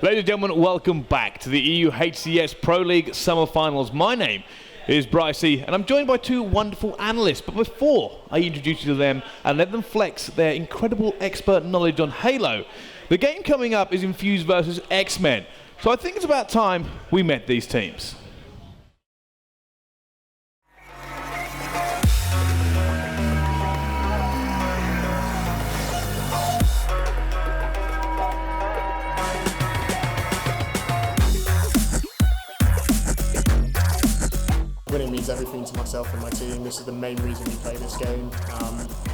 Ladies and gentlemen, welcome back to the EU HCS Pro League Semifinals. My name is Brycey, and I'm joined by two wonderful analysts. But before I introduce you to them and let them flex their incredible expert knowledge on Halo, the game coming up is Infused versus Xmen. So I think it's about time we met these teams. Winning means everything to myself and my team. This is the main reason we play this game.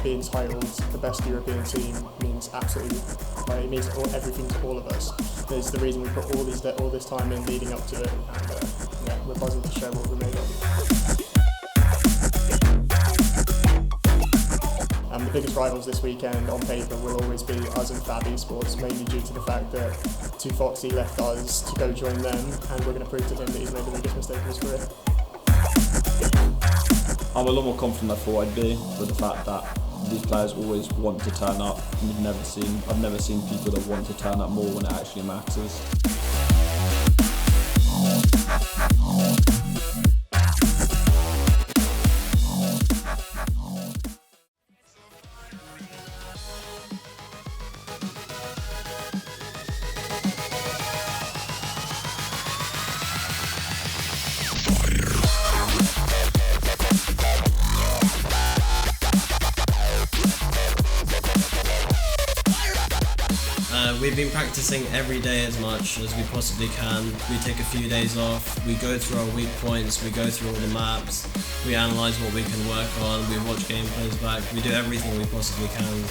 Being titled the best European team means absolutely, it means everything to all of us. It's the reason we put all this time in leading up to it, and yeah, we're buzzing to show what we're made of. The biggest rivals this weekend on paper will always be us and Fab Esports, mainly due to the fact that Foxy left us to go join them, and we're going to prove to him that he's made the biggest mistake of his career. I'm a lot more confident than I thought I'd be, with the fact that these players always want to turn up. I've never seen people that want to turn up more when it actually matters. We've been practicing every day as much as we possibly can. We take a few days off, we go through our weak points, we go through all the maps, we analyse what we can work on, we watch gameplays back, we do everything we possibly can.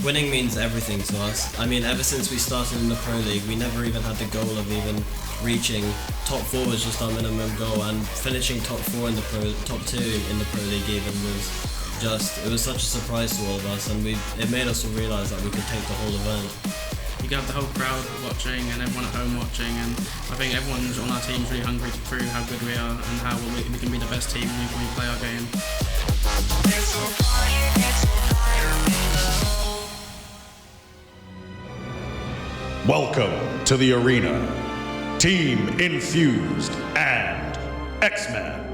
Winning means everything to us. I mean, ever since we started in the Pro League, we never even had the goal of even reaching top 4 was just our minimum goal, and finishing top 4 in the top 2 in the Pro League even it was such a surprise to all of us, and it made us all realise that we could take the whole event. You have the whole crowd watching and everyone at home watching, and I think everyone on our team's really hungry to prove how good we are and how we can be the best team when we play our game. Welcome to the arena, Team Infused and Xmen.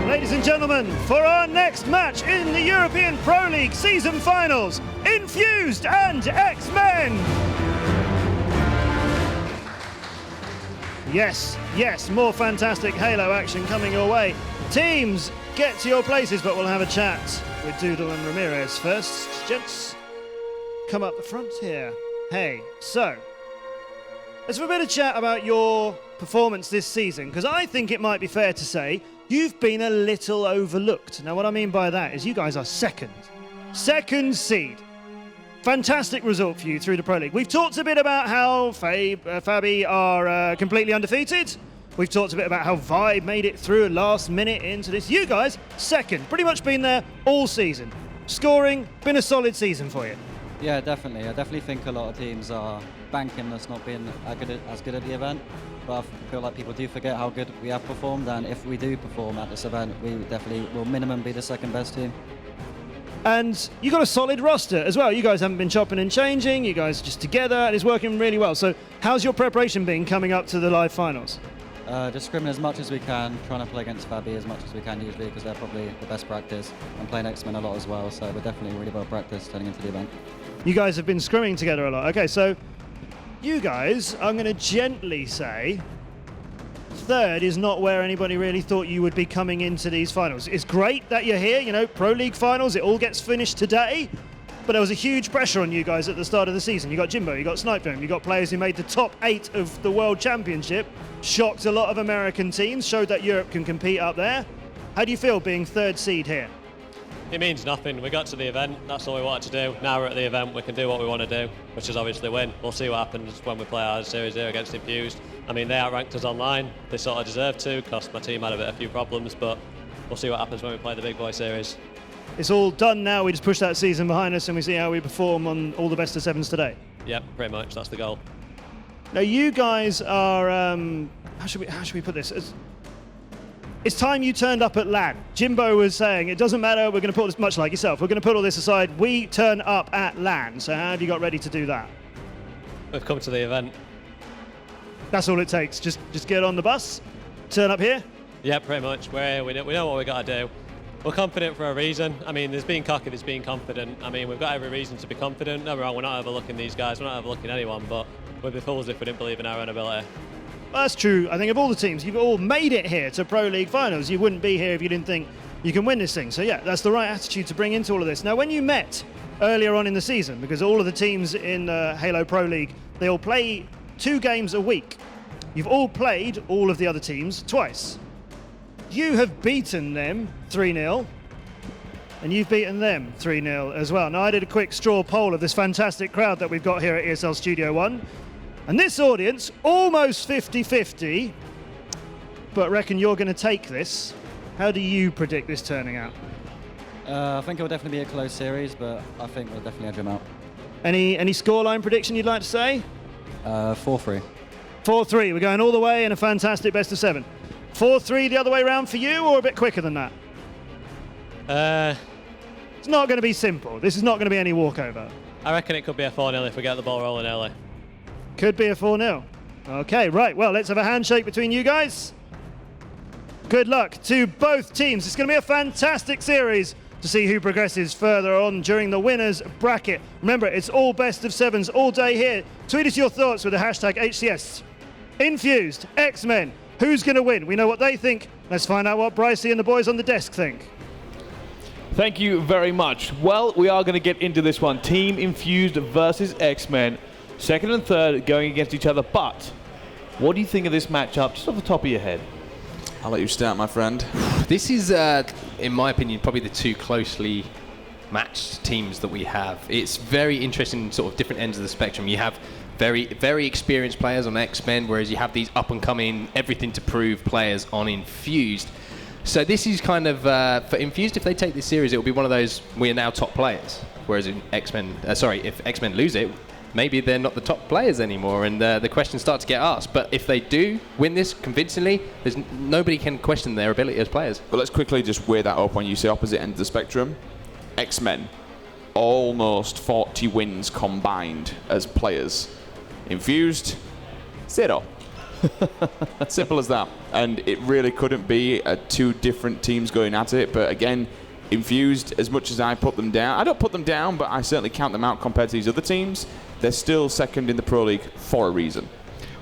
Ladies and gentlemen, for our next match in the European Pro League Season Finals, Infused and Xmen! Yes, more fantastic Halo action coming your way. Teams, get to your places, but we'll have a chat with Doodle and Ramirez first. Gents, come up the front here. Hey, so, let's have a bit of chat about your performance this season, because I think it might be fair to say you've been a little overlooked. Now, what I mean by that is you guys are second seed. Fantastic result for you through the Pro League. We've talked a bit about how Fabi are completely undefeated. We've talked a bit about how Vibe made it through last minute into this. You guys, second, pretty much been there all season. Scoring, been a solid season for you. Yeah, definitely. I definitely think a lot of teams are banking us not being as good at the event. But I feel like people do forget how good we have performed, and if we do perform at this event, we definitely will minimum be the second best team. And you got a solid roster as well. You guys haven't been chopping and changing, you guys are just together, and it's working really well. So how's your preparation been coming up to the live finals? Just scrimming as much as we can, trying to play against Fabi as much as we can usually, because they're probably the best practice. I'm playing Xmen a lot as well, so we're definitely really well practiced turning into the event. You guys have been scrimming together a lot. Okay, so you guys, I'm going to gently say, third is not where anybody really thought you would be coming into these finals. It's great that you're here, you know, Pro League finals, it all gets finished today, but there was a huge pressure on you guys at the start of the season. You got Jimbo, you got Snipedome, you got players who made the top 8 of the World Championship, shocked a lot of American teams, showed that Europe can compete up there. How do you feel being third seed here? It means nothing. We got to the event, that's all we wanted to do. Now we're at the event, we can do what we want to do, which is obviously win. We'll see what happens when we play our series here against Infused. I mean, they outranked us online. They sort of deserved to, because my team had a few problems, but we'll see what happens when we play the Big Boy Series. It's all done now. We just push that season behind us and we see how we perform on all the best of sevens today. Yep, pretty much. That's the goal. Now you guys are, how should we put this? It's time you turned up at LAN. Jimbo was saying, it doesn't matter, we're going to put this, much like yourself, we're going to put all this aside. We turn up at LAN. So how have you got ready to do that? We've come to the event. That's all it takes. Just get on the bus, turn up here. Yeah, pretty much. We're here. We know what we got to do. We're confident for a reason. I mean, there's being cocky, there's being confident. I mean, we've got every reason to be confident. No, wrong, we're not overlooking these guys, we're not overlooking anyone, but we'd be fools if we didn't believe in our own ability. Well, that's true. I think of all the teams, you've all made it here to Pro League Finals. You wouldn't be here if you didn't think you can win this thing. So yeah, that's the right attitude to bring into all of this. Now, when you met earlier on in the season, because all of the teams in Halo Pro League, they all play 2 games a week. You've all played all of the other teams twice. You have beaten them 3-0, and you've beaten them 3-0 as well. Now, I did a quick straw poll of this fantastic crowd that we've got here at ESL Studio One, and this audience, almost 50-50, but reckon you're going to take this. How do you predict this turning out? I think it will definitely be a close series, but I think we'll definitely edge them out. Any scoreline prediction you'd like to say? 4-3. 4-3. We're going all the way in a fantastic best of 7. 4-3 the other way round for you, or a bit quicker than that? It's not going to be simple. This is not going to be any walkover. I reckon it could be a 4-0 if we get the ball rolling early. Could be a 4-0. Okay, right. Well, let's have a handshake between you guys. Good luck to both teams. It's going to be a fantastic series to see who progresses further on during the winners bracket. Remember, it's all best of 7s all day here. Tweet us your thoughts with the hashtag HCS. Infused, Xmen. Who's going to win? We know what they think. Let's find out what Brycey and the boys on the desk think. Thank you very much. Well, we are going to get into this one. Team Infused versus Xmen. Second and third going against each other. But what do you think of this matchup, just off the top of your head? I'll let you start, my friend. This is, in my opinion, probably the 2 closely matched teams that we have. It's very interesting, sort of different ends of the spectrum. You have very, very experienced players on Xmen, whereas you have these up-and-coming, everything-to-prove players on Infused. So this is kind of, for Infused, if they take this series, it will be one of those, we are now top players. Whereas in Xmen, if Xmen lose it, maybe they're not the top players anymore, and the questions start to get asked. But if they do win this convincingly, nobody can question their ability as players. But let's quickly just weigh that up when you say opposite end of the spectrum. Xmen, almost 40 wins combined as players. Infused, 0. Simple as that. And it really couldn't be 2 different teams going at it. But again, Infused, as much as I put them down, I don't put them down, but I certainly count them out compared to these other teams. They're still second in the Pro League for a reason.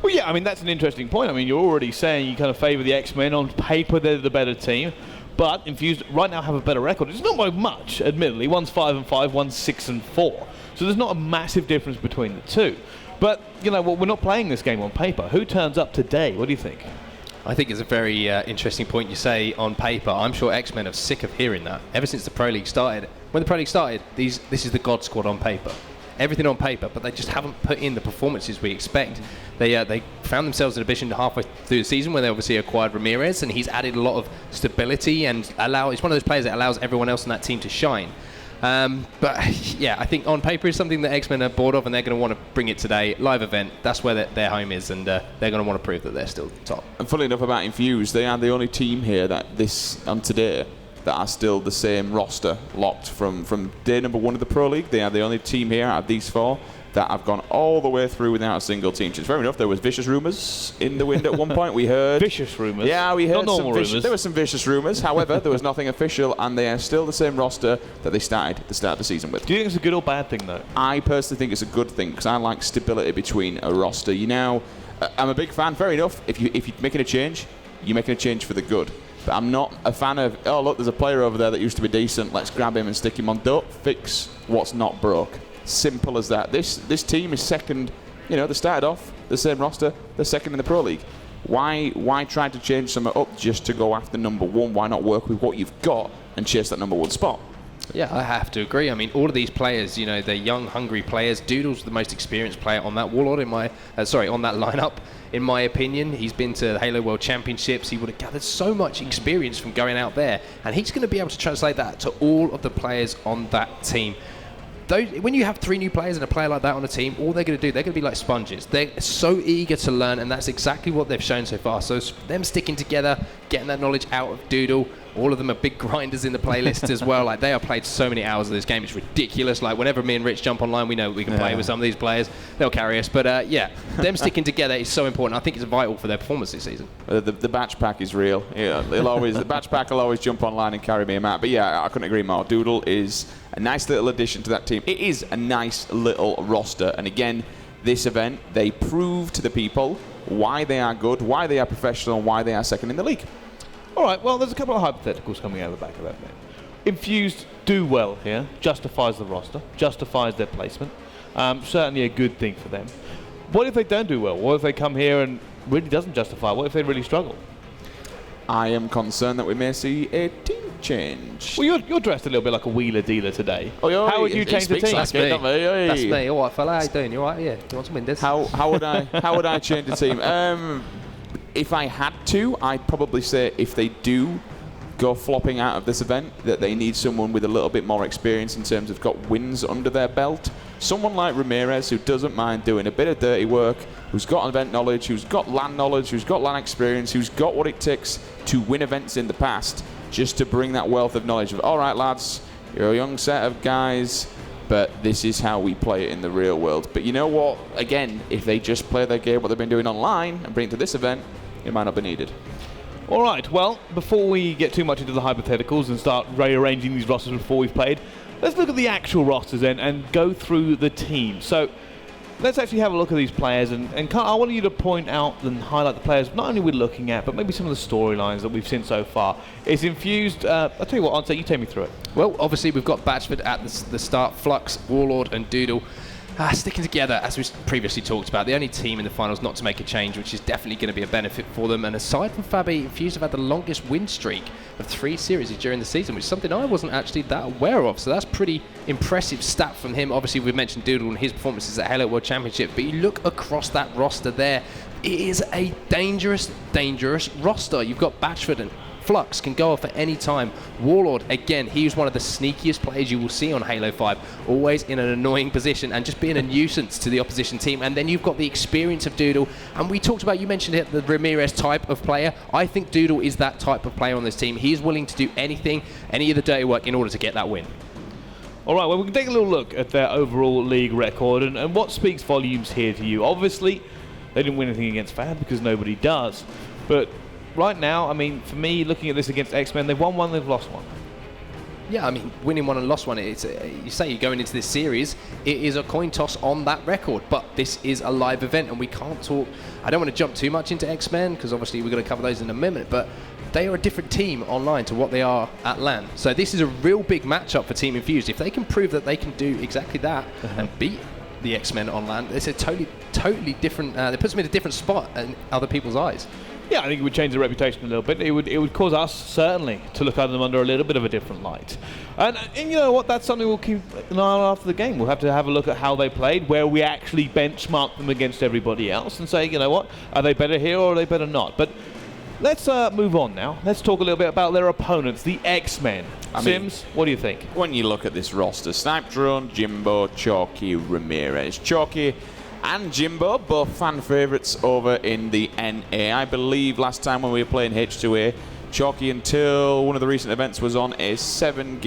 Well, yeah, I mean, that's an interesting point. I mean, you're already saying you kind of favour the Xmen. On paper, they're the better team. But Infused right now have a better record. It's not by much, admittedly. One's 5-5, one's 6-4. So there's not a massive difference between the two. But, you know, we're not playing this game on paper. Who turns up today? What do you think? I think it's a very interesting point you say on paper. I'm sure Xmen are sick of hearing that. Ever since the Pro League started, when the Pro League started, this is the God Squad on paper. Everything on paper, but they just haven't put in the performances we expect. They found themselves in a position halfway through the season where they obviously acquired Ramirez, and he's added a lot of stability and he's one of those players that allows everyone else on that team to shine. But yeah, I think on paper is something that Xmen are bored of, and they're going to want to bring it today. Live event, that's where their home is, and they're going to want to prove that they're still top. And funnily enough about Infused, they are the only team here that today that are still the same roster locked from day number 1 of the Pro League. They are the only team here out of these 4 that have gone all the way through without a single team change. Fair enough, there was vicious rumours in the wind at one point. We heard vicious rumours. Yeah, we heard not normal rumours. There were some vicious rumours. However, there was nothing official, and they are still the same roster that they started at the start of the season with. Do you think it's a good or bad thing, though? I personally think it's a good thing because I like stability between a roster. I'm a big fan. Fair enough. If you're making a change, you're making a change for the good. But I'm not a fan of, oh look, there's a player over there that used to be decent, let's grab him and stick him on. Don't fix what's not broke. Simple as that. This team is second. They started off the same roster. They're second in the Pro League. Why try to change something up just to go after number 1? Why not work with what you've got and chase that number 1 spot? Yeah, I have to agree. I mean, all of these players, you know, they're young, hungry players. Doodle's the most experienced player on that Warlord on that lineup. In my opinion, he's been to the Halo World Championships. He would have gathered so much experience from going out there, and he's going to be able to translate that to all of the players on that team. When you have 3 new players and a player like that on a team, all they're going to do, they're going to be like sponges. They're so eager to learn, and that's exactly what they've shown so far. So them sticking together, getting that knowledge out of Doodle, all of them are big grinders in the playlist as well. Like, they have played so many hours of this game, it's ridiculous. Like, whenever me and Rich jump online, we know we can play with some of these players. They'll carry us. But them sticking together is so important. I think it's vital for their performance this season. The batch pack is real. Yeah, the batch pack will always jump online and carry me a map. But yeah, I couldn't agree more. Doodle is a nice little addition to that team. It is a nice little roster. And again, this event, they prove to the people why they are good, why they are professional, and why they are second in the league. All right, well, there's a couple of hypotheticals coming out of the back of that, man. Infused do well here, justifies the roster, justifies their placement. Certainly a good thing for them. What if they don't do well? What if they come here and really doesn't justify? What if they really struggle? I am concerned that we may see a team change. Well, you're dressed a little bit like a wheeler dealer today. How would you change the team? That's me. That's me. All right, fella, how you doing? You all right? Yeah. You want some windows? How would I change the team? If I had to, I'd probably say if they do go flopping out of this event, that they need someone with a little bit more experience in terms of got wins under their belt. Someone like Ramirez, who doesn't mind doing a bit of dirty work, who's got event knowledge, who's got LAN knowledge, who's got LAN experience, who's got what it takes to win events in the past, just to bring that wealth of knowledge of, all right, lads, you're a young set of guys, but this is how we play it in the real world. But you know what? Again, if they just play their game, what they've been doing online, and bring it to this event, it might not be needed. All right, well, before we get too much into the hypotheticals and start rearranging these rosters before we've played, let's look at the actual rosters then and go through the team. So let's actually have a look at these players, and I want you to point out and highlight the players not only we're looking at, but maybe some of the storylines that we've seen so far. It's Infused. I'll tell you what, Ante, you take me through it. Well, obviously we've got Batchford at the start, Flux, Warlord and Doodle. Sticking together, as we previously talked about, the only team in the finals not to make a change, which is definitely going to be a benefit for them. And aside from Fabi, Infused have had the longest win streak of 3 series during the season, which is something I wasn't actually that aware of. So that's pretty impressive stat from him. Obviously, we've mentioned Doodle and his performances at Halo World Championship, but you look across that roster there, it is a dangerous, dangerous roster. You've got Batchford and Flux can go off at any time. Warlord, again, he was one of the sneakiest players you will see on Halo 5, always in an annoying position and just being a nuisance to the opposition team. And then you've got the experience of Doodle, and we talked about, you mentioned it, the Ramirez type of player. I think Doodle is that type of player on this team. He is willing to do anything, any of the dirty work in order to get that win. All right, well, we can take a little look at their overall league record and what speaks volumes here to you. Obviously, they didn't win anything against Fab because nobody does, but right now, I mean, for me, looking at this against Xmen, they've won one, they've lost one. Yeah, I mean, winning one and lost one, it's you say you're going into this series, it is a coin toss on that record, but this is a live event and we can't talk. I don't want to jump too much into Xmen because obviously we're going to cover those in a minute, but they are a different team online to what they are at LAN. So this is a real big matchup for Team Infused. If they can prove that they can do exactly that and beat the Xmen on LAN, it's a totally different, it puts them in a different spot in other people's eyes. Yeah, I think it would change the reputation a little bit. It would cause us, certainly, to look at them under a little bit of a different light. And you know what, that's something we'll keep an eye on after the game. We'll have to have a look at how they played, where we actually benchmark them against everybody else and say, you know what, are they better here or are they better not? But let's move on now. Let's talk a little bit about their opponents, the Xmen. Sims, what do you think? When you look at this roster, Snipe Drone, Jimbo, Chalky, Ramirez. Chalky and Jimbo, both fan favourites over in the NA. I believe last time when we were playing H2A, Chalky, until one of the recent events, was on a 7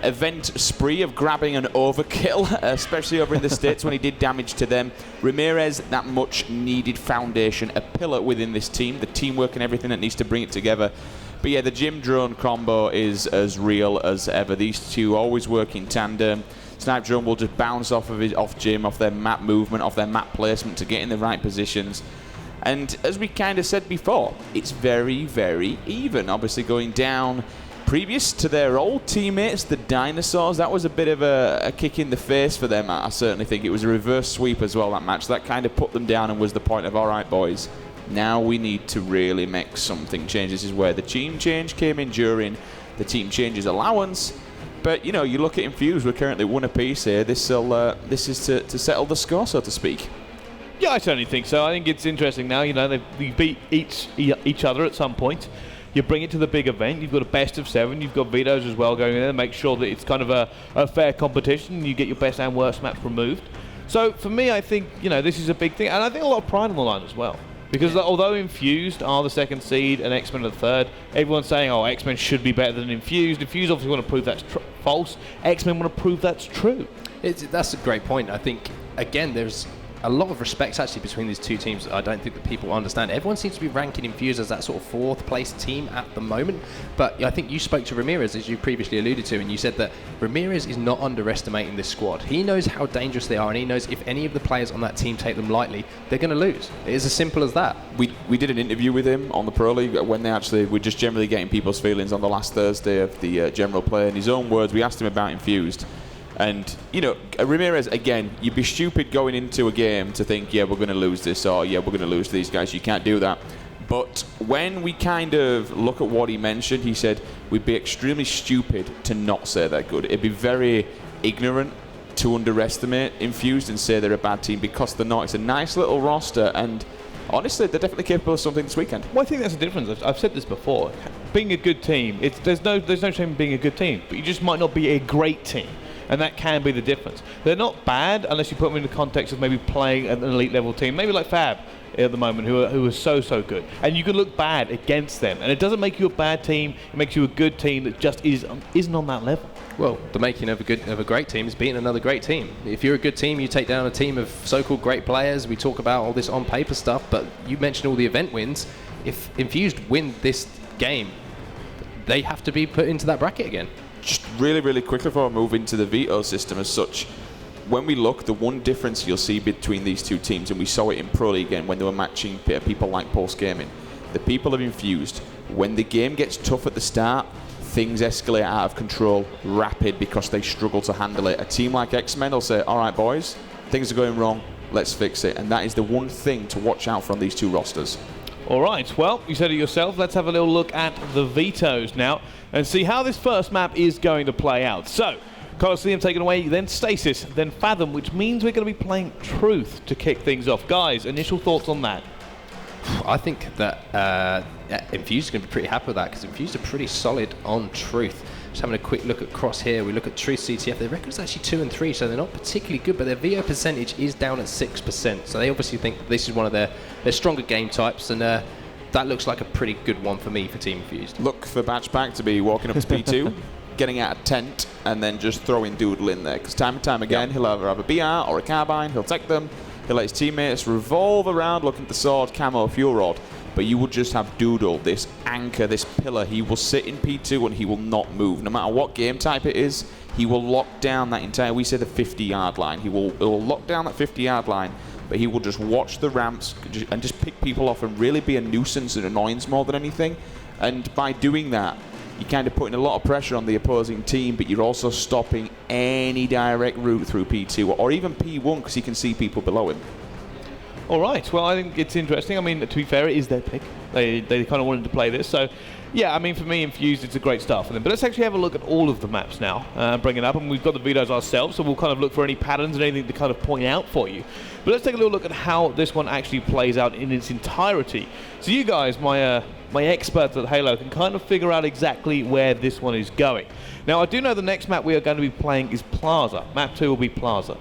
event spree of grabbing an overkill, especially over in the States when he did damage to them. Ramirez, that much needed foundation, a pillar within this team, the teamwork and everything that needs to bring it together. But yeah, the Jim Drone combo is as real as ever. These two always work in tandem. Snipe Drone will just bounce off Jim, off their map movement, off their map placement to get in the right positions. And as we kind of said before, it's very, very even. Obviously going down previous to their old teammates, the Dinosaurs, that was a bit of a kick in the face for them. I certainly think it was a reverse sweep as well, that match. That kind of put them down and was the point of, all right, boys, now we need to really make something change. This is where the team change came in during the team changes allowance. But, you know, you look at Infused, we're currently 1 apiece here. This is to settle the score, so to speak. Yeah, I certainly think so. I think it's interesting now. You know, they beat each other at some point. You bring it to the big event. You've got a best of 7. You've got vetoes as well going in there. Make sure that it's kind of a fair competition. You get your best and worst maps removed. So for me, I think, you know, this is a big thing, and I think a lot of pride on the line as well. Because although Infused are the 2nd seed and Xmen are the 3rd, everyone's saying, oh, Xmen should be better than Infused. Infused obviously want to prove that's false. Xmen want to prove that's true. That's a great point. I think, again, there's a lot of respect actually between these two teams. I don't think that people understand. Everyone seems to be ranking Infused as that sort of 4th place team at the moment. But I think you spoke to Ramirez, as you previously alluded to, and you said that Ramirez is not underestimating this squad. He knows how dangerous they are, and he knows if any of the players on that team take them lightly, they're going to lose. It is as simple as that. We did an interview with him on the Pro League when they actually were just generally getting people's feelings on the last Thursday of the general play. In his own words, we asked him about Infused. And, you know, Ramirez, again, you'd be stupid going into a game to think, yeah, we're going to lose this, or yeah, we're going to lose to these guys. You can't do that. But when we kind of look at what he mentioned, he said we'd be extremely stupid to not say they're good. It'd be very ignorant to underestimate Infused and say they're a bad team, because they're not. It's a nice little roster, and honestly, they're definitely capable of something this weekend. Well, I think that's the difference. I've said this before. Being a good team, there's no shame in being a good team, but you just might not be a great team. And that can be the difference. They're not bad unless you put them in the context of maybe playing an elite level team, maybe like Fab at the moment, who are so good. And you can look bad against them. And it doesn't make you a bad team, it makes you a good team that just isn't on that level. Well, the making of a great team is beating another great team. If you're a good team, you take down a team of so-called great players. We talk about all this on paper stuff, but you mentioned all the event wins. If Infused win this game, they have to be put into that bracket again. Just really, really quickly before I move into the veto system as such, when we look, the one difference you'll see between these two teams, and we saw it in Pro League again when they were matching people like Pulse Gaming, the people have Infused. When the game gets tough at the start, things escalate out of control rapid because they struggle to handle it. A team like Xmen will say, all right, boys, things are going wrong, let's fix it. And that is the one thing to watch out for on these two rosters. All right, well, you said it yourself. Let's have a little look at the vetoes now and see how this first map is going to play out. So, Colosseum taken away, then Stasis, then Fathom, which means we're going to be playing Truth to kick things off. Guys, initial thoughts on that? I think that Infused is going to be pretty happy with that, because Infused are pretty solid on Truth. Just having a quick look at Crosshair, we look at Truth CTF. Their record's actually 2 and 3, so they're not particularly good, but their VO percentage is down at 6%. So they obviously think this is one of their stronger game types, and that looks like a pretty good one for me for Team Infused. Look for Batchpack to be walking up to P2, getting out a tent, and then just throwing Doodle in there. Because time and time again, he'll either have a BR or a carbine, he'll take them, he'll let his teammates revolve around looking at the sword, camo, fuel rod. But you would just have Doodle, this anchor, this pillar. He will sit in P2 and he will not move. No matter what game type it is, he will lock down that entire, we say the 50-yard line. He will lock down that 50-yard line, but he will just watch the ramps and just pick people off and really be a nuisance and annoyance more than anything. And by doing that, you're kind of putting a lot of pressure on the opposing team, but you're also stopping any direct route through P2 or even P1 because he can see people below him. All right, well, I think it's interesting. I mean, to be fair, it is their pick. They kind of wanted to play this. So, yeah, I mean, for me, Infused, it's a great start for them. But let's actually have a look at all of the maps now, bring it up. And we've got the vetoes ourselves, so we'll kind of look for any patterns and anything to kind of point out for you. But let's take a little look at how this one actually plays out in its entirety. So you guys, my experts at Halo, can kind of figure out exactly where this one is going. Now, I do know the next map we are going to be playing is Plaza. Map 2 will be Plaza.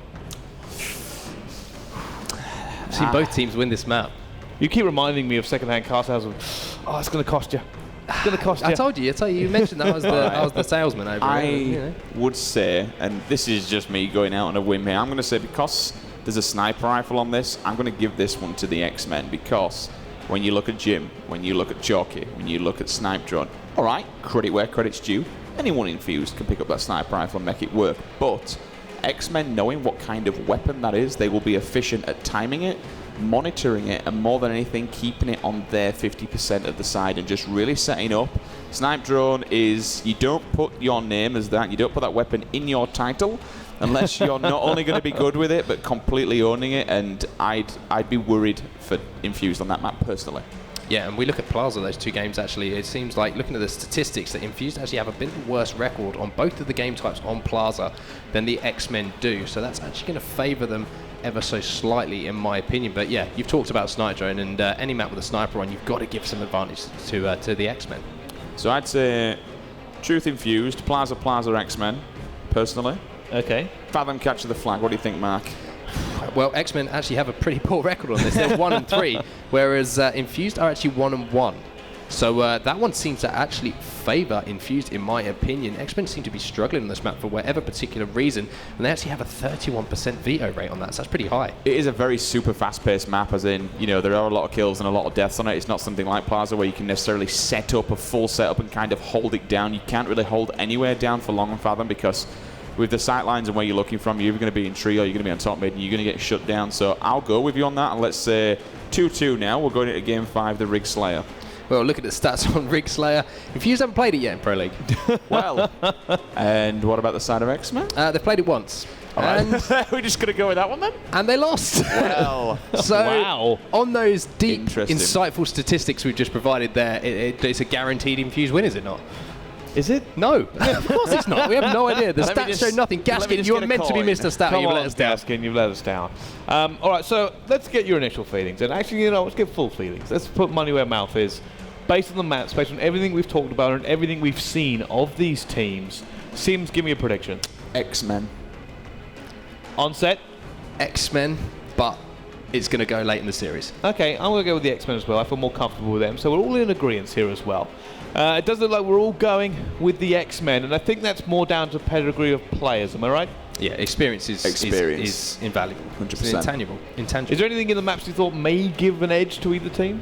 I've seen both teams win this map. You keep reminding me of second-hand car sales. Oh, it's going to cost you. It's going to cost you. I told you. You mentioned that I was the salesman over I would say, and this is just me going out on a whim here, I'm going to say because there's a sniper rifle on this, I'm going to give this one to the Xmen, because when you look at Jim, when you look at Chalky, when you look at Snipe Drone, all right, credit where credit's due. Anyone Infused can pick up that sniper rifle and make it work, but Xmen, knowing what kind of weapon that is, they will be efficient at timing it, monitoring it, and more than anything, keeping it on their 50% of the side and just really setting up. Snipe Drone is, you don't put your name as that, you don't put that weapon in your title unless you're not only going to be good with it, but completely owning it, and I'd be worried for Infused on that map personally. Yeah, and we look at Plaza, those 2 games actually, it seems like, looking at the statistics, that Infused actually have a bit of a worse record on both of the game types on Plaza than the Xmen do. So that's actually going to favour them ever so slightly, in my opinion. But yeah, you've talked about Snipe Drone, and any map with a sniper on, you've got to give some advantage to the Xmen. So I'd say Truth Infused, Plaza, Xmen, personally. Okay. Fathom capture the flag. What do you think, Mark? Well, Xmen actually have a pretty poor record on this. They're 1-3, whereas Infused are actually 1-1. So that one seems to actually favour Infused, in my opinion. Xmen seem to be struggling on this map for whatever particular reason, and they actually have a 31% veto rate on that, so that's pretty high. It is a very super fast-paced map, as in, you know, there are a lot of kills and a lot of deaths on it. It's not something like Plaza where you can necessarily set up a full setup and kind of hold it down. You can't really hold anywhere down for long on Fathom, because with the sight lines and where you're looking from, you're either going to be in tree or you're going to be on top mid, and you're going to get shut down. So I'll go with you on that, and let's say 2-2 now. We're going into Game 5, the Rig Slayer. Well, look at the stats on Rig Slayer. Infused haven't played it yet in Pro League. Well, and what about the side of Xmen? They've played it once. And we're just going to go with that one then? And they lost. Well, so wow. On those deep, insightful statistics we've just provided there, it's a guaranteed Infused win, is it not? Is it? No. Yeah, of course it's not. We have no idea. The stats show nothing. Gaskin, you are meant to be Mr. Stat. Come You've on, let us down. Gaskin, you've let us down. All right, so let's get your initial feelings. And actually, you know, let's get full feelings. Let's put money where mouth is. Based on the maps, based on everything we've talked about and everything we've seen of these teams, Sims, give me a prediction. Xmen. Onset? Xmen, but it's going to go late in the series. Okay, I'm going to go with the Xmen as well. I feel more comfortable with them. So we're all in agreement here as well. It does look like we're all going with the Xmen, and I think that's more down to pedigree of players. Am I right? Yeah, experience is invaluable. 100%. It's intangible. Is there anything in the maps you thought may give an edge to either team?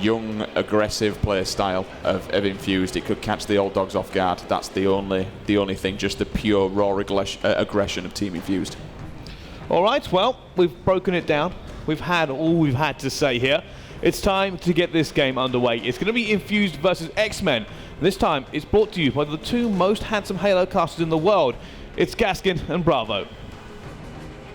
Young, aggressive player style of Infused. It could catch the old dogs off guard. That's the only thing, just the pure raw aggression of Team Infused. All right, well, we've broken it down. We've had all we've had to say here. It's time to get this game underway. It's going to be Infused versus Xmen. This time, it's brought to you by the 2 most handsome Halo casters in the world. It's Gaskin and Bravo.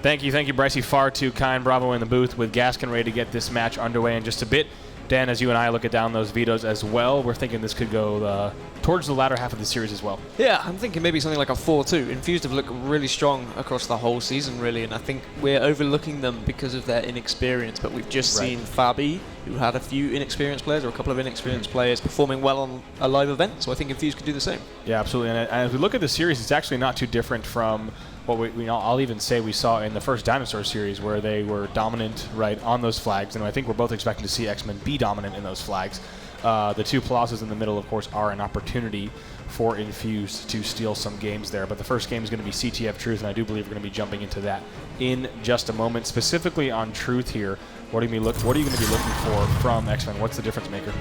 Thank you, Brycey. Far too kind. Bravo in the booth with Gaskin ready to get this match underway in just a bit. Dan, as you and I look at down those vetoes as well, we're thinking this could go towards the latter half of the series as well. Yeah, I'm thinking maybe something like a 4-2. Infused have looked really strong across the whole season, really, and I think we're overlooking them because of their inexperience, but we've just seen Fabi, who had a few inexperienced players, or a couple of inexperienced players, performing well on a live event, so I think Infused could do the same. Yeah, absolutely, and as we look at the series, it's actually not too different from what I'll even say we saw in the first Dinosaur series, where they were dominant right on those flags, and I think we're both expecting to see Xmen be dominant in those flags. The 2 plazas in the middle, of course, are an opportunity for Infused to steal some games there, but the first game is going to be CTF Truth, and I do believe we're going to be jumping into that in just a moment. Specifically on Truth here, what are you going to be looking for from Xmen? What's the difference maker?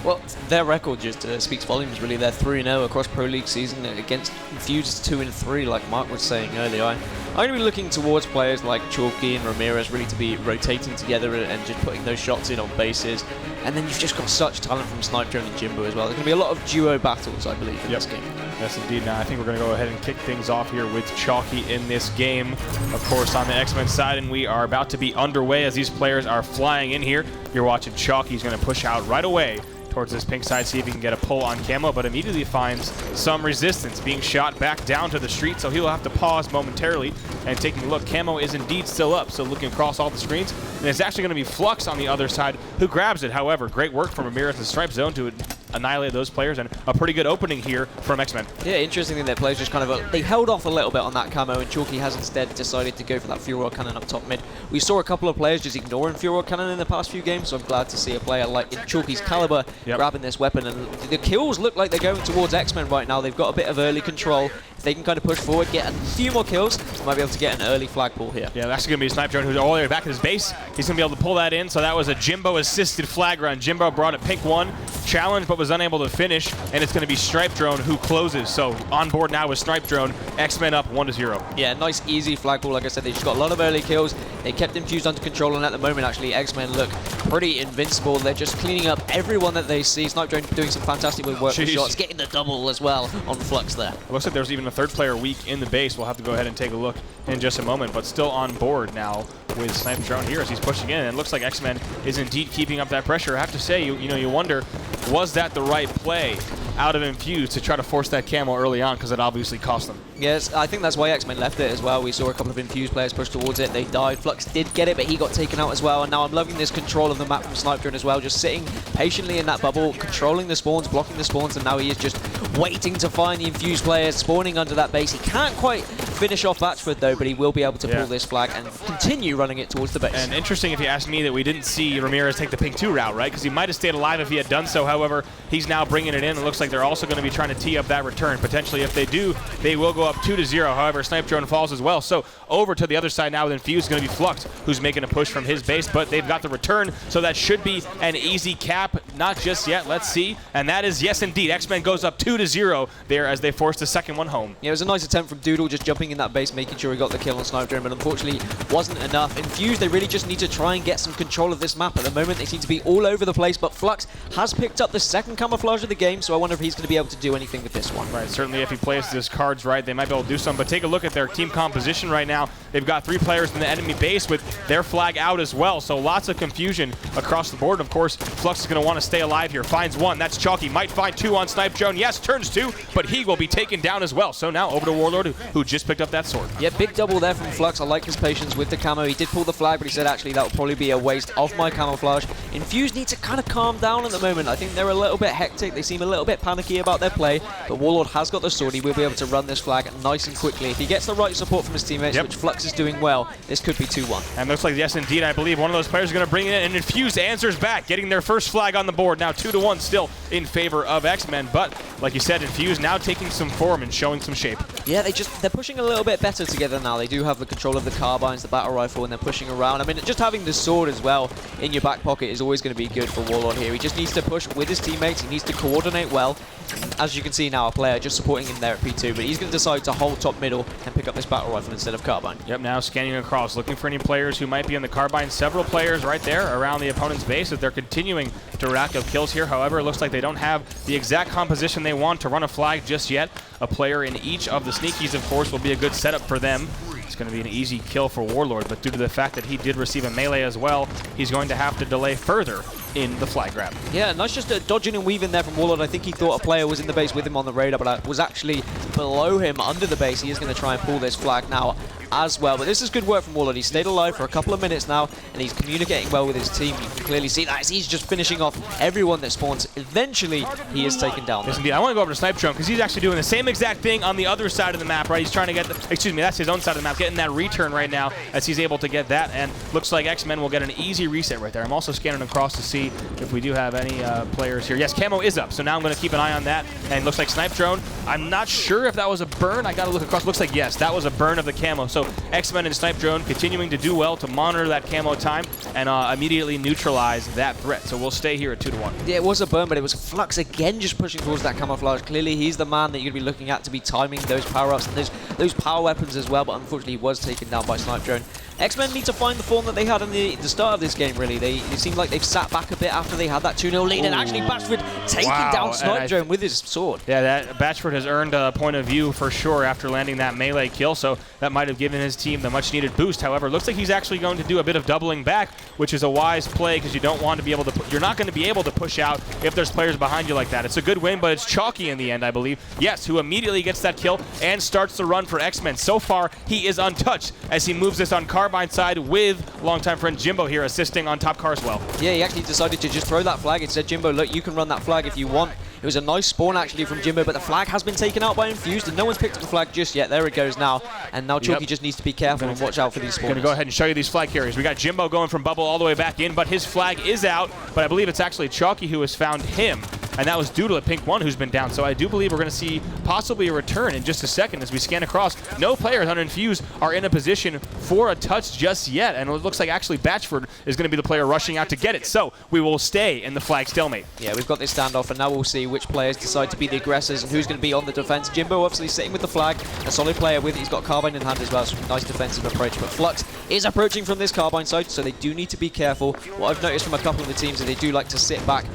Well, their record just speaks volumes, really. They're 3-0 across Pro League season against Infused 2-3, like Mark was saying earlier. I'm going to be looking towards players like Chalky and Ramirez really to be rotating together and just putting those shots in on bases. And then you've just got such talent from Snipe Drone and Jimbo as well. There's going to be a lot of duo battles, I believe, in this game. Yes, indeed. Now, I think we're going to go ahead and kick things off here with Chalky in this game, of course, on the Xmen side, and we are about to be underway as these players are flying in here. You're watching Chalky. He's going to push out right away towards this pink side, see if he can get a pull on Camo, but immediately finds some resistance, being shot back down to the street, so he'll have to pause momentarily and taking a look. Camo is indeed still up, so looking across all the screens, and it's actually going to be Flux on the other side who grabs it. However, great work from Ramirez in the stripe zone to annihilate those players, and a pretty good opening here from Xmen. Yeah, interestingly, their players just kind of they held off a little bit on that Camo, and Chalky has instead decided to go for that Fuel Rod Cannon up top mid. We saw a couple of players just ignoring Fuel Rod Cannon in the past few games, so I'm glad to see a player like in Chalky's caliber grabbing this weapon, and the kills look like they're going towards Xmen right now. They've got a bit of early control. If they can kind of push forward, get a few more kills, they might be able to get an early flag pull here. Yeah, that's going to be a Snipe Drone who's all the way back at his base. He's going to be able to pull that in, so that was a Jimbo-assisted flag run. Jimbo brought a pink 1, challenged but was unable to finish, and it's going to be Stripe Drone who closes. So on board now with Stripe Drone, Xmen up 1-0. Yeah, nice easy flag pull. Like I said, they just got a lot of early kills. They kept Infused under control, and at the moment, actually, Xmen look pretty invincible. They're just cleaning up everyone that they see. Snipedrone doing some fantastic work with shots, getting the double as well on Flux there. It looks like there's even a third player weak in the base. We'll have to go ahead and take a look in just a moment, but still on board now with Snipedrone here as he's pushing in. And it looks like Xmen is indeed keeping up that pressure. I have to say, you wonder, was that the right play out of Infused to try to force that camo early on, because it obviously cost them? Yes, I think that's why Xmen left it as well. We saw a couple of Infused players push towards it. They died. Flux did get it, but he got taken out as well. And now I'm loving this control of the map from Snipedrone as well. Just sitting patiently in that bubble, controlling the spawns, blocking the spawns, and now he is just waiting to find the Infused players spawning under that base. He can't quite finish off Batchford though, but he will be able to pull this flag and continue running it towards the base. And interesting if you ask me that we didn't see Ramirez take the pink 2 route, right? Because he might have stayed alive if he had done so. However, he's now bringing it in. It looks like they're also going to be trying to tee up that return. Potentially, if they do, they will go up 2-0. However, Snipedrone falls as well. So over to the other side now with Infused is going to be Flux, who's making a push from his base, but they've got the return, so that should be an easy cap. Not just yet. Let's see. And that is, yes, indeed. Xmen goes up 2-0 there as they force the second one home. Yeah, it was a nice attempt from Doodle, just jumping in that base, making sure he got the kill on Snipedrone, but unfortunately wasn't enough. Infused, they really just need to try and get some control of this map. At the moment, they seem to be all over the place, but Flux has picked up the second camouflage of the game, so I wonder if he's going to be able to do anything with this one. Right, certainly if he plays his cards right, they might be able to do something, but take a look at their team composition right now. They've got 3 players in the enemy base with their flag out as well, so lots of confusion across the board. Of course, Flux is going to want to stay alive here. Finds 1, that's Chalky. Might find 2 on Snipedrone. Yes, turns 2, but he will be taken down as well. So now over to Warlord, who just picked up that sword. Yeah, big double there from Flux. I like his patience with the camo. He did pull the flag, but he said actually that would probably be a waste of my camouflage. Infused need to kind of calm down at the moment. I think they're a little bit hectic. They seem a little bit panicky about their play, but Warlord has got the sword. He will be able to run this flag nice and quickly. If he gets the right support from his teammates, which Flux is doing well, this could be 2-1. And looks like, yes, indeed, I believe one of those players is going to bring it in, and Infused answers back, getting their first flag on the board. Now 2-1 still in favor of Xmen, but like you said, Infused now taking some form and showing some shape. Yeah, they're pushing a little bit better together now. They do have the control of the carbines, the battle rifle, and they're pushing around. I mean, just having the sword as well in your back pocket is always going to be good for Warlord here. He just needs to push with his teammates. He needs to coordinate well. And as you can see now, a player just supporting him there at P2, but he's going to decide to hold top middle and pick up this battle rifle instead of carbine. Yep, now scanning across, looking for any players who might be in the carbine. Several players right there around the opponent's base as they're continuing to rack up kills here. However, it looks like they don't have the exact composition they want to run a flag just yet. A player in each of the sneakies, of course, will be a good setup for them. It's going to be an easy kill for Warlord, but due to the fact that he did receive a melee as well, he's going to have to delay further in the flag grab. Yeah, nice just dodging and weaving there from Warlord. I think he thought a player was in the base with him on the radar, but was actually below him under the base. He is going to try and pull this flag now as well. But this is good work from Warlord. He stayed alive for a couple of minutes now, and he's communicating well with his team. You can clearly see that as he's just finishing off everyone that spawns. Eventually, he is taken down. Yes, indeed. I want to go over to Snipedrone because he's actually doing the same exact thing on the other side of the map, right? He's trying to get, that's his own side of the map, getting that return right now as he's able to get that, and looks like Xmen will get an easy reset right there. I'm also scanning across to see if we do have any players here. Yes, camo is up, so now I'm going to keep an eye on that, and looks like Snipedrone. I'm not sure if that was a burn. I got to look across. Looks like, yes, that was a burn of the camo. So Xmen and Snipedrone continuing to do well to monitor that camo time and immediately neutralize that threat. So we'll stay here at 2-1. Yeah, it was a burn, but it was Flux again just pushing towards that camouflage. Clearly, he's the man that you're going to be looking at to be timing those power-ups and those power weapons as well, but unfortunately he was taken down by Snipedrone. Xmen need to find the form that they had in the start of this game, really. It seemed like they've sat back a bit after they had that 2-0 lead, and actually Batchford taking down Snipedrone with his sword. Yeah, that Batchford has earned a point of view for sure after landing that melee kill, so that might have given his team the much-needed boost. However, it looks like he's actually going to do a bit of doubling back, which is a wise play because you don't want to be able to you're not going to be able to push out if there's players behind you like that. It's a good win, but it's Chalky in the end, I believe. Yes, who immediately gets that kill and starts the run for Xmen. So far, he is untouched as he moves this on carbine side with longtime friend Jimbo here assisting on top car as well. Yeah, he actually decided to just throw that flag. It said, Jimbo, look, you can run that flag if you want. It was a nice spawn actually from Jimbo, but the flag has been taken out by Infused, and no one's picked up the flag just yet. There it goes now, and now Chalky just needs to be careful and watch out for these spawns. Going to go ahead and show you these flag carriers. We got Jimbo going from bubble all the way back in, but his flag is out, but I believe it's actually Chalky who has found him and that was Doodle at pink 1 who's been down. So I do believe we're going to see possibly a return in just a second as we scan across. No players on Infused are in a position for a touch just yet, and it looks like actually Batchford is going to be the player rushing out to get it. So we will stay in the flag stalemate. Yeah, we've got this standoff, and now we'll see which players decide to be the aggressors and who's going to be on the defense. Jimbo obviously sitting with the flag, a solid player with it. He's got Carbine in hand as well, so nice defensive approach. But Flux is approaching from this Carbine side, so they do need to be careful. What I've noticed from a couple of the teams is they do like to sit back,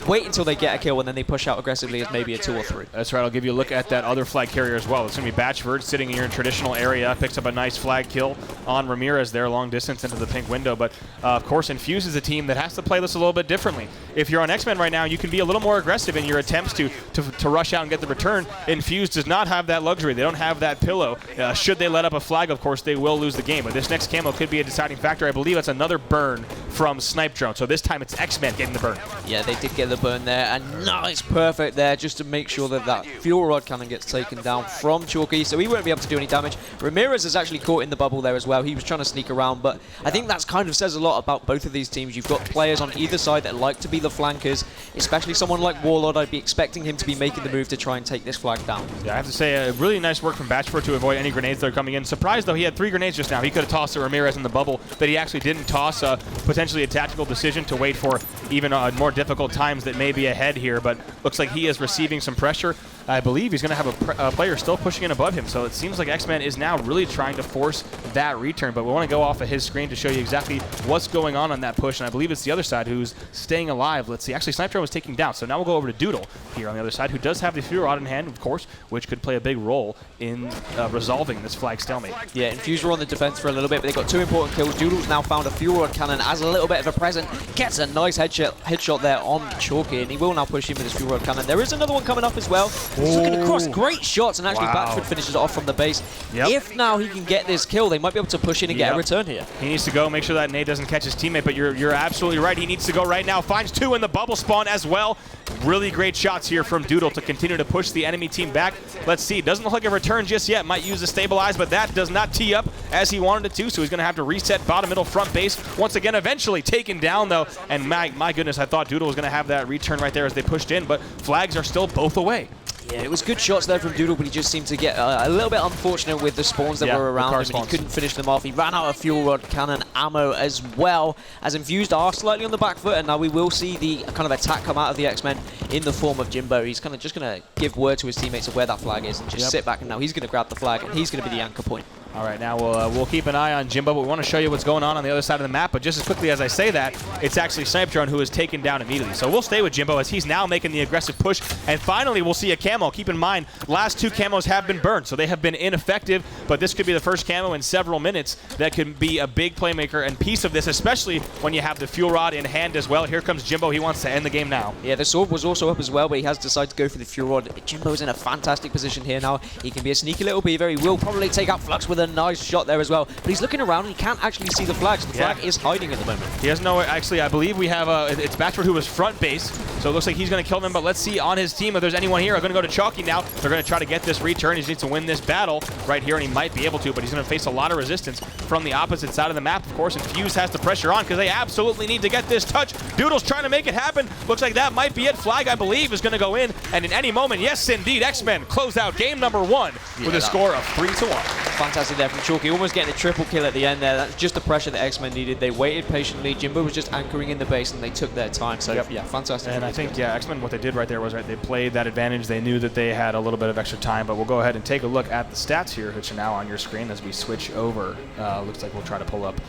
wait until they get a kill, and then they push out aggressively as maybe a 2 or 3. That's right. I'll give you a look at that other flag carrier as well. It's going to be Batchford sitting in your traditional area. Picks up a nice flag kill on Ramirez there, long distance into the pink window. But, of course, Infused is a team that has to play this a little bit differently. If you're on Xmen right now, you can be a little more aggressive in your attempts to rush out and get the return. Infused does not have that luxury. They don't have that pillow. Should they let up a flag, of course, they will lose the game. But this next camo could be a deciding factor. I believe it's another burn from Snipe Drone. So this time it's Xmen getting the burn. Yeah, they did get the burn there, and nice perfect there just to make sure that that fuel rod cannon gets taken down from Chalky, so he won't be able to do any damage. Ramirez is actually caught in the bubble there as well. He was trying to sneak around, but I think that's kind of says a lot about both of these teams. You've got players on either side that like to be the flankers, especially someone like Warlord. I'd be expecting him to be making the move to try and take this flag down. Yeah, I have to say, really nice work from Batchford to avoid any grenades that are coming in. Surprised, though, he had 3 grenades just now. He could have tossed a Ramirez in the bubble, but he actually didn't toss. Potentially a tactical decision to wait for even more difficult times that may be ahead here, but looks like he is receiving some pressure. I believe he's going to have a player still pushing in above him, so it seems like Xmen is now really trying to force that return, but we want to go off of his screen to show you exactly what's going on that push, and I believe it's the other side who's staying alive. Let's see. Actually, Snipe Drone was taking down, so now we'll go over to Doodle here on the other side, who does have the fuel rod in hand, of course, which could play a big role in resolving this flag stalemate. Yeah, Infused were on the defense for a little bit, but they got 2 important kills. Doodle's now found a fuel rod cannon as a little bit of a present, gets a nice headshot there on Chalky, and he will now push in with his fuel rod cannon. There is another one coming up as well. He's looking across, great shots, and actually Batchford finishes it off from the base. Yep. If now he can get this kill, they might be able to push in and get a return here. He needs to go, make sure that nade doesn't catch his teammate, but you're absolutely right. He needs to go right now. Finds 2 in the bubble spawn as well. Really great shots here from Doodle to continue to push the enemy team back. Let's see. Doesn't look like a return just yet. Might use the stabilize, but that does not tee up as he wanted it to, so he's going to have to reset bottom, middle, front base. Once again, eventually taken down, though, and my goodness, I thought Doodle was going to have that return right there as they pushed in, but flags are still both away. Yeah, it was good shots there from Doodle, but he just seemed to get a little bit unfortunate with the spawns that were around him, and he couldn't finish them off. He ran out of fuel rod cannon ammo as well, as Infused are slightly on the back foot, and now we will see the kind of attack come out of the Xmen in the form of Jimbo. He's kind of just going to give word to his teammates of where that flag is and just sit back, and now he's going to grab the flag, and he's going to be the anchor point. All right, now we'll keep an eye on Jimbo, but we want to show you what's going on the other side of the map. But just as quickly as I say that, it's actually Snipe Drone who is taken down immediately. So we'll stay with Jimbo as he's now making the aggressive push. And finally, we'll see a camo. Keep in mind, last 2 camos have been burned, so they have been ineffective. But this could be the first camo in several minutes that could be a big playmaker and piece of this, especially when you have the fuel rod in hand as well. Here comes Jimbo. He wants to end the game now. Yeah, the sword was also up as well, but he has decided to go for the fuel rod. Jimbo's in a fantastic position here now. He can be a sneaky little beaver. He will probably take out Flux with a nice shot there as well, but he's looking around and he can't actually see the flag, so the flag is hiding at the moment. He has no, actually, I believe we have, it's Batchford who was front base, so it looks like he's going to kill them, but let's see on his team if there's anyone here. I'm going to go to Chalky now. They're going to try to get this return. He needs to win this battle right here, and he might be able to, but he's going to face a lot of resistance from the opposite side of the map. Of course, Infused has the pressure on because they absolutely need to get this touch. Doodle's trying to make it happen. Looks like that might be it. Flag, I believe, is going to go in, and in any moment, yes, indeed, Xmen close out game number 1 with a score of 3-1. Fantastic there from Chalky, almost getting a triple kill at the end there. That's just the pressure that Xmen needed. They waited patiently. Jimbo was just anchoring in the base, and they took their time. So, yeah, fantastic. And I think, Xmen, what they did right there was they played that advantage. They knew that they had a little bit of extra time, but we'll go ahead and take a look at the stats here, which are now on your screen as we switch over. Looks like we'll try to pull up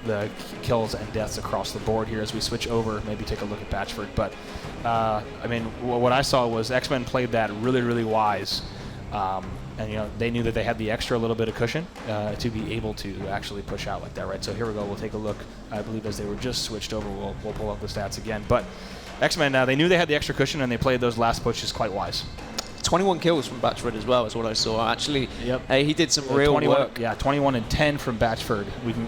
the kills and deaths across the board here as we switch over. Maybe take a look at Batchford. But, I mean, what I saw was Xmen played that really, really wise. And they knew that they had the extra little bit of cushion to be able to actually push out like that, right? So here we go. We'll take a look. I believe as they were just switched over, we'll pull up the stats again. But Xmen, they knew they had the extra cushion, and they played those last pushes quite wise. 21 kills from Batchford as well is what I saw. Actually, he did some real 21, work. Yeah, 21 and 10 from Batchford. We can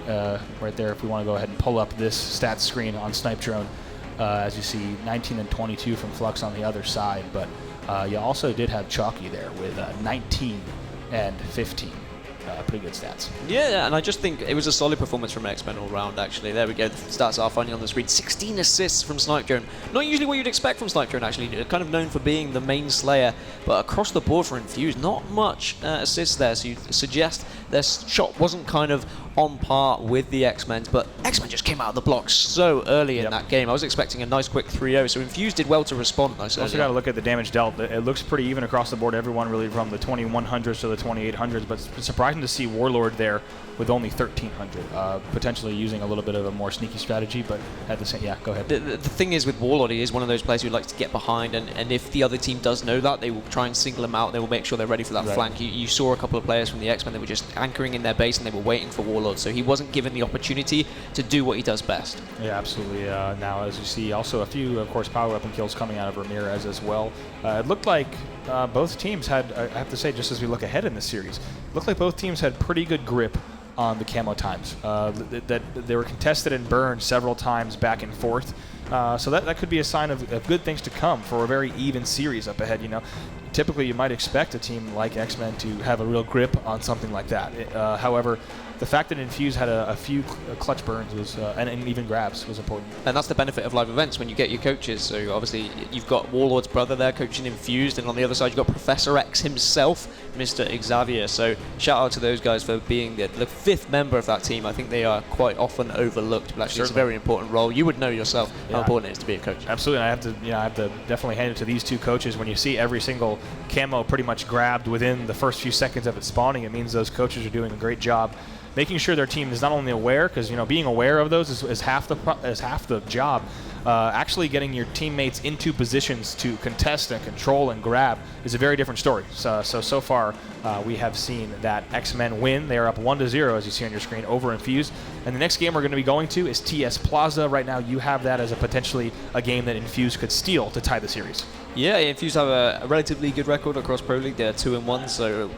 right there if we want to go ahead and pull up this stats screen on Snipe Drone. As you see, 19 and 22 from Flux on the other side, but you also did have Chalky there with 19 and 15. pretty good stats. Yeah, and I just think it was a solid performance from Xmen all round, actually. There we go, the stats are finally on the screen. 16 assists from Snipe Drone. Not usually what you'd expect from Snipe Drone, actually. They're kind of known for being the main slayer, but across the board for Infused, not much assists there, so you suggest their shot wasn't kind of on par with the Xmen's, but Xmen just came out of the blocks so early in that game. I was expecting a nice quick 3-0, so Infused did well to respond nice early. Also got to look at the damage dealt. It looks pretty even across the board, everyone really from the 2100s to the 2800s, but it's surprising to see Warlord there with only 1300, potentially using a little bit of a more sneaky strategy, but at the same, go ahead. The thing is with Warlord, he is one of those players who likes to get behind, and if the other team does know that, they will try and single him out. They will make sure they're ready for that flank. You saw a couple of players from the Xmen that were just anchoring in their base and they were waiting for Warlord, so he wasn't given the opportunity to do what he does best. Yeah, absolutely. Now, as you see, also a few, of course, power weapon kills coming out of Ramirez as well. It looked like both teams had, I have to say, just as we look ahead in this series, it looked like both teams had pretty good grip on the camo times. That they were contested and burned several times back and forth. So that could be a sign of good things to come for a very even series up ahead. Typically you might expect a team like Xmen to have a real grip on something like that. However, the fact that Infuse had a few clutch burns was, and even grabs was important. And that's the benefit of live events when you get your coaches. So obviously you've got Warlord's brother there coaching Infused, and on the other side you've got Professor X himself, Mr. Xavier. So shout out to those guys for being the fifth member of that team. I think they are quite often overlooked, but actually it's a very important role. You would know yourself how important it is to be a coach. Absolutely, and I have to definitely hand it to these two coaches. When you see every single camo pretty much grabbed within the first few seconds of it spawning, it means those coaches are doing a great job making sure their team is not only aware, because being aware of those is half the job. Actually getting your teammates into positions to contest and control and grab is a very different story. So far we have seen that Xmen win. They are up 1-0, as you see on your screen, over Infused. And the next game we're going to be going to is TS Plaza. Right now you have that as potentially a game that Infused could steal to tie the series. Yeah, Infused have a relatively good record across Pro League. They're 2-1, so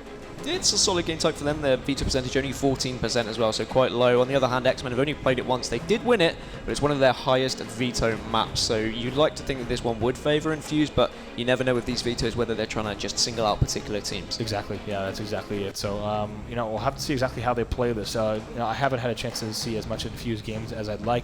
it's a solid game type for them. Their veto percentage only 14% as well, so quite low. On the other hand, Xmen have only played it once. They did win it, but it's one of their highest veto maps, so you'd like to think that this one would favor Infused, but you never know with these vetoes whether they're trying to just single out particular teams. Exactly, yeah, that's exactly it. So, we'll have to see exactly how they play this. I haven't had a chance to see as much Infused games as I'd like.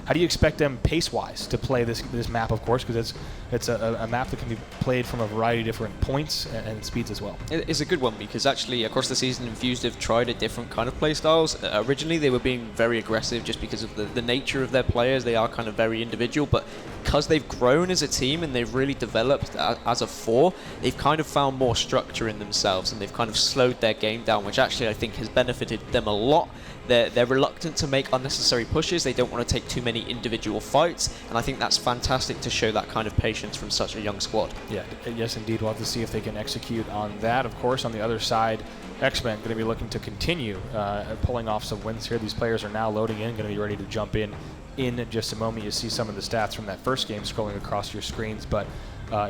How do you expect them pace-wise to play this map, of course, because it's a map that can be played from a variety of different points and speeds as well? It's a good one because actually across the season Infused have tried a different kind of play styles. Originally they were being very aggressive just because of the nature of their players. They are kind of very individual, but because they've grown as a team and they've really developed as a four, they've kind of found more structure in themselves and they've kind of slowed their game down, which actually I think has benefited them a lot. They're reluctant to make unnecessary pushes. They don't want to take too many individual fights, and I think that's fantastic to show that kind of patience from such a young squad. Yeah, yes indeed. We'll have to see if they can execute on that. Of course, on the other side, Xmen going to be looking to continue pulling off some wins here. These players are now loading in, going to be ready to jump in just a moment. You see some of the stats from that first game scrolling across your screens, but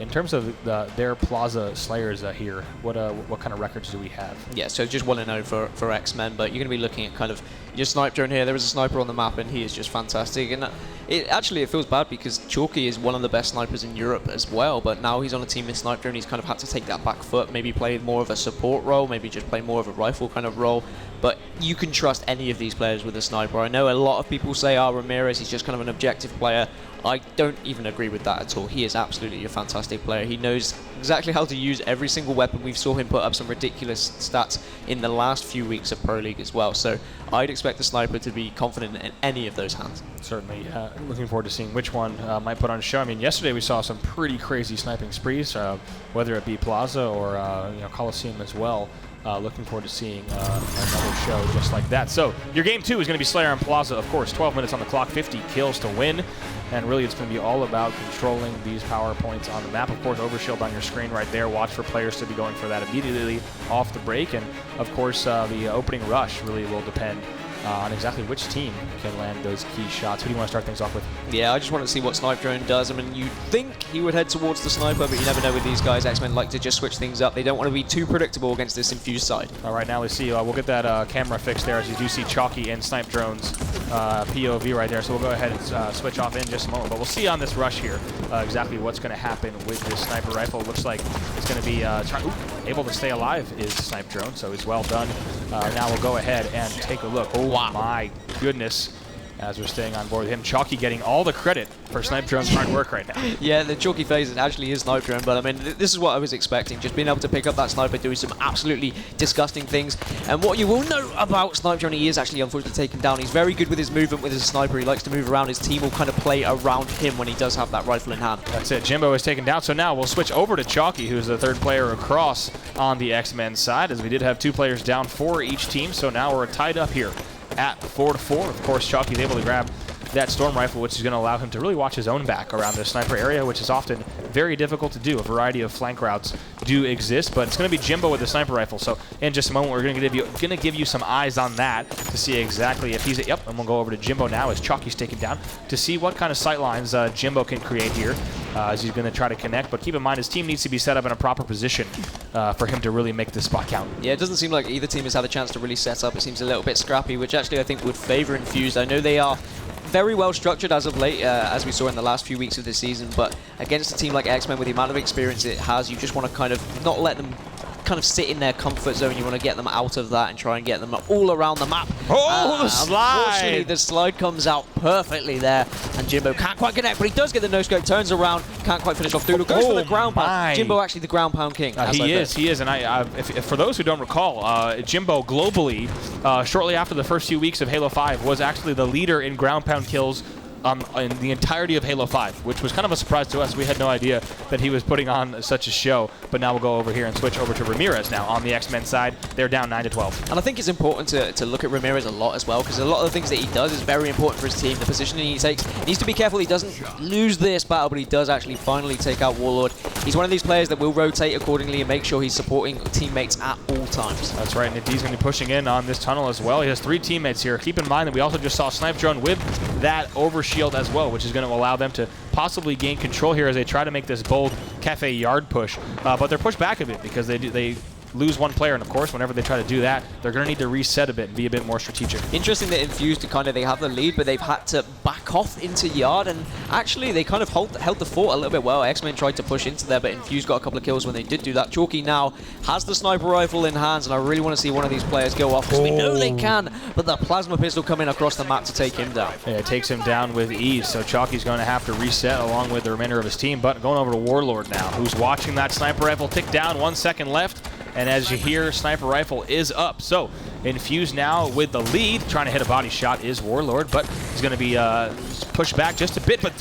in terms of their Plaza Slayers here, what kind of records do we have? Yeah, so just 1-0 for Xmen, but you're going to be looking at kind of your snipe drone here. There is a sniper on the map, and he is just fantastic. And it feels bad because Chalky is one of the best snipers in Europe as well, but now he's on a team with snipe drone. He's kind of had to take that back foot, maybe play more of a support role, maybe just play more of a rifle kind of role. But you can trust any of these players with a sniper. I know a lot of people say, Ramirez, he's just kind of an objective player. I don't even agree with that at all. He is absolutely a fantastic player. He knows exactly how to use every single weapon. We saw him put up some ridiculous stats in the last few weeks of Pro League as well. So I'd expect the sniper to be confident in any of those hands. Certainly. Looking forward to seeing which one might put on a show. I mean, yesterday we saw some pretty crazy sniping sprees, whether it be Plaza or Coliseum as well. Looking forward to seeing another show just like that. So your game 2 is going to be Slayer and Plaza, of course. 12 minutes on the clock, 50 kills to win. And really it's going to be all about controlling these power points on the map. Of course, overshield on your screen right there. Watch for players to be going for that immediately off the break. And of course, the opening rush really will depend on exactly which team can land those key shots. Who do you want to start things off with? Yeah, I just want to see what Snipe Drone does. I mean, you'd think he would head towards the sniper, but you never know with these guys. Xmen like to just switch things up. They don't want to be too predictable against this Infused side. All right, now let's see. We'll get that camera fixed there, as you do see Chalky and Snipe Drone's POV right there. So we'll go ahead and switch off in just a moment. But we'll see on this rush here exactly what's going to happen with this sniper rifle. It looks like it's going to be able to stay alive is Snipe Drone, so it's well done Now we'll go ahead and take a look. Oh my goodness. As we're staying on board with him. Chalky getting all the credit for Snipe Drone's hard work right now. Yeah, the Chalky phase actually is Snipe Drone, but I mean, this is what I was expecting. Just being able to pick up that sniper, doing some absolutely disgusting things. And what you will know about Snipe Drone, he is actually unfortunately taken down. He's very good with his movement with his sniper. He likes to move around. His team will kind of play around him when he does have that rifle in hand. That's it. Jimbo is taken down. So now we'll switch over to Chalky, who's the third player across on the X-Men side, as we did have 2 players down for each team. So now we're tied up here at 4-4. Of course, Chalky's able to grab that storm rifle, which is going to allow him to really watch his own back around the sniper area, which is often very difficult to do. A variety of flank routes do exist, but it's going to be Jimbo with the sniper rifle. So in just a moment, we're going to give you some eyes on that to see exactly if he's... Yep, and we'll go over to Jimbo now as Chalky's taken down to see what kind of sight lines Jimbo can create here as he's going to try to connect. But keep in mind, his team needs to be set up in a proper position for him to really make this spot count. Yeah, it doesn't seem like either team has had a chance to really set up. It seems a little bit scrappy, which actually I think would favor Infused. I know they are very well structured as of late, as we saw in the last few weeks of this season, but against a team like Xmen with the amount of experience it has, you just want to kind of not let them kind of sit in their comfort zone. You want to get them out of that and try and get them all around the map. Oh, the slide! Unfortunately, the slide comes out perfectly there, and Jimbo can't quite connect, but he does get the no-scope, turns around, can't quite finish off Doodle, goes for the ground pound. Jimbo actually the ground pound king. He is, and if for those who don't recall, Jimbo globally, shortly after the first few weeks of Halo 5, was actually the leader in ground pound kills in the entirety of Halo 5, which was kind of a surprise to us. We had no idea that he was putting on such a show. But now we'll go over here and switch over to Ramirez now on the X-Men side. They're down 9-12. And I think it's important to look at Ramirez a lot as well, because a lot of the things that he does is very important for his team. The positioning he takes, he needs to be careful he doesn't lose this battle, but he does actually finally take out Warlord. He's one of these players that will rotate accordingly and make sure he's supporting teammates at all times. That's right, and he's going to be pushing in on this tunnel as well. He has 3 teammates here. Keep in mind that we also just saw Snipe Drone with that overshield as well, which is going to allow them to possibly gain control here as they try to make this bold cafe yard push. But they're pushed back a bit because they lose 1 player, and of course, whenever they try to do that, they're going to need to reset a bit and be a bit more strategic. Interesting that Infused they have the lead, but they've had to back off into yard, and actually they kind of held the fort a little bit well. X-Men tried to push into there, but Infused got a couple of kills when they did do that. Chalky now has the sniper rifle in hands, and I really want to see one of these players go off, because we know they can, but the plasma pistol coming across the map to take him down. Yeah, it takes him down with ease, so Chalky's going to have to reset along with the remainder of his team, but going over to Warlord now, who's watching that sniper rifle tick down, 1 second left. And as you hear, sniper rifle is up. So Infused now with the lead. Trying to hit a body shot is Warlord, but he's going to be pushed back just a bit. But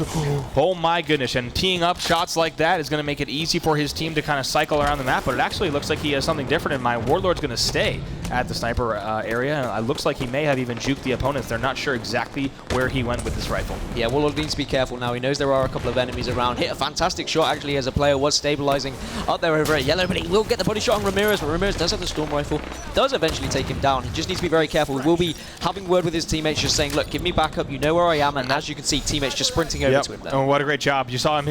oh my goodness, and teeing up shots like that is going to make it easy for his team to kind of cycle around the map. But it actually looks like he has something different in mind. Warlord's going to stay at the sniper area. And it looks like he may have even juked the opponents. They're not sure exactly where he went with this rifle. Yeah, Warlord needs to be careful now. He knows there are a couple of enemies around. Hit a fantastic shot actually as a player was stabilizing up there over at yellow, but he will get the body shot on Ramirez, but Ramirez does have the storm rifle, does eventually take him down. He just needs to be very careful. We will be having word with his teammates, just saying, look, give me backup, you know where I am, and as you can see, teammates just sprinting over to him there. Oh, what a great job. You saw him,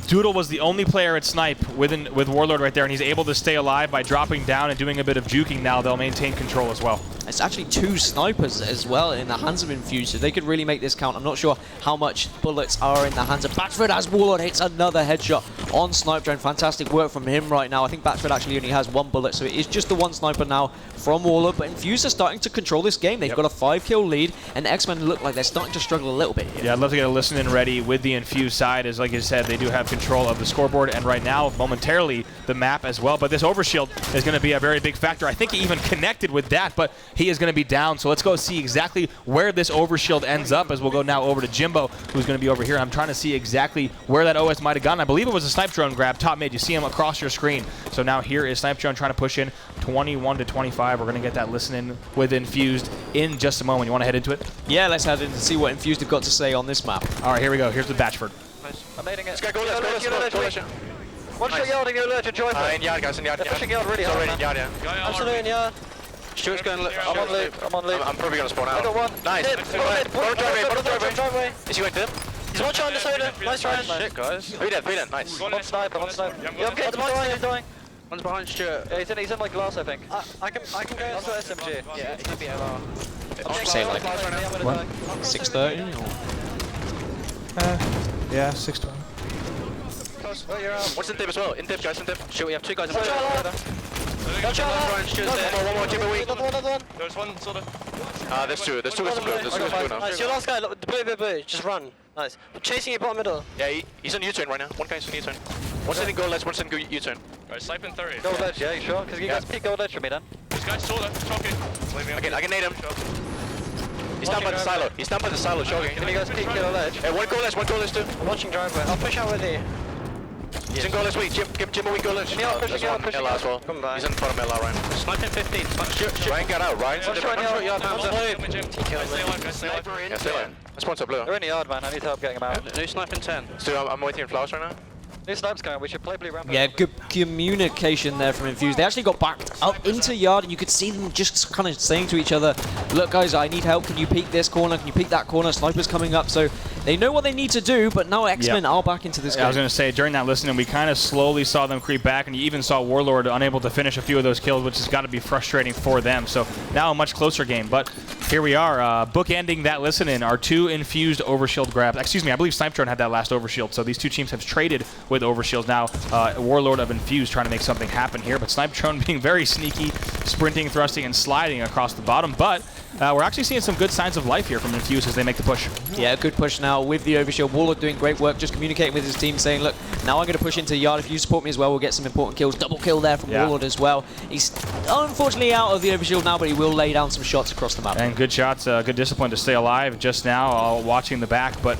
Doodle was the only player at Snipe with Warlord right there, and he's able to stay alive by dropping down and doing a bit of juking now. They'll maintain control as well. It's actually 2 snipers as well in the hands of Infused, so they could really make this count. I'm not sure how much bullets are in the hands of Batchford as Warlord hits another headshot on Snipe Drone. Fantastic work from him right now. I think Batchford actually only has 1 bullet, so it is just the 1 sniper now from Warlord, but Infused are starting to control this game. They've got a 5-kill lead, and X-Men look like they're starting to struggle a little bit here. Yeah, I'd love to get a listen-in ready with the Infused side, as like I said, they do have control of the scoreboard, and right now, momentarily, the map as well, but this overshield is going to be a very big factor. I think he even connected with that, but he is going to be down, so let's go see exactly where this overshield ends up, as we'll go now over to Jimbo, who's going to be over here. I'm trying to see exactly where that OS might have gone. I believe it was a Snipe Drone grab, top mid. You see him across your screen. So now here is Snipe Drone trying to push in 21-25. We're going to get that listen-in with Infused in just a moment. You want to head into it? Yeah, let's head in and see what Infused have got to say on this map. All right, here we go. Here's the Batchford. I'm nading it. Let's go, one shot yarding, you're allergic, join in yard, guys, in yard. They're pushing yard really hard. Already in yard, yeah. Absolutely in yard. Stuart's going, I'm on loop. I'm probably going to spawn out. I got 1. Nice. Bottom driveway. Is he going to him? He's 1 shot in the soda. Nice run. Shit, guys. Who did? Nice. One sniper. Yeah, I'm getting dying. One's behind Stuart. Yeah, he's in like glass, I think. I can go. I've got SMG. Yeah, he could be MR. I should say like, what? 6:30 or? Yeah, 6:20. What's in dip as well? In dip, guys, in dip. Shoot, we have 2 guys in dip. One more, Jimmy, wait. Another one. There's one sort of. There's two. There's two with blue. There's two with blue now. Nice, your last guy, look, blue. Just run. Nice. Chasing you bottom middle. Yeah, he's on U-turn right now. One guy's on U-turn. One's in gold ledge, one's in U-turn. Right, snipe in 30. Gold ledge, yeah, you sure? Because you guys peek gold ledge for me then. This guy's solar, choking. I can nade him. He's down by the silo. He's down by the silo, choking. Can you guys peek gold ledge? Hey, one gold ledge too. I'm watching driveway. I'll push out with you. He's in goal ledge, wait, give Jim a wee goal ledge. Pushing out. LR as well. Come back. He's in front of LR, Ryan. Sniping 15. Ryan got out, Ryan. Watch right now. Stay alive. Yeah, stay alive. Let's point to blue. They're in the yard, man. I need help getting them out. New sniping 10. So I'm waiting in flowers right now. New snipes going. We should play blue ramp. Yeah, good communication there from Infused. They actually got backed up into yard, and you could see them just kind of saying to each other, look guys, I need help, can you peek this corner, can you peek that corner, snipers coming up. So they know what they need to do, but now Xmen are back into this game. I was going to say, during that listening, we kind of slowly saw them creep back, and you even saw Warlord unable to finish a few of those kills, which has got to be frustrating for them. So now a much closer game, but here we are, bookending that listening, our two Infused overshield grabs. Excuse me, I believe Snipetron had that last overshield, so these two teams have traded with overshields. Now Warlord of Infused trying to make something happen here, but Snipetron being very sneaky, sprinting, thrusting, and sliding across the bottom, but we're actually seeing some good signs of life here from Infused as they make the push. Yeah, good push now with the overshield. Warlord doing great work, just communicating with his team, saying, look, now I'm going to push into yard. If you support me as well, we'll get some important kills. Double kill there from Warlord as well. He's unfortunately out of the overshield now, but he will lay down some shots across the map. And good shots, good discipline to stay alive just now, watching the back, but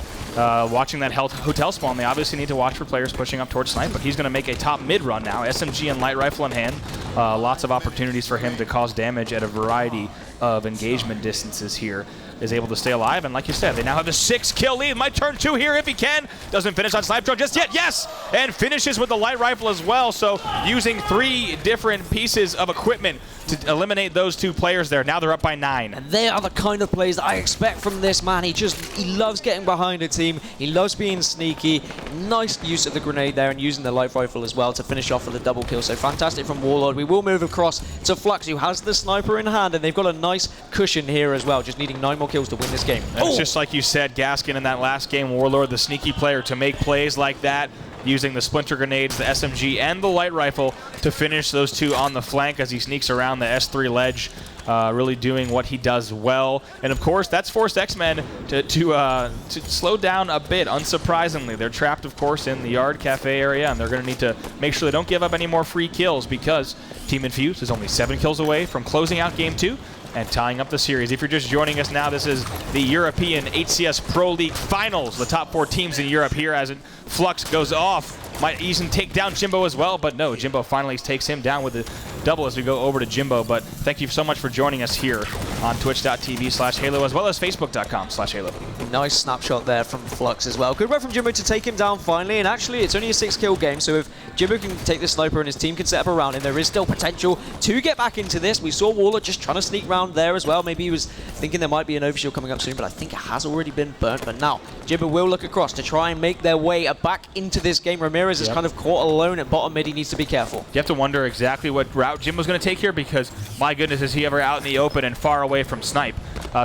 watching that hotel spawn, they obviously need to watch for players pushing up towards Snipe, but he's going to make a top mid run now. SMG and light rifle in hand. Lots of opportunities for him to cause damage at a variety of engagement distances here. Is able to stay alive, and like you said, they now have a 6-kill lead. Might turn 2 here if he can. Doesn't finish on Snipetron just yet. Yes! And finishes with the light rifle as well, so using 3 different pieces of equipment to eliminate those 2 players there. Now they're up by 9. And they are the kind of plays that I expect from this man. He loves getting behind a team. He loves being sneaky. Nice use of the grenade there and using the light rifle as well to finish off with a double kill. So fantastic from Warlord. We will move across to Flux, who has the sniper in hand, and they've got a nice cushion here as well, just needing 9 more kills to win this game. And it's just like you said, Gaskin in that last game, Warlord, the sneaky player to make plays like that, using the splinter grenades, the SMG, and the light rifle to finish those 2 on the flank as he sneaks around the S3 ledge, really doing what he does well. And of course, that's forced Xmen to slow down a bit, unsurprisingly. They're trapped, of course, in the Yard Cafe area, and they're going to need to make sure they don't give up any more free kills because Team Infused is only 7 kills away from closing out Game 2 and tying up the series. If you're just joining us now, this is the European HCS Pro League Finals. The top 4 teams in Europe here as Flux goes off. Might even take down Jimbo as well, but no, Jimbo finally takes him down with a double as we go over to Jimbo. But thank you so much for joining us here on twitch.tv/Halo as well as facebook.com/Halo. Nice snapshot there from Flux as well. Good work from Jimbo to take him down finally, and actually it's only a 6-kill game, so if Jimbo can take the sniper and his team can set up around him, there is still potential to get back into this. We saw Warlord just trying to sneak around there as well. Maybe he was thinking there might be an overshield coming up soon, but I think it has already been burnt. But now Jimbo will look across to try and make their way back into this game. Ramirez is kind of caught alone at bottom mid. He needs to be careful. You have to wonder exactly what route Jimbo's going to take here, because my goodness, is he ever out in the open and far away from Snipe.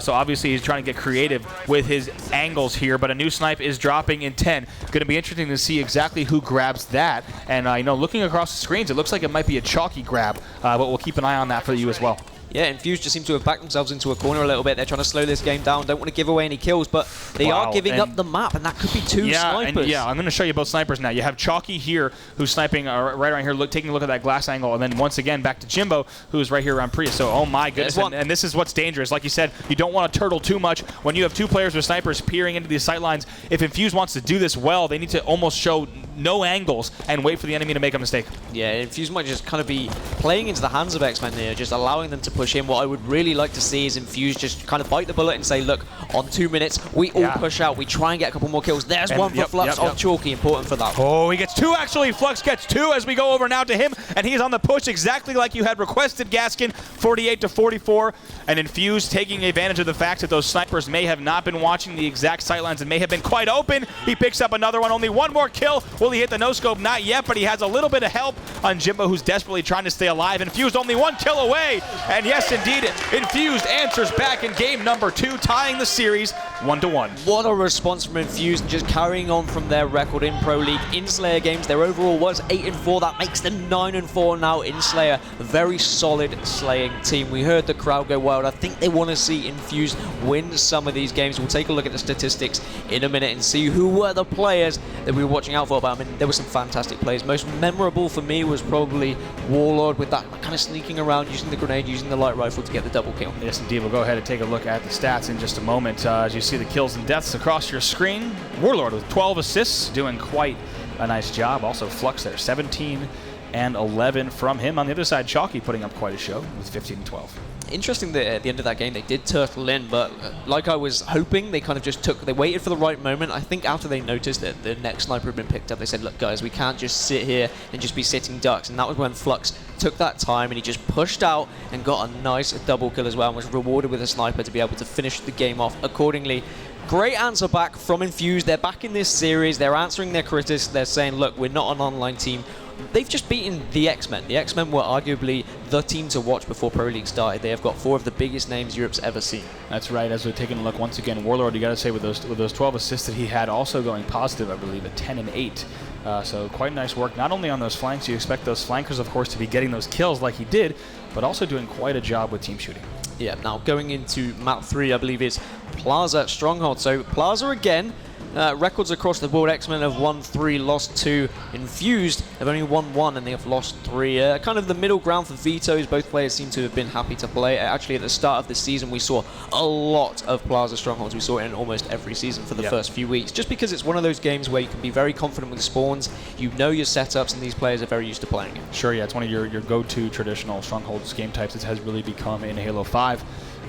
So obviously he's trying to get creative with his angles here, but a new Snipe is dropping in 10. Going to be interesting to see exactly who grabs that. And you know, looking across the screens, it looks like it might be a chalky grab, but we'll keep an eye on that for you as well. Yeah, Infused just seem to have backed themselves into a corner a little bit. They're trying to slow this game down, don't want to give away any kills, but they are giving up the map, and that could be 2 snipers. Yeah, I'm going to show you both snipers now. You have Chalky here, who's sniping right around here, taking a look at that glass angle, and then once again back to Jimbo, who's right here around Priya. So, oh my goodness, and this is what's dangerous. Like you said, you don't want to turtle too much when you have 2 players with snipers peering into these sight lines. If Infused wants to do this well, they need to almost show no angles and wait for the enemy to make a mistake. Yeah, Infused might just kind of be playing into the hands of Xmen here, just allowing them to push in. What I would really like to see is Infused just kind of bite the bullet and say, look, on 2 minutes, we all push out. We try and get a couple more kills. There's one for Flux on Chalky, important for that. Oh, he gets 2 actually. Flux gets 2 as we go over now to him, and he's on the push exactly like you had requested, Gaskin, 48-44. And Infused taking advantage of the fact that those snipers may have not been watching the exact sightlines and may have been quite open. He picks up another one. Only 1 more kill will Will he hit the no-scope? Not yet, but he has a little bit of help on Jimbo, who's desperately trying to stay alive. Infused only 1 kill away. And yes, indeed, Infused answers back in game number 2, tying the series 1-1. What a response from Infused, just carrying on from their record in Pro League. In Slayer games, their overall was 8-4. That makes them 9-4 now in Slayer. A very solid slaying team. We heard the crowd go wild. I think they want to see Infused win some of these games. We'll take a look at the statistics in a minute and see who were the players that we were watching out for. But I mean, there were some fantastic players. Most memorable for me was probably Warlord, with that kind of sneaking around, using the grenade, using the light rifle to get the double kill. Yes, indeed. We'll go ahead and take a look at the stats in just a moment. As you see the kills and deaths across your screen, Warlord with 12 assists, doing quite a nice job. Also Flux there, 17 and 11 from him. On the other side, Chalky putting up quite a show with 15 and 12. Interesting that at the end of that game they did turtle in, but like I was hoping, they kind of just they waited for the right moment. I think after they noticed that the next sniper had been picked up, they said, look guys, we can't just sit here and just be sitting ducks. And that was when Flux took that time and he just pushed out and got a nice double kill as well, and was rewarded with a sniper to be able to finish the game off accordingly. Great answer back from Infused. They're back in this series. They're answering their critics. They're saying, look, we're not an online team. They've just beaten the Xmen. The Xmen were arguably the team to watch before Pro League started. They have got 4 of the biggest names Europe's ever seen. That's right. As we're taking a look once again, Warlord, you got to say, with those 12 assists that he had, also going positive, I believe, at 10 and 8. So quite nice work, not only on those flanks. You expect those flankers, of course, to be getting those kills like he did, but also doing quite a job with team shooting. Yeah, now going into map 3, I believe is Plaza Stronghold. So Plaza again, records across the board. Xmen have won 3, lost 2. Infused have only won 1 and they have lost 3. Kind of the middle ground for vetoes. Both players seem to have been happy to play. Actually, at the start of the season, we saw a lot of Plaza Strongholds. We saw it in almost every season for the first few weeks, just because it's one of those games where you can be very confident with spawns. You know your setups, and these players are very used to playing it. Sure, yeah, it's one of your go-to traditional Strongholds game types. It has really become in Halo 5.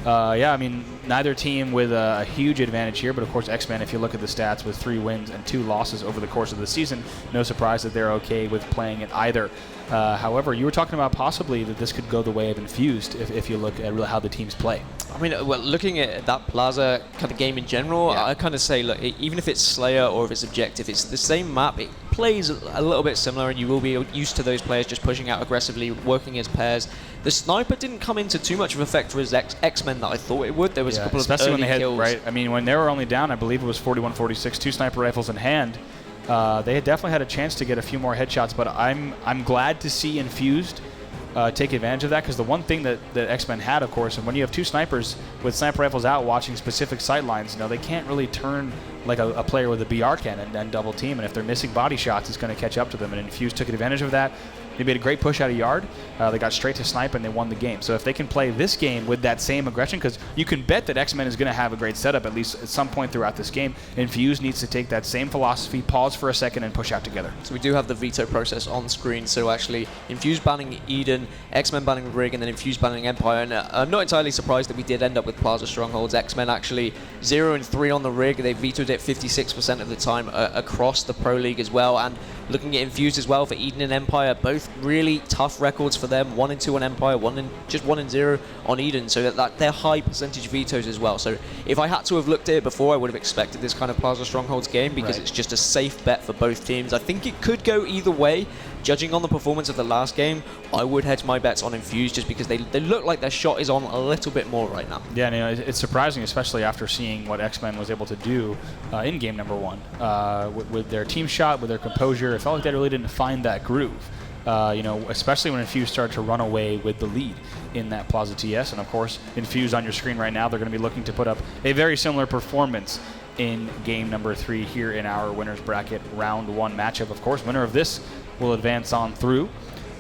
Yeah, I mean, neither team with a huge advantage here, but of course Xmen, if you look at the stats, with 3 wins and 2 losses over the course of the season, no surprise that they're okay with playing it either. However, you were talking about possibly that this could go the way of Infused if you look at really how the teams play. I mean, well, looking at that Plaza kind of game in general, I kind of say, look, even if it's Slayer or if it's Objective, it's the same map. It plays a little bit similar, and you will be used to those players just pushing out aggressively, working as pairs. The sniper didn't come into too much of effect for his Xmen that I thought it would. There was a couple of especially early when they kills. had, right? I mean, when they were only down, I believe it was 41-46, 2 sniper rifles in hand. They had definitely had a chance to get a few more headshots, but I'm glad to see Infused take advantage of that, because the one thing that Xmen had, of course, and when you have 2 snipers with sniper rifles out watching specific sight lines, they can't really turn like a player with a BR cannon and double team, and if they're missing body shots, it's going to catch up to them, and Infused took advantage of that. They made a great push out of yard. They got straight to snipe, and they won the game. So if they can play this game with that same aggression, because you can bet that Xmen is going to have a great setup at least at some point throughout this game, Infused needs to take that same philosophy, pause for a second, and push out together. So we do have the veto process on screen. So actually, Infused banning Eden, Xmen banning Rig, and then Infused banning Empire. And I'm not entirely surprised that we did end up with Plaza Strongholds. Xmen actually 0 and 3 on the Rig. They vetoed it 56% of the time across the Pro League as well. And looking at Infused as well for Eden and Empire, both really tough records for them. 1 and 2 on Empire, 1 and 0 on Eden. So that they're high percentage vetoes as well. So if I had to have looked at it before, I would have expected this kind of Plaza Strongholds game, because it's just a safe bet for both teams. I think it could go either way. Judging on the performance of the last game, I would hedge my bets on Infused, just because they look like their shot is on a little bit more right now. Yeah, it's surprising, especially after seeing what Xmen was able to do in game number 1 with their team shot, with their composure. It felt like they really didn't find that groove. Especially when Infused started to run away with the lead in that Plaza TS. And of course, Infused on your screen right now, they're going to be looking to put up a very similar performance in game number 3 here in our winners bracket round 1 matchup. Of course, winner of this will advance on through,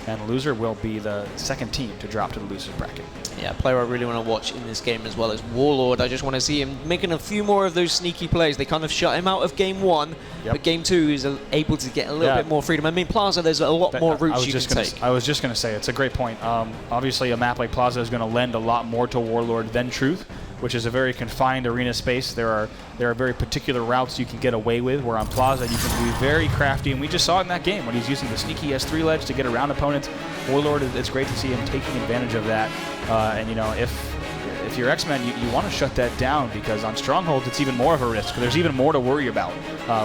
and the loser will be the second team to drop to the losers bracket. Yeah, a player I really want to watch in this game as well as Warlord. I just want to see him making a few more of those sneaky plays. They kind of shut him out of game 1, but game 2 is able to get a little bit more freedom. I mean, Plaza, there's a lot more routes you can take. I was just going to say, it's a great point. Obviously, a map like Plaza is going to lend a lot more to Warlord than Truth, which is a very confined arena space. There are very particular routes you can get away with, where on Plaza you can be very crafty, and we just saw it in that game when he's using the sneaky S3 ledge to get around opponents. Warlord, it's great to see him taking advantage of that. And if you're X-Men, you want to shut that down, because on Strongholds it's even more of a risk. There's even more to worry about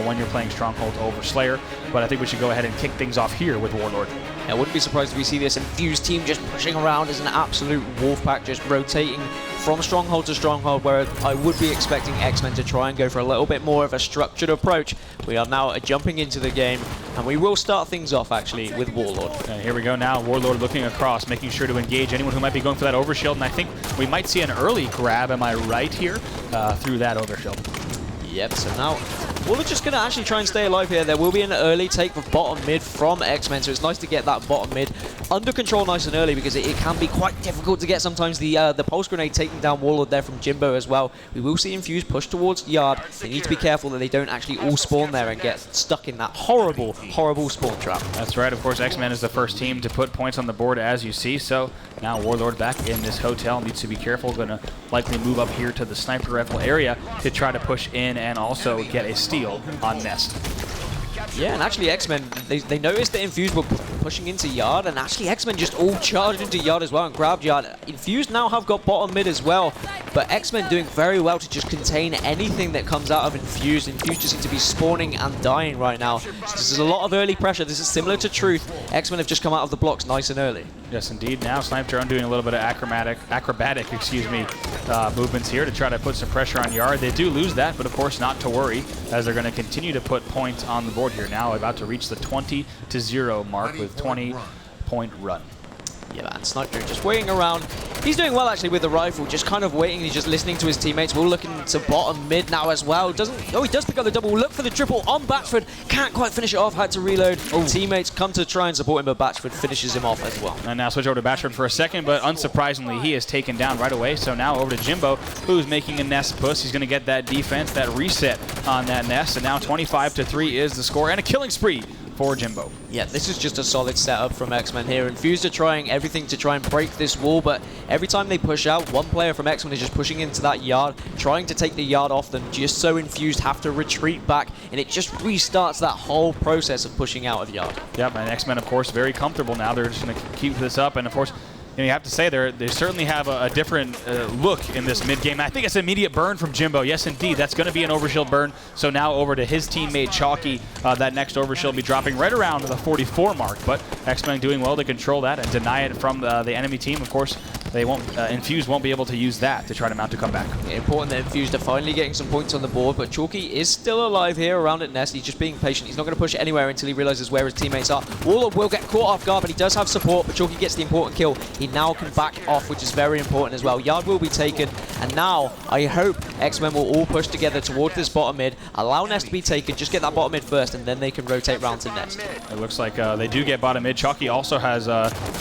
when you're playing Strongholds over Slayer. But I think we should go ahead and kick things off here with Warlord. I wouldn't be surprised if we see this Infused team just pushing around as an absolute wolf pack, just rotating from Stronghold to Stronghold, where I would be expecting X-Men to try and go for a little bit more of a structured approach. We are now jumping into the game, and we will start things off actually with Warlord. And here we go now, Warlord looking across, making sure to engage anyone who might be going for that overshield, and I think we might see an early grab, am I right here, through that overshield. Yep, so now Warlord's just going to actually try and stay alive here. There will be an early take for bottom mid from X-Men, so it's nice to get that bottom mid under control nice and early, because it can be quite difficult to get sometimes the pulse grenade taking down Warlord there from Jimbo as well. We will see Infused push towards Yard. They need to be careful that they don't actually all spawn there and get stuck in that horrible, horrible spawn trap. That's right, of course X-Men is the first team to put points on the board, as you see, so now Warlord back in this hotel, needs to be careful, going to likely move up here to the sniper rifle area to try to push in and also get a steal on Nest. Yeah, and actually X-Men, they noticed that Infused were pushing into Yard, and actually X-Men just all charged into Yard as well and grabbed Yard. Infused now have got bottom mid as well, but X-Men doing very well to just contain anything that comes out of Infused. Infused just seem to be spawning and dying right now. So this is a lot of early pressure. This is similar to Truth. X-Men have just come out of the blocks nice and early. Yes, indeed. Now Snipe Drone doing a little bit of acrobatic movements here to try to put some pressure on Yard. They do lose that, but of course not to worry, as they're going to continue to put points on the board here. Now about to reach the 20-0 mark with 20-point run. Yeah, man, Sniper just waiting around. He's doing well actually with the rifle, just kind of waiting. He's just listening to his teammates. We're looking to bottom mid now as well. He does pick up the double. Look for the triple on Batchford. Can't quite finish it off. Had to reload. Teammates come to try and support him, but Batchford finishes him off as well. And now switch over to Batchford for a second, but unsurprisingly, he is taken down right away. So now over to Jimbo, who's making a Nest push. He's going to get that defense, that reset on that Nest. And now 25-3 is the score, and a killing spree for Jimbo. Yeah, this is just a solid setup from X-Men here. Infused are trying everything to try and break this wall, but every time they push out, one player from X-Men is just pushing into that Yard, trying to take the Yard off them, just so Infused have to retreat back, and it just restarts that whole process of pushing out of Yard. Yep, and X-Men, of course, very comfortable now. They're just going to keep this up, and of course, you have to say they certainly have a different look in this mid-game. I think it's an immediate burn from Jimbo. Yes, indeed. That's going to be an overshield burn. So now over to his teammate Chalky. That next overshield will be dropping right around the 44 mark. But X-Men doing well to control that and deny it from the enemy team. Of course, they won't. Infused won't be able to use that to try to mount a comeback. Yeah, important that Infused are finally getting some points on the board, but Chalky is still alive here around at Nest. He's just being patient. He's not going to push it anywhere until he realizes where his teammates are. Warlord will get caught off guard, but he does have support, but Chalky gets the important kill. He now can back off, which is very important as well. Yard will be taken, and now I hope X-Men will all push together towards this bottom mid, allow Nest to be taken, just get that bottom mid first, and then they can rotate round to Nest. It looks like they do get bottom mid. Chalky also has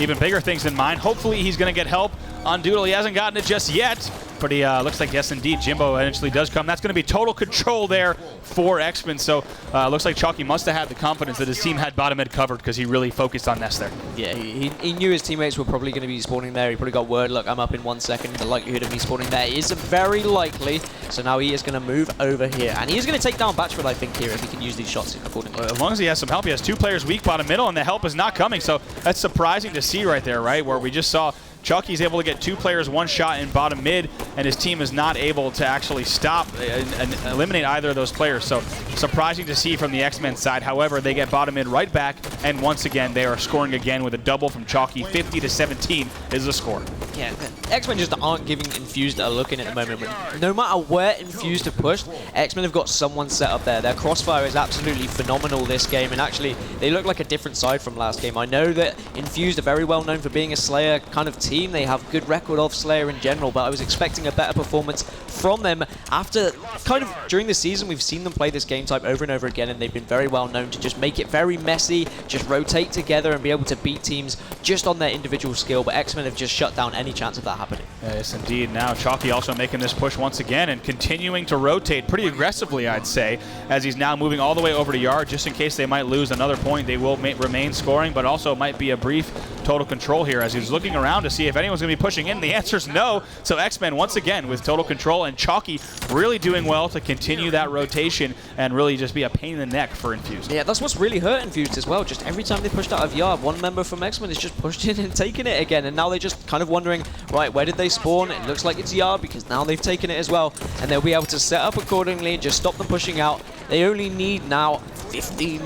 even bigger things in mind. Hopefully he's going to get help on Doodle. He hasn't gotten it just yet, but he looks like, yes, indeed, Jimbo eventually does come. That's going to be total control there for Xmen. So looks like Chalky must have had the confidence that his team had bottom mid covered, because he really focused on Nest there. Yeah, he knew his teammates were probably going to be spawning there. He probably got word, look, I'm up in 1 second. The likelihood of me spawning there is very likely. So now he is going to move over here. And he is going to take down Batchford, I think, here, if he can use these shots accordingly. As long as he has some help. He has 2 players weak bottom middle, and the help is not coming. So that's surprising to see right there, right? Where we just saw Chalky's able to get 2 players 1 shot in bottom mid, and his team is not able to actually stop and eliminate either of those players. So surprising to see from the X-Men side. However, they get bottom mid right back, and once again, they are scoring again with a double from Chalky. 50-17 is the score. Yeah, X-Men just aren't giving Infused a look in at the moment. But no matter where Infused have pushed, X-Men have got someone set up there. Their crossfire is absolutely phenomenal this game, and actually, they look like a different side from last game. I know that Infused are very well known for being a Slayer kind of team. They have good record of Slayer in general, but I was expecting a better performance from them. After kind of during the season, we've seen them play this game type over and over again, and they've been very well known to just make it very messy, just rotate together and be able to beat teams just on their individual skill. But X-Men have just shut down any chance of that happening. Yes, indeed. Now Chalky also making this push once again and continuing to rotate pretty aggressively, I'd say, as he's now moving all the way over to Yard, just in case they might lose another point. They will remain scoring, but also might be a brief total control here, as he's looking around to see if anyone's going to be pushing in. The answer's no. So X-Men once again with total control, and Chalky really doing well to continue that rotation and really just be a pain in the neck for Infused. Yeah, that's what's really hurt Infused as well. Just every time they pushed out of Yard, one member from X-Men is just pushed in and taking it again, and now they're just kind of wondering, right, right, where did they spawn? It looks like it's Yard because now they've taken it as well. And they'll be able to set up accordingly and just stop them pushing out. They only need now 25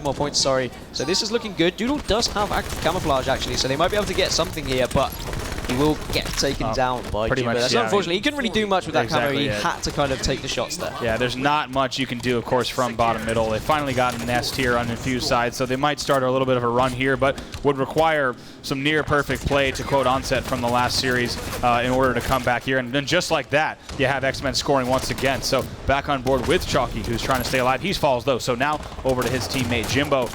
more points, sorry. So this is looking good. Doodle does have active camouflage, actually, so they might be able to get something here, but he will get taken down by Jimbo. That's unfortunately. He couldn't really do much with that camo. He had to kind of take the shots there. Yeah, there's not much you can do, of course, from bottom middle. They finally got a nest here on the Infused side, so they might start a little bit of a run here, but would require some near-perfect play, to quote Onset from the last series, in order to come back here. And then just like that, you have Xmen scoring once again. So back on board with Chalky, who's trying to stay alive. He falls, though, so now over to his teammate Jimbo,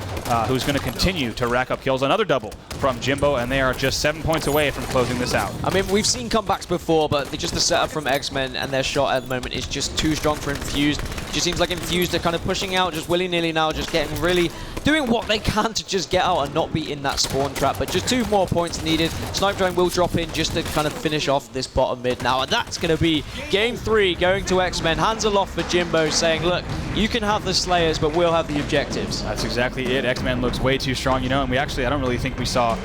who's going to continue to rack up kills. Another double from Jimbo, and they are just 7 points away from closing this out. I mean, we've seen comebacks before, but just the setup from Xmen and their shot at the moment is just too strong for Infused. It just seems like Infused are kind of pushing out just willy-nilly now, just getting really doing what they can to just get out and not be in that spawn trap. But just 2 more points needed. Snipe Drone will drop in just to kind of finish off this bottom mid now, and that's going to be game 3 going to Xmen. Hands aloft for Jimbo, saying, look, you can have the Slayers, but we'll have the objectives. That's exactly it. Xmen looks way too strong, you know, and I don't really think we saw,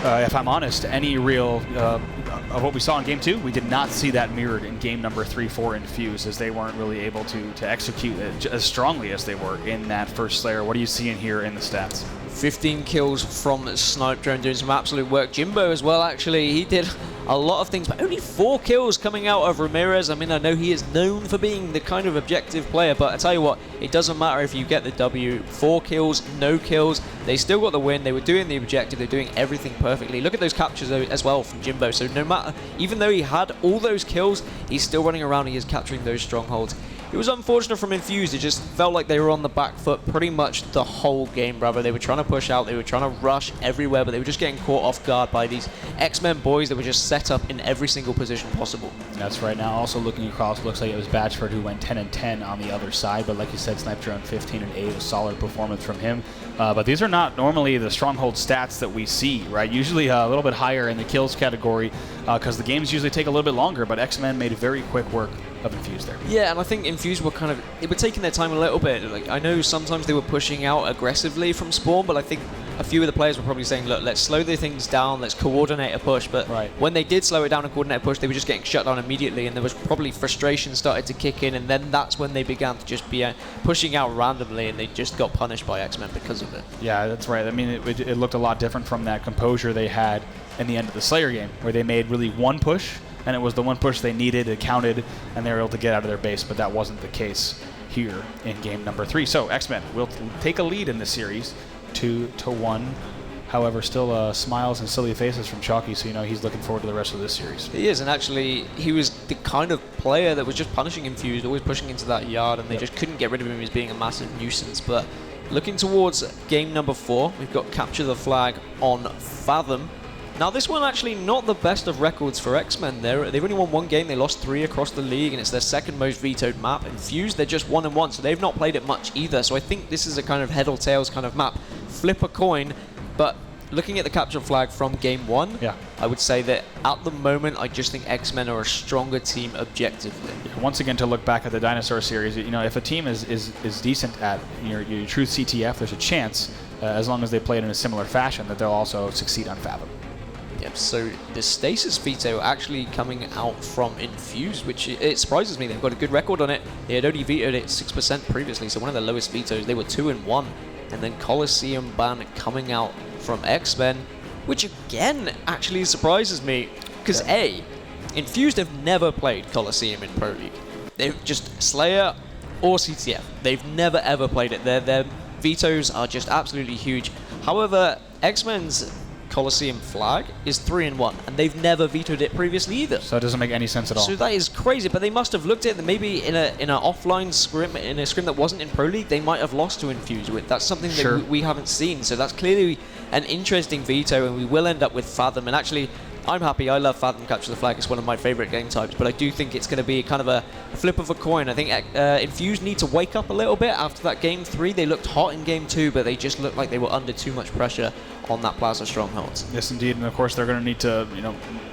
if I'm honest, any real of what we saw in game 2. We did not see that mirrored in game number 3 for Infused, as they weren't really able to execute it as strongly as they were in that first Slayer. What are you seeing here in the stats? 15 kills from Snipe Drone, doing some absolute work. Jimbo as well, actually. He did a lot of things, but only 4 kills coming out of Ramirez. I mean, I know he is known for being the kind of objective player, but I tell you what, it doesn't matter if you get the W. 4 kills, no kills. They still got the win. They were doing the objective. They're doing everything perfectly. Look at those captures as well from Jimbo. So no matter, even though he had all those kills, he's still running around. He is capturing those strongholds. It was unfortunate from Infused. It just felt like they were on the back foot pretty much the whole game, brother. They were trying to push out. They were trying to rush everywhere, but they were just getting caught off guard by these Xmen boys that were just set up in every single position possible. That's right. Now, also looking across, looks like it was Batchford who went 10-10 on the other side, but like you said, Snipe Drone 15-8, a solid performance from him. But these are not normally the stronghold stats that we see, right? Usually a little bit higher in the kills category, because the games usually take a little bit longer, but Xmen made very quick work of Infused there. Yeah, and I think Infused were they were taking their time a little bit. Like, I know sometimes they were pushing out aggressively from spawn, but I think a few of the players were probably saying, look, let's slow the things down, let's coordinate a push. But when they did slow it down and coordinate a push, they were just getting shut down immediately, and there was probably frustration started to kick in, and then that's when they began to just be pushing out randomly, and they just got punished by Xmen because of it. Yeah, that's right. I mean, it looked a lot different from that composure they had in the end of the Slayer game, where they made really one push, and it was the one push they needed, it counted, and they were able to get out of their base, but that wasn't the case here in game number 3. So Xmen will take a lead in the series, 2-1. However, still smiles and silly faces from Chalky, so you know he's looking forward to the rest of this series. He is, and actually he was the kind of player that was just punishing Infused, always pushing into that yard, and they just couldn't get rid of him as being a massive nuisance. But looking towards game number 4, we've got Capture the Flag on Fathom. Now, this one actually not the best of records for Xmen. They've only won 1 game. They lost 3 across the league, and it's their 2nd most vetoed map. Infused, they're just 1-1, so they've not played it much either. So I think this is a kind of head or tails kind of map. Flip a coin, but looking at the capture flag from game 1, I would say that at the moment, I just think Xmen are a stronger team objectively. Once again, to look back at the Dinosaur series, you know, if a team is decent at your true CTF, there's a chance, as long as they play it in a similar fashion, that they'll also succeed on Fathom. Yep, so the Stasis veto actually coming out from Infused, which it surprises me. They've got a good record on it. They had only vetoed it 6% previously, so one of the lowest vetoes. They were 2-1. And then Coliseum ban coming out from Xmen, which again actually surprises me, because Infused have never played Coliseum in Pro League. They've just Slayer or CTF. They've never ever played it. Their vetoes are just absolutely huge. However, Xmen's Coliseum flag is 3-1, and they've never vetoed it previously either. So it doesn't make any sense at all. So that is crazy, but they must have looked at it, maybe in an offline scrim, in a scrim that wasn't in Pro League, they might have lost to Infused with. That's something that we haven't seen, so that's clearly an interesting veto, and we will end up with Fathom. And actually, I'm happy. I love Fathom Capture the Flag. It's one of my favorite game types, but I do think it's going to be kind of a flip of a coin. I think Infused need to wake up a little bit after that game 3. They looked hot in game 2, but they just looked like they were under too much pressure on that Plaza Strongholds. Yes, indeed, and of course they're going to need to,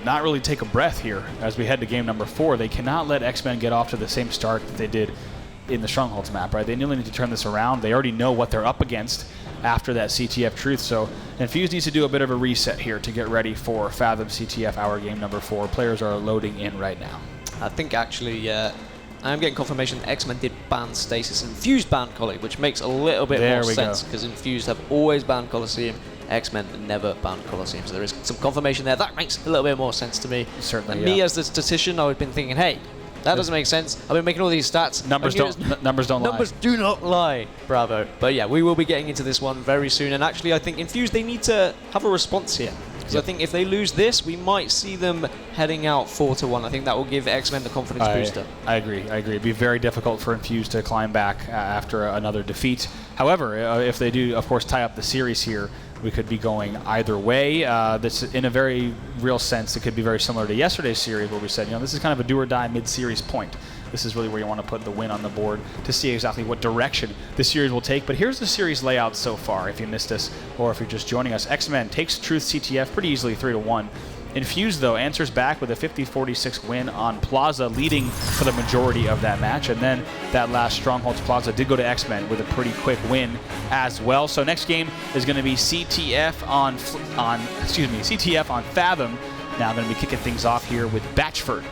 not really take a breath here as we head to game number 4. They cannot let Xmen get off to the same start that they did in the Strongholds map, right? They really need to turn this around. They already know what they're up against. after that CTF truth. So Infused needs to do a bit of a reset here to get ready for Fathom CTF Hour Game number 4. Players are loading in right now. I think actually, I'm getting confirmation that Xmen did ban Stasis and Infused banned Collie, which makes a little bit more sense because Infused have always banned Colosseum. Xmen never banned Colosseum, so there is some confirmation there. That makes a little bit more sense to me. Certainly, and me as the statistician, I've been thinking, hey, that doesn't make sense. I've been making all these stats. Numbers don't lie. Numbers do not lie. Bravo. But yeah, we will be getting into this one very soon. And actually, I think Infused, they need to have a response here. Because I think if they lose this, we might see them heading out 4-1. I think that will give Xmen the confidence booster. I agree. It'd be very difficult for Infused to climb back after another defeat. However, if they do, of course, tie up the series here, we could be going either way. This, in a very real sense, it could be very similar to yesterday's series where we said, this is kind of a do-or-die mid-series point. This is really where you want to put the win on the board to see exactly what direction the series will take. But here's the series layout so far, if you missed us or if you're just joining us. Xmen takes Truth CTF pretty easily 3-1. Infused, though, answers back with a 50-46 win on Plaza, leading for the majority of that match. And then that last Strongholds Plaza did go to Xmen with a pretty quick win as well. So next game is going to be CTF on Fathom. Now I'm going to be kicking things off here with Batchford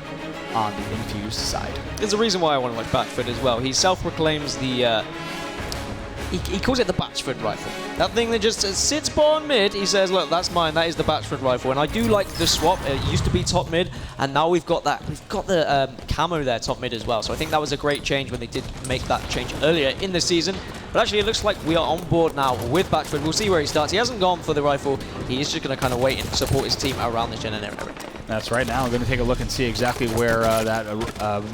on the Infused side. There's a reason why I want to like Batchford as well. He self-proclaims the... He calls it the Batchford rifle. That thing that just sits bottom mid, he says, look, that's mine, that is the Batchford rifle. And I do like the swap. It used to be top mid, and now we've got that. We've got the camo there top mid as well. So I think that was a great change when they did make that change earlier in the season. But actually, it looks like we are on board now with Batchford. We'll see where he starts. He hasn't gone for the rifle. He is just going to kind of wait and support his team around this gen and everything. That's right. Now we're going to take a look and see exactly where that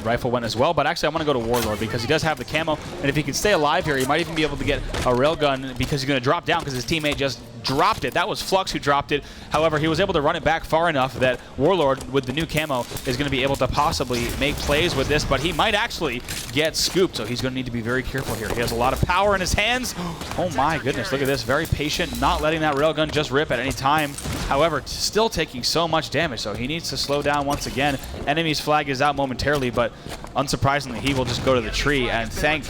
rifle went as well. But actually, I want to go to Warlord because he does have the camo. And if he can stay alive here, he might even be able to get a railgun because he's going to drop down because his teammate just dropped it. That was Flux who dropped it. However, he was able to run it back far enough that Warlord, with the new camo, is going to be able to possibly make plays with this, but he might actually get scooped, so he's going to need to be very careful here. He has a lot of power in his hands. Oh my goodness, look at this. Very patient, not letting that railgun just rip at any time. However, still taking so much damage, so he needs to slow down once again. Enemy's flag is out momentarily, but unsurprisingly, he will just go to the tree and thank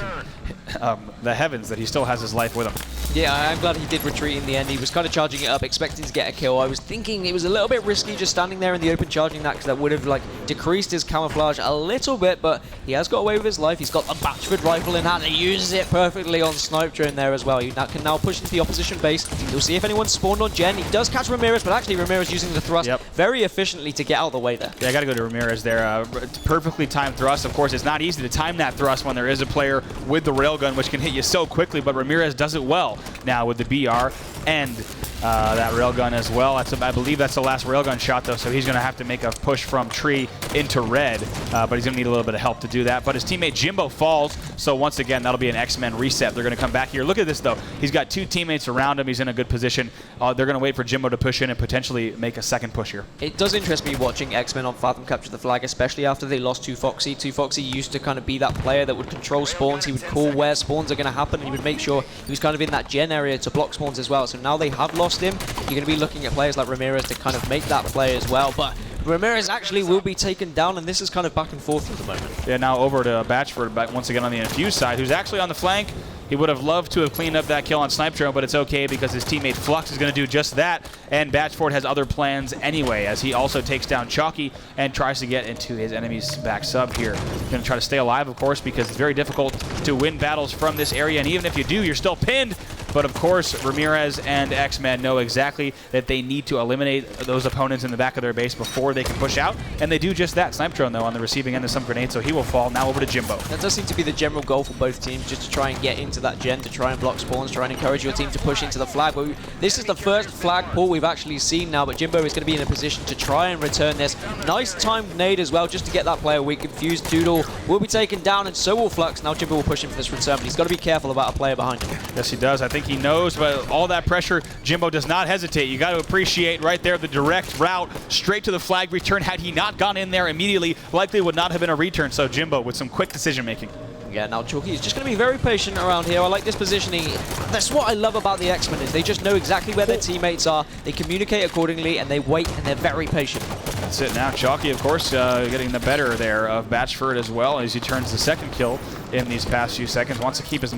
the heavens that he still has his life with him. Yeah, I'm glad he did retreat in the end. He was kind of charging it up, expecting to get a kill. I was thinking it was a little bit risky just standing there in the open charging that, because that would have like decreased his camouflage a little bit, but he has got away with his life. He's got the Batchford rifle in hand. He uses it perfectly on Snipe Drone there as well. He can now push into the opposition base. He'll see if anyone's spawned on Gen. He does catch Ramirez, but actually Ramirez using the thrust very efficiently to get out of the way there. Yeah, I got to go to Ramirez there. Perfectly timed thrust. Of course, it's not easy to time that thrust when there is a player with the railgun, which can hit you so quickly, but Ramirez does it well now with the BR and that railgun as well. I believe that's the last railgun shot, though, so he's going to have to make a push from tree into red, but he's going to need a little bit of help to do that. But his teammate Jimbo falls, so once again, that'll be an Xmen reset. They're going to come back here. Look at this, though. He's got two teammates around him. He's in a good position. They're going to wait for Jimbo to push in and potentially make a second push here. It does interest me watching Xmen on Fathom capture the flag, especially after they lost to Foxy. Foxy used to kind of be that player that would control spawns. He would call where spawns are going to happen, and he would make sure he was kind of in that gen area to block spawns as well. So now they have lost him. You're going to be looking at players like Ramirez to kind of make that play as well. But Ramirez actually will be taken down, and this is kind of back and forth at the moment. Yeah, now over to Batchford, back once again on the Infused side, who's actually on the flank. He would have loved to have cleaned up that kill on Snipe Drone, but it's okay because his teammate Flux is going to do just that, and Batchford has other plans anyway, as he also takes down Chalky and tries to get into his enemy's back sub here. Going to try to stay alive, of course, because it's very difficult to win battles from this area, and even if you do, you're still pinned. But of course, Ramirez and Xmen know exactly that they need to eliminate those opponents in the back of their base before they can push out, and they do just that. Snipe Drone, though, on the receiving end of some grenades, so he will fall. Now over to Jimbo. That does seem to be the general goal for both teams, just to try and get into that gen, to try and block spawns, try and encourage your team to push into the flag. But this is the first flag pull we've actually seen now, but Jimbo is going to be in a position to try and return this. Nice timed nade as well, just to get that player weak. Confused Doodle will be taken down, and so will Flux. Now Jimbo will push him for this return, but he's got to be careful about a player behind him. Yes, he does. I think he knows, but all that pressure, Jimbo does not hesitate. You got to appreciate right there the direct route straight to the flag return. Had he not gone in there immediately, likely would not have been a return. So Jimbo with some quick decision making. Yeah, now Chalky is just going to be very patient around here. I like this positioning. That's what I love about the Xmen, is they just know exactly where their teammates are. They communicate accordingly, and they wait, and they're very patient. That's it now. Chalky, of course, getting the better there of Batchford as well as he turns the second kill in these past few seconds. Wants to keep as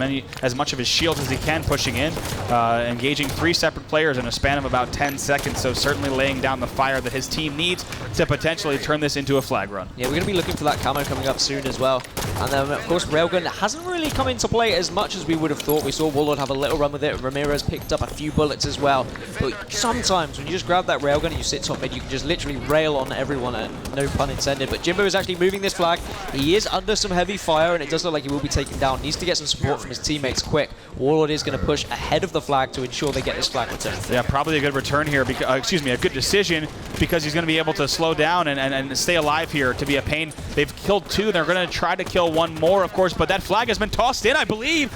much of his shields as he can pushing in, engaging 3 separate players in a span of about 10 seconds, so certainly laying down the fire that his team needs to potentially turn this into a flag run. Yeah, we're going to be looking for that camo coming up soon as well. And then, of course, Railgun hasn't really come into play as much as we would have thought. We saw Warlord have a little run with it. Ramirez picked up a few bullets as well. But sometimes when you just grab that Railgun and you sit top mid, you can just literally rail on everyone, no pun intended. But Jimbo is actually moving this flag. He is under some heavy fire, and it does look like he will be taken down. Needs to get some support from his teammates quick. Warlord is going to push ahead of the flag to ensure they get this flag returned. Yeah, probably a good return here, because, a good decision, because he's going to be able to slow down and stay alive here to be a pain. They've killed 2. They're going to try to kill 1 more, of course, but that flag has been tossed in, I believe.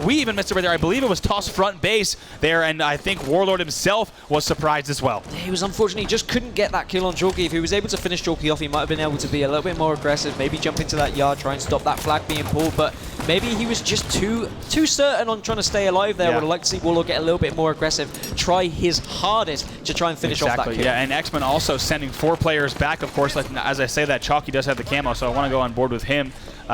We even missed it right there. I believe it was tossed front base there, and I think Warlord himself was surprised as well. He was unfortunate. He just couldn't get that kill on Chalky. If he was able to finish Chalky off, he might have been able to be a little bit more aggressive, maybe jump into that yard, try and stop that flag being pulled, but maybe he was just too certain on trying to stay alive there. Yeah. Would have liked to see Warlord get a little bit more aggressive, try his hardest to try and finish off that kill. Yeah, and Xmen also sending 4 players back, of course. As I say that, Chalky does have the camo, so I want to go on board with him.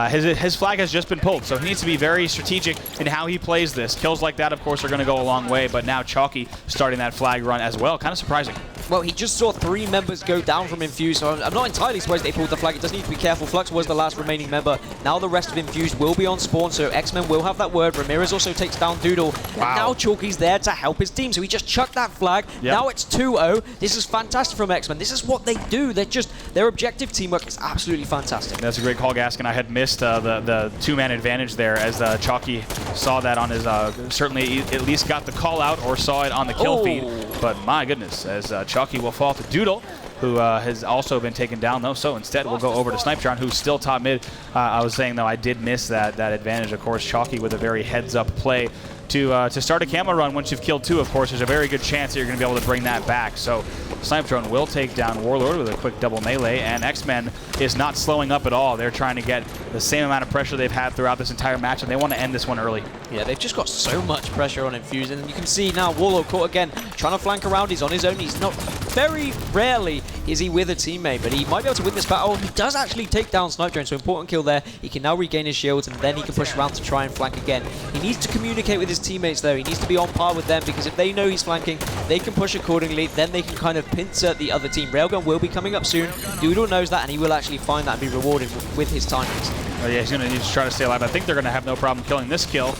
His flag has just been pulled, so he needs to be very strategic in how he plays this. Kills like that, of course, are going to go a long way, but now Chalky starting that flag run as well. Kind of surprising. Well, he just saw 3 members go down from Infused, so I'm not entirely surprised they pulled the flag. It does need to be careful. Flux was the last remaining member. Now the rest of Infused will be on spawn, so Xmen will have that word. Ramirez also takes down Doodle. Wow. And now Chalky's there to help his team, so he just chucked that flag. Yep. Now it's 2-0. This is fantastic from Xmen. This is what they do. Their objective teamwork is absolutely fantastic. That's a great call, Gaskin. I had missed the 2-man advantage there as Chalky saw that on his, certainly at least got the call out or saw it on the kill feed. But my goodness, as Chalky will fall to Doodle, who has also been taken down, though. So instead, we'll go over to Snipetron, who's still top mid. I was saying, though, I did miss that advantage. Of course, Chalky with a very heads-up play to start a camo run. Once you've killed 2, of course, there's a very good chance that you're going to be able to bring that back. So Snipetron will take down Warlord with a quick double melee, and Xmen is not slowing up at all. They're trying to get the same amount of pressure they've had throughout this entire match, and they want to end this one early. Yeah, they've just got so much pressure on Infused, and you can see now Warlord caught again, trying to flank around. He's on his own. He's not, very rarely is he with a teammate, but he might be able to win this battle. He does actually take down Snipetron, so important kill there. He can now regain his shields, and then he can push around to try and flank again. He needs to communicate with his teammates, though. He needs to be on par with them, because if they know he's flanking, they can push accordingly. Then they can kind of pincer the other team. Railgun will be coming up soon. Doodle knows that, and he will actually find that and be rewarded with his timings. Oh, yeah, he's going to need to try to stay alive. I think they're going to have no problem killing this kill,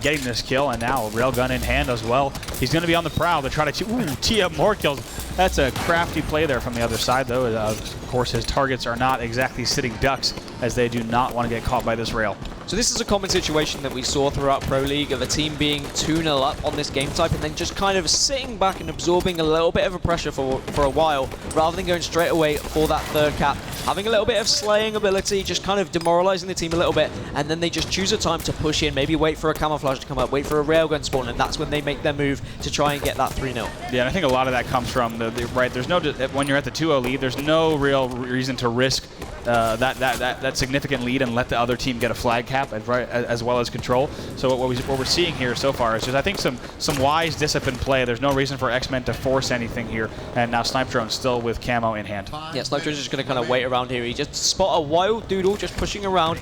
getting this kill, and now Railgun in hand as well. He's going to be on the prowl to try to tee up more kills. That's a crafty play there from the other side, though. Of course, his targets are not exactly sitting ducks, as they do not want to get caught by this rail. So this is a common situation that we saw throughout Pro League, of a team being 2-0 up on this game type and then just kind of sitting back and absorbing a little bit of a pressure for a while, rather than going straight away for that third cap. Having a little bit of slaying ability, just kind of demoralizing the team a little bit, and then they just choose a time to push in, maybe wait for a camouflage to come up, wait for a railgun spawn, and that's when they make their move to try and get that 3-0. Yeah, and I think a lot of that comes from there's no, when you're at the 2-0 lead, there's no real reason to risk that significant lead and let the other team get a flag cap as well as control. So what we're seeing here so far is just, I think, some wise disciplined play. There's no reason for Xmen to force anything here, and now Snipetron still with camo in hand. Yeah, Snipetron's just going to kind of wait around here. He just spot a wild Doodle just pushing around.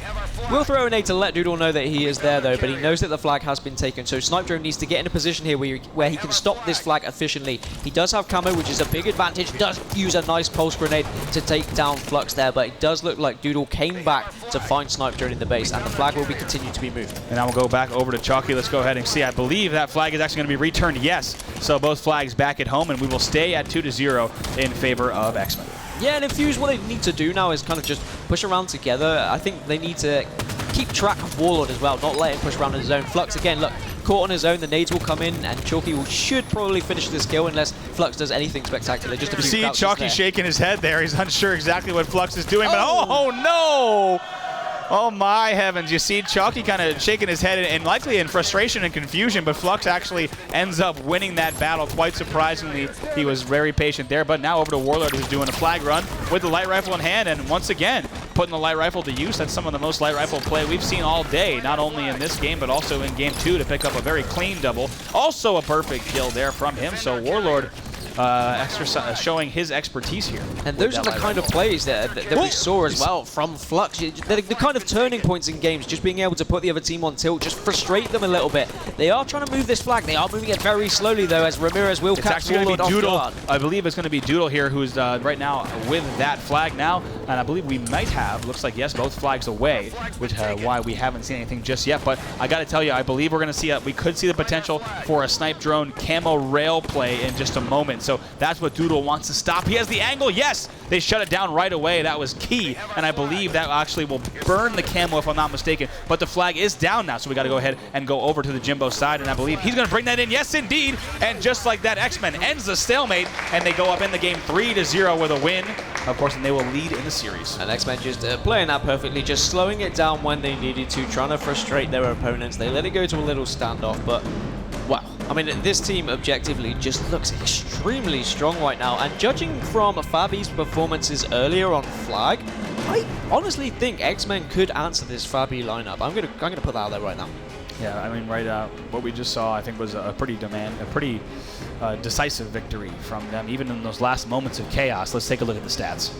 We'll throw a nade to let Doodle know that he is there, though, but he knows that the flag has been taken. So Snipetron needs to get in a position here where he can stop this flag efficiently. He does have camo, which is a big advantage. Does use a nice pulse grenade to take down Flux there, but it does look like Doodle came back to find Snipetron in the base, and the flag will be continued to be moved. And now we'll go back over to Chalky. Let's go ahead and see. I believe that flag is actually going to be returned. Yes. So both flags back at home, and we will stay at 2-0 in favor of Xmen. Yeah, and Infused, what they need to do now is kind of just push around together. I think they need to keep track of Warlord as well, not let him push around on his own. Flux, again, look, caught on his own. The nades will come in, and Chalky should probably finish this kill unless Flux does anything spectacular. Just a few see Chalky shaking his head there. He's unsure exactly what Flux is doing, but oh no! Oh my heavens, you see Chalky kind of shaking his head and likely in frustration and confusion, but Flux actually ends up winning that battle quite surprisingly. He was very patient there, but now over to Warlord, who's doing a flag run with the light rifle in hand, and once again, putting the light rifle to use. That's some of the most light rifle play we've seen all day, not only in this game, but also in game 2 to pick up a very clean double. Also a perfect kill there from him, so Warlord showing his expertise here. And those are the kind of plays that we saw as well from Flux. The kind of turning points in games, just being able to put the other team on tilt, just frustrate them a little bit. They are trying to move this flag. They are moving it very slowly, though, as Ramirez will catch Warlord off guard. I believe it's going to be Doodle here, who's right now with that flag now. And I believe we might have, looks like, yes, both flags away, which why we haven't seen anything just yet. But I got to tell you, I believe we're going to see, we could see the potential for a snipe drone camo rail play in just a moment. So that's what Doodle wants to stop. He has the angle. Yes, they shut it down right away. That was key. And I believe that actually will burn the camo, if I'm not mistaken. But the flag is down now, so we got to go ahead and go over to the Jimbo side. And I believe he's going to bring that in. Yes, indeed. And just like that, Xmen ends the stalemate, and they go up in the game 3-0 with a win. Of course, and they will lead in the series. And Xmen just playing that perfectly, just slowing it down when they needed to, trying to frustrate their opponents. They let it go to a little standoff, but wow. I mean, this team objectively just looks extremely strong right now. And judging from Fabi's performances earlier on flag, I honestly think Xmen could answer this Fabi lineup. I'm gonna put that out there right now. Yeah, I mean, what we just saw, I think, was a pretty decisive victory from them, even in those last moments of chaos. Let's take a look at the stats.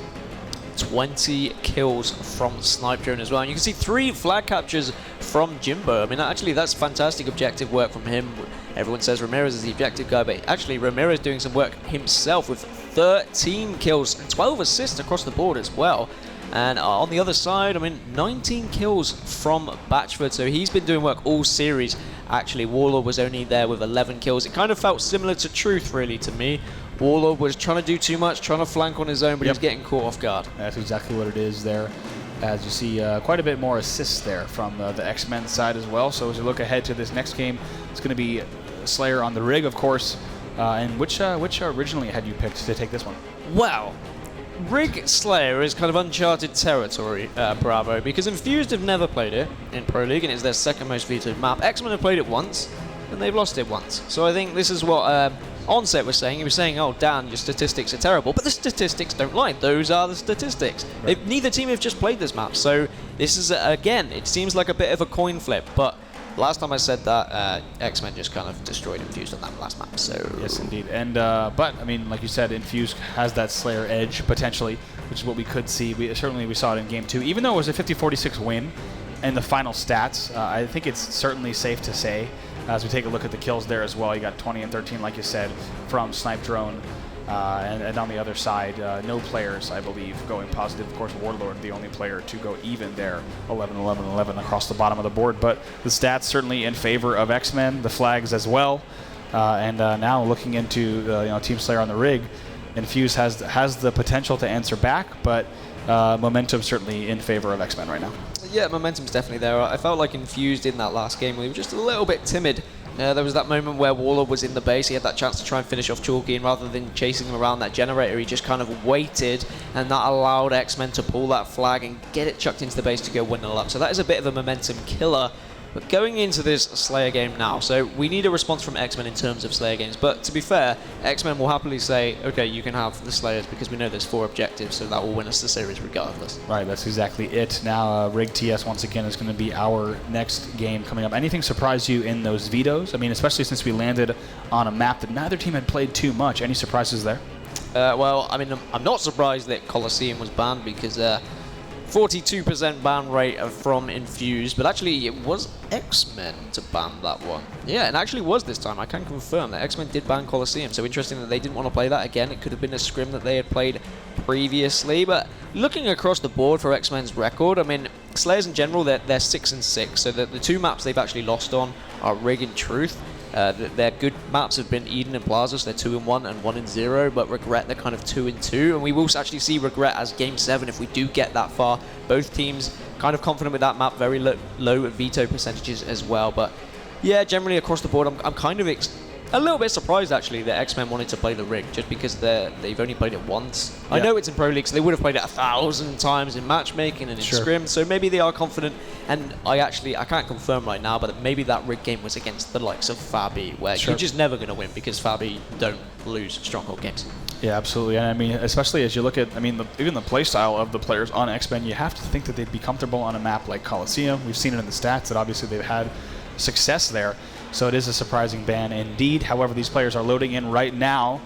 20 kills from Snipe Drone as well. And you can see 3 flag captures from Jimbo. I mean, actually, that's fantastic objective work from him. Everyone says Ramirez is the objective guy, but actually, Ramirez doing some work himself with 13 kills and 12 assists across the board as well. And on the other side, I mean, 19 kills from Batchford, so he's been doing work all series. Actually, Warlord was only there with 11 kills. It kind of felt similar to Truth, really, to me. Warlord was trying to do too much, trying to flank on his own, but he was getting caught off guard. That's exactly what it is there. As you see, quite a bit more assists there from the Xmen side as well. So as you look ahead to this next game, it's going to be Slayer on the rig, of course. And which originally had you picked to take this one? Well, Rig Slayer is kind of uncharted territory, Bravo, because Infused have never played it in Pro League, and it's their second most vetoed map. Xmen have played it once, and they've lost it once. So I think this is what Onset was saying. He was saying, oh, Dan, your statistics are terrible. But the statistics don't lie. Those are the statistics. Right. Neither team have just played this map. So this is, again, it seems like a bit of a coin flip, but last time I said that, Xmen just kind of destroyed Infused on that last map, so... Yes, indeed. And, but, I mean, like you said, Infused has that Slayer edge, potentially, which is what we could see. Certainly we saw it in Game 2. Even though it was a 50-46 win in the final stats, I think it's certainly safe to say, as we take a look at the kills there as well, you got 20 and 13, like you said, from Snipe Drone. And on the other side, no players, I believe, going positive. Of course, Warlord, the only player to go even there, 11, 11, 11 across the bottom of the board. But the stats certainly in favor of Xmen, the flags as well. And now looking into Team Slayer on the rig, Infuse has the potential to answer back, but momentum certainly in favor of Xmen right now. Yeah, momentum's definitely there. I felt like Infused in that last game, we were just a little bit timid. There was that moment where Warlord was in the base, he had that chance to try and finish off Chalky, and rather than chasing him around that generator, he just kind of waited, and that allowed Xmen to pull that flag and get it chucked into the base to go 1-0 up. So that is a bit of a momentum killer. But going into this Slayer game now, so we need a response from Xmen in terms of Slayer games. But to be fair, Xmen will happily say, okay, you can have the Slayers because we know there's 4 objectives, so that will win us the series regardless. Right, that's exactly it. Now, Rig TS once again is going to be our next game coming up. Anything surprise you in those vetoes? I mean, especially since we landed on a map that neither team had played too much. Any surprises there? Well, I mean, I'm not surprised that Colosseum was banned because 42% ban rate from Infused, but actually it was Xmen to ban that one. Yeah, it actually was this time. I can confirm that Xmen did ban Colosseum, so interesting that they didn't want to play that again. It could have been a scrim that they had played previously, but looking across the board for Xmen's record, I mean, Slayers in general, they're 6-6, so the 2 maps they've actually lost on are Rig and Truth. Their good maps have been Eden and Plaza, so they're 2-1 and 1-0, but Regret, they're kind of 2-2, and we will actually see Regret as Game 7 if we do get that far. Both teams kind of confident with that map, very low veto percentages as well, but yeah, generally across the board, I'm kind of a little bit surprised actually that Xmen wanted to play the rig just because they've only played it once. Yeah. I know it's in Pro League, so they would have played it 1,000 times in matchmaking and in scrim, so maybe they are confident. And I can't confirm right now, but maybe that rig game was against the likes of Fabi, where you're just never going to win because Fabi don't lose stronghold games. Yeah, absolutely. And I mean, especially as you look at, I mean, even the play style of the players on Xmen, you have to think that they'd be comfortable on a map like Colosseum. We've seen it in the stats that obviously they've had success there. So it is a surprising ban indeed. However, these players are loading in right now.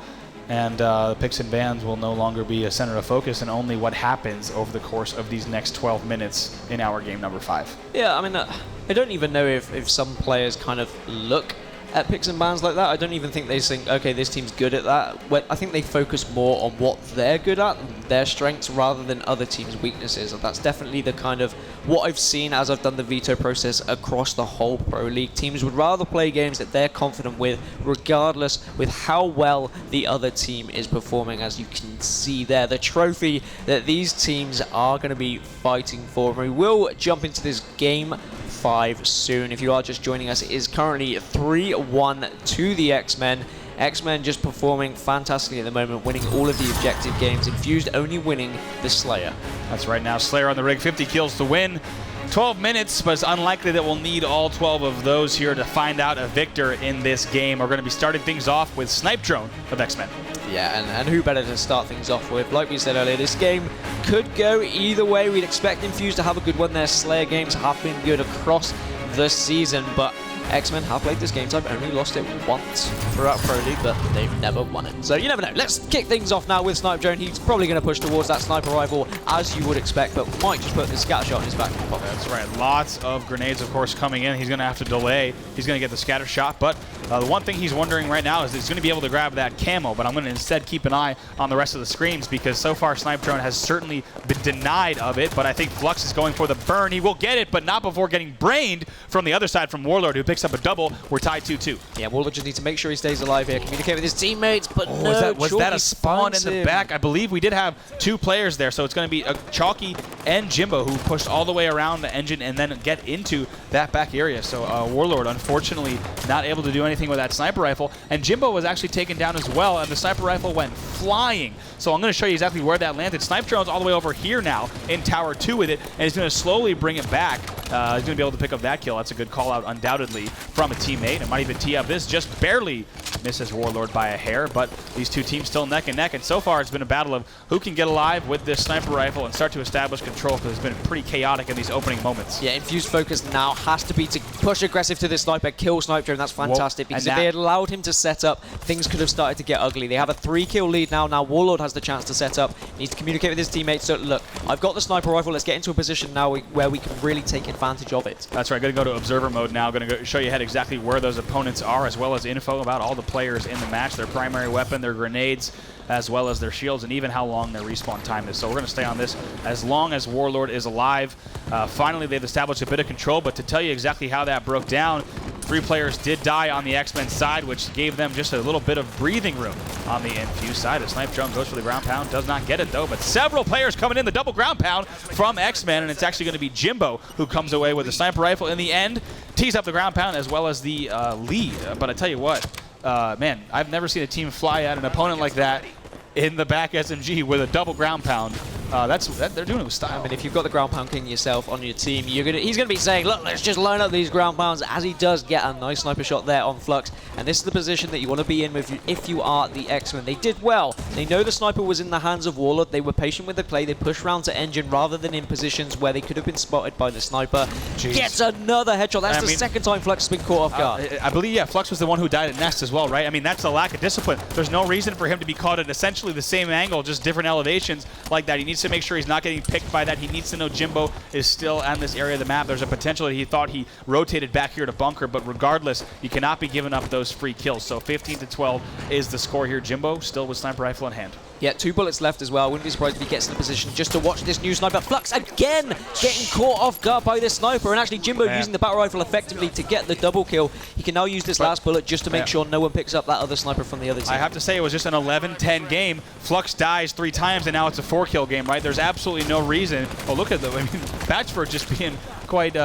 and the picks and bans will no longer be a center of focus, and only what happens over the course of these next 12 minutes in our game number 5. Yeah, I mean, I don't even know if some players kind of look at picks and bans like that. I don't even think they think, okay, this team's good at that. I think they focus more on what they're good at, their strengths, rather than other teams' weaknesses. And that's definitely the kind of what I've seen as I've done the veto process across the whole Pro League. Teams would rather play games that they're confident with, regardless with how well the other team is performing. As you can see there, the trophy that these teams are going to be fighting for. And we will jump into this game 5 soon. If you are just joining us, it is currently 3-1 to the Xmen. Xmen just performing fantastically at the moment, winning all of the objective games. Infused only winning the Slayer. That's right. Now Slayer on the rig, 50 kills to win. 12 minutes, but it's unlikely that we'll need all 12 of those here to find out a victor in this game. We're going to be starting things off with Snipe Drone of Xmen. Yeah, and who better to start things off with? Like we said earlier, this game could go either way. We'd expect Infused to have a good one. Their Slayer games have been good across the season, but Xmen have played this game type, only lost it once throughout Pro League, but they've never won it. So you never know. Let's kick things off now with Snipe Drone. He's probably going to push towards that sniper rifle, as you would expect, but might just put the scatter shot in his back pocket. That's right. Lots of grenades, of course, coming in. He's going to have to delay. He's going to get the scatter shot, but the one thing he's wondering right now is he's going to be able to grab that camo, but I'm going to instead keep an eye on the rest of the screens, because so far Snipe Drone has certainly been denied of it, but I think Flux is going for the burn. He will get it, but not before getting brained from the other side from Warlord, who picks up a double. We're tied 2-2. Yeah, Warlord just needs to make sure he stays alive here, communicate with his teammates, but was that a spawn in the back? I believe we did have 2 players there, so it's going to be Chalky and Jimbo who pushed all the way around the engine and then get into that back area. So Warlord, unfortunately, not able to do anything with that sniper rifle, and Jimbo was actually taken down as well, and the sniper rifle went flying. So I'm going to show you exactly where that landed. Snipe Drone's all the way over here now in Tower 2 with it, and he's going to slowly bring it back. He's going to be able to pick up that kill. That's a good call out, undoubtedly, from a teammate. It might even tee up this. Just barely misses Warlord by a hair, but these two teams still neck and neck, and so far it's been a battle of who can get alive with this sniper rifle and start to establish control, because it's been pretty chaotic in these opening moments. Yeah, Infused focus now has to be to push aggressive to this sniper, kill Snipe Drone. That's fantastic, because if they had allowed him to set up, things could have started to get ugly. They have a 3-kill lead now. Now Warlord has the chance to set up. He needs to communicate with his teammates. So look, I've got the sniper rifle. Let's get into a position now where we can really take advantage of it. That's right. Going to go to observer mode now. Going to show you ahead exactly where those opponents are, as well as info about all the players in the match, their primary weapon, their grenades, as well as their shields, and even how long their respawn time is. So we're going to stay on this as long as Warlord is alive. Finally, they've established a bit of control, but to tell you exactly how that broke down, 3 players did die on the Xmen side, which gave them just a little bit of breathing room on the Infused side. A Snipe Drone goes for the ground pound, does not get it though, but several players coming in, the double ground pound from Xmen, and it's actually going to be Jimbo who comes away with the sniper rifle in the end, tees up the ground pound as well as the lead. But I tell you what, man, I've never seen a team fly at an opponent like that in the back SMG with a double ground pound. They're doing it with style. I mean, if you've got the ground pound king yourself on your team, he's going to be saying, look, let's just line up these ground pounds, as he does get a nice sniper shot there on Flux. And this is the position that you want to be in if you are the Xmen. They did well. They know the sniper was in the hands of Warlord. They were patient with the play. They pushed round to engine rather than in positions where they could have been spotted by the sniper. Jeez. Gets another headshot. That's the second time Flux has been caught off guard. I believe, yeah, Flux was the one who died at Nest as well, right? I mean, that's the lack of discipline. There's no reason for him to be caught at essentially the same angle, just different elevations like that. He needs to make sure he's not getting picked by that. He needs to know Jimbo is still on this area of the map. There's a potential that he thought he rotated back here to bunker, but regardless, you cannot be giving up those free kills. So 15-12 is the score here. Jimbo still with sniper rifle in hand. Yeah, 2 bullets left as well. Wouldn't be surprised if he gets in a position just to watch this new sniper. Flux again getting caught off guard by this sniper, and actually Jimbo using the battle rifle effectively to get the double kill. He can now use this last bullet just to make sure no one picks up that other sniper from the other team. I have to say, it was just an 11-10 game. Flux dies 3 times, and now it's a 4-kill game, right? There's absolutely no reason. Oh, look at them. I mean, Batchford just being quite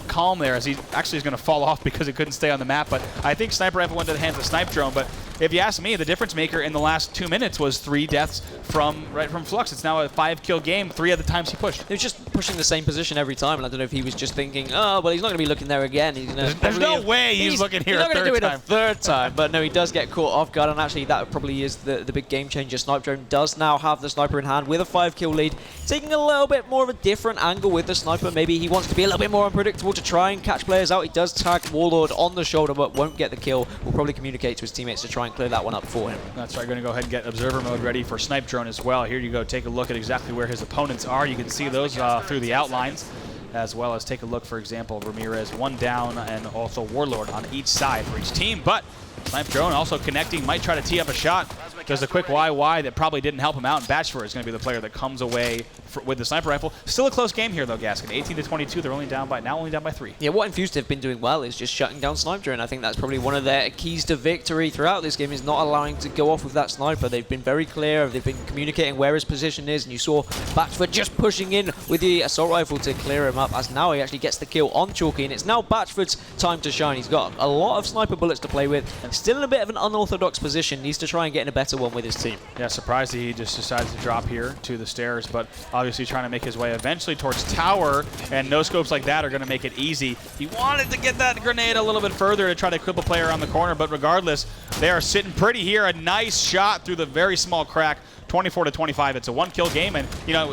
calm there, as he actually is going to fall off because he couldn't stay on the map. But I think sniper rifle went to the hands of Snipe Drone. But if you ask me, the difference maker in the last 2 minutes was 3 deaths from Flux. It's now a 5-kill game 3 of the times he pushed. It was just pushing the same position every time, and I don't know if he was just thinking, oh, well, he's not going to be looking there again. He's gonna There's no way he's looking here a third time. He's not going to do it a third time, but no, he does get caught off guard, and actually that probably is the big game changer. Snipe Drone does now have the sniper in hand with a 5-kill lead, taking a little bit more of a different angle with the sniper. Maybe he wants to be a little bit more unpredictable to try and catch players out. He does tag Warlord on the shoulder, but won't get the kill. Will probably communicate to his teammates to try and clear that one up for him. That's right, going to go ahead and get observer mode ready for Snipe Drone as well. Here you go, take a look at exactly where his opponents are. You can see those through the outlines, as well as take a look, for example, Ramirez, one down, and also Warlord on each side for each team. But Snipe Drone also connecting, might try to tee up a shot. Does a quick YY that probably didn't help him out, and Batchford is going to be the player that comes away with the sniper rifle. Still a close game here, though, Gaskin. 18-22, they're only down by 3. Yeah, what Infused have been doing well is just shutting down Snipe Drone. I think that's probably one of their keys to victory throughout this game, is not allowing to go off with that sniper. They've been very clear. They've been communicating where his position is, and you saw Batchford just pushing in with the assault rifle to clear him up, as now he actually gets the kill on Chalky, and it's now Batchford's time to shine. He's got a lot of sniper bullets to play with, and still in a bit of an unorthodox position. Needs to try and get in a better one with his team. Yeah, surprised that he just decided to drop here to the stairs, but obviously trying to make his way eventually towards tower, and no scopes like that are going to make it easy. He wanted to get that grenade a little bit further to try to cripple player around the corner, but regardless, they are sitting pretty here. A nice shot through the very small crack. 24-25. It's a 1-kill game, and you know,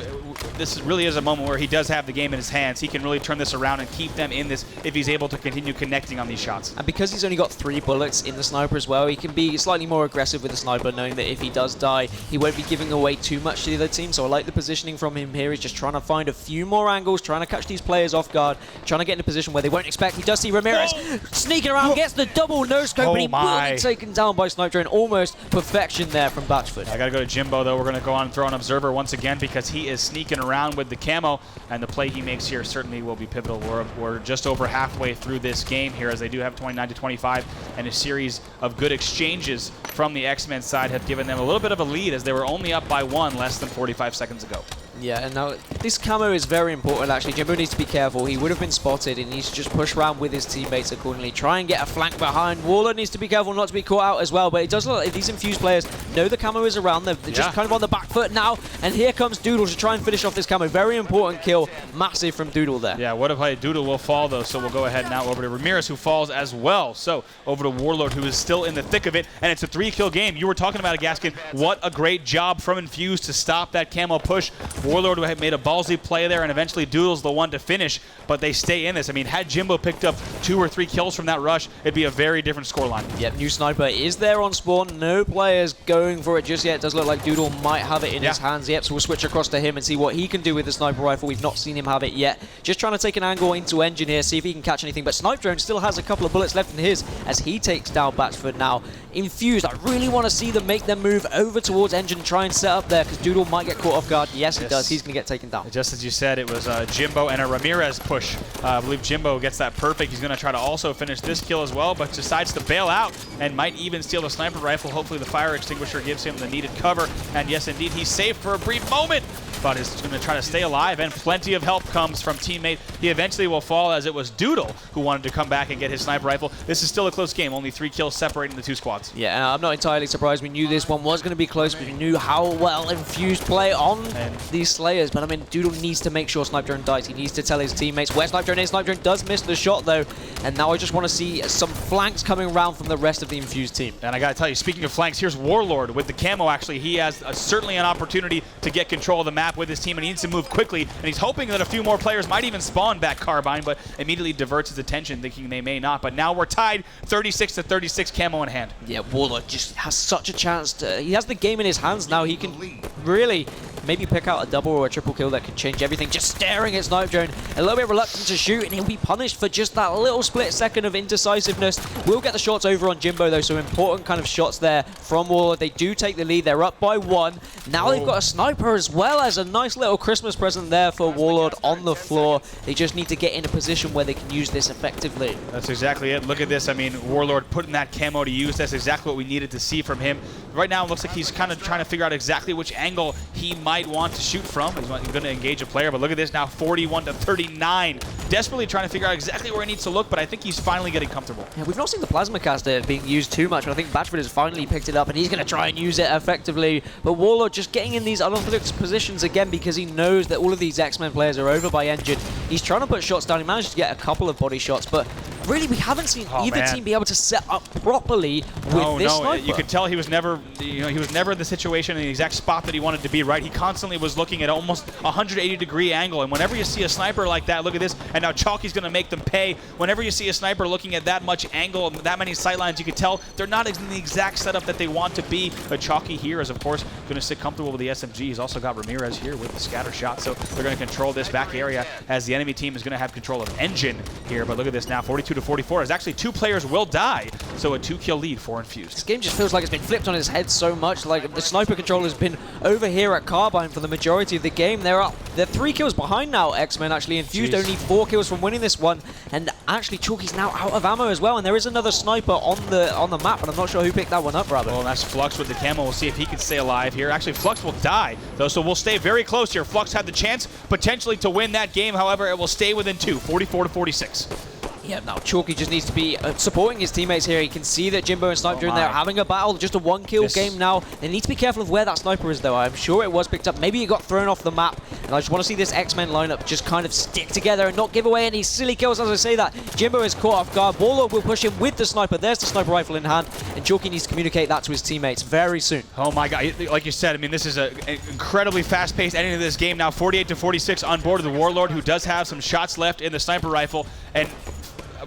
this really is a moment where he does have the game in his hands. He can really turn this around and keep them in this if he's able to continue connecting on these shots. And because he's only got 3 bullets in the sniper as well, he can be slightly more aggressive with the sniper, knowing that if he does die, he won't be giving away too much to the other team. So I like the positioning from him here. He's just trying to find a few more angles, trying to catch these players off guard, trying to get in a position where they won't expect. He does see Ramirez sneaking around, gets the double no-scope, but he will be taken down by Snipe Drone. Almost perfection there from Batchford. I got to go to Jimbo, though. We're going to go on and throw an observer once again because he is sneaking around with the camo, and the play he makes here certainly will be pivotal. We're just over halfway through this game here, as they do have 29-25, and a series of good exchanges from the X-Men side have given them a little bit of a lead, as they were only up by 1 less than 45 seconds ago. Yeah, and now this camo is very important, actually. Jimbo needs to be careful. He would have been spotted, and he needs to just push around with his teammates accordingly. Try and get a flank behind. Warlord needs to be careful not to be caught out as well, but it does look like these Infused players know the camo is around. They're just kind of on the back foot now, and here comes Doodle to try and finish off this camo. Very important kill. Massive from Doodle there. Yeah, what a play. Doodle will fall, though, so we'll go ahead now over to Ramirez, who falls as well. So over to Warlord, who is still in the thick of it, and it's a 3-kill game. You were talking about it, Gaskin. What a great job from Infused to stop that camo push. Warlord had made a ballsy play there, and eventually Doodle's the one to finish, but they stay in this. I mean, had Jimbo picked up 2 or 3 kills from that rush, it'd be a very different scoreline. Yep, new sniper is there on spawn. No players going for it just yet. It does look like Doodle might have it in his hands. Yep, so we'll switch across to him and see what he can do with the sniper rifle. We've not seen him have it yet. Just trying to take an angle into Engine here, see if he can catch anything, but Snipe Drone still has a couple of bullets left in his as he takes down Batchford now. Infused, I really want to see them make them move over towards Engine, try and set up there, because Doodle might get caught off guard. Yes, he does. He's going to get taken down. Just as you said, it was Jimbo and a Ramirez push. I believe Jimbo gets that perfect. He's going to try to also finish this kill as well, but decides to bail out and might even steal the sniper rifle. Hopefully the fire extinguisher gives him the needed cover. And yes, indeed, he's safe for a brief moment, but is going to try to stay alive, and plenty of help comes from teammate. He eventually will fall, as it was Doodle who wanted to come back and get his sniper rifle. This is still a close game, only 3 kills separating the 2 squads. Yeah, and I'm not entirely surprised. We knew this one was going to be close. We knew how well Infused play on these Slayers, but I mean, Doodle needs to make sure Snipe Drone dies. He needs to tell his teammates where Snipe Drone is. Snipe Drone does miss the shot, though, and now I just want to see some flanks coming around from the rest of the Infused team. And I got to tell you, speaking of flanks, here's Warlord with the camo. Actually, he has certainly an opportunity to get control of the map with his team, and he needs to move quickly, and he's hoping that a few more players might even spawn back Carbine, but immediately diverts his attention, thinking they may not. But now we're tied, 36-36, camo in hand. Yeah, Warlord just has such a chance to... He has the game in his hands now. He can really maybe pick out a double or a triple kill that could change everything. Just staring at Snipe Drone, a little bit reluctant to shoot, and he'll be punished for just that little split second of indecisiveness. We'll get the shots over on Jimbo, though, so important kind of shots there from Warlord. They do take the lead. They're up by 1. Now they've got a sniper as well, as a nice little Christmas present there for Warlord on the floor. They just need to get in a position where they can use this effectively. That's exactly it. Look at this. I mean, Warlord putting that camo to use. That's exactly what we needed to see from him. Right now, it looks like he's kind of trying to figure out exactly which angle he might want to shoot from. He's going to engage a player, but look at this now, 41-39 desperately trying to figure out exactly where he needs to look, but I think he's finally getting comfortable. Yeah, we've not seen the Plasma Caster being used too much, but I think Batchford has finally picked it up, and he's going to try and use it effectively. But Warlord just getting in these unorthodox positions again because he knows that all of these X-Men players are over by Engine. He's trying to put shots down. He managed to get a couple of body shots, but really we haven't seen either team be able to set up properly with this sniper. You could tell he was never, he was never in the situation in the exact spot that he wanted to be, right? He constantly was looking at almost 180-degree angle, and whenever you see a sniper like that, look at this, and now Chalky's going to make them pay. Whenever you see a sniper looking at that much angle and that many sightlines, you could tell they're not in the exact setup that they want to be. But Chalky here is, of course, going to sit comfortable with the SMG. He's also got Ramirez here with the scatter shot, so they're going to control this back area as the enemy team is going to have control of Engine here. But look at this now, 42-44. As actually 2 players will die, so a 2-kill lead for Infused. This game just feels like it's been flipped on its head so much. Like, the sniper control has been over here at Carbine for the majority of the game. They're 3 kills behind now, X-Men actually. Infused only 4 kills from winning this one, and actually Chalky's now out of ammo as well, and there is another sniper on the map, and I'm not sure who picked that one up, rather. Well, that's Flux with the camo. We'll see if he can stay alive here. Actually, Flux will die, though, so we'll stay very close here. Flux had the chance potentially to win that game. However, it will stay within 2, 44-46. Yeah, now Chalky just needs to be supporting his teammates here. He can see that Jimbo and Sniper are having a battle, just a 1-kill game now. They need to be careful of where that sniper is, though. I'm sure it was picked up. Maybe it got thrown off the map. And I just want to see this X-Men lineup just kind of stick together and not give away any silly kills as I say that. Jimbo is caught off guard. Warlord will push him with the sniper. There's the sniper rifle in hand. And Chalky needs to communicate that to his teammates very soon. Oh my god, like you said, I mean, this is an incredibly fast-paced ending to this game now. 48-46 on board of the Warlord, who does have some shots left in the sniper rifle. And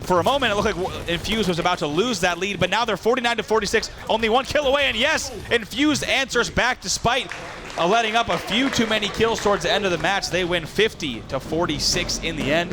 for a moment, it looked like Infused was about to lose that lead, but now they're 49-46, only 1 kill away, and yes, Infused answers back despite letting up a few too many kills towards the end of the match. They win 50-46 in the end,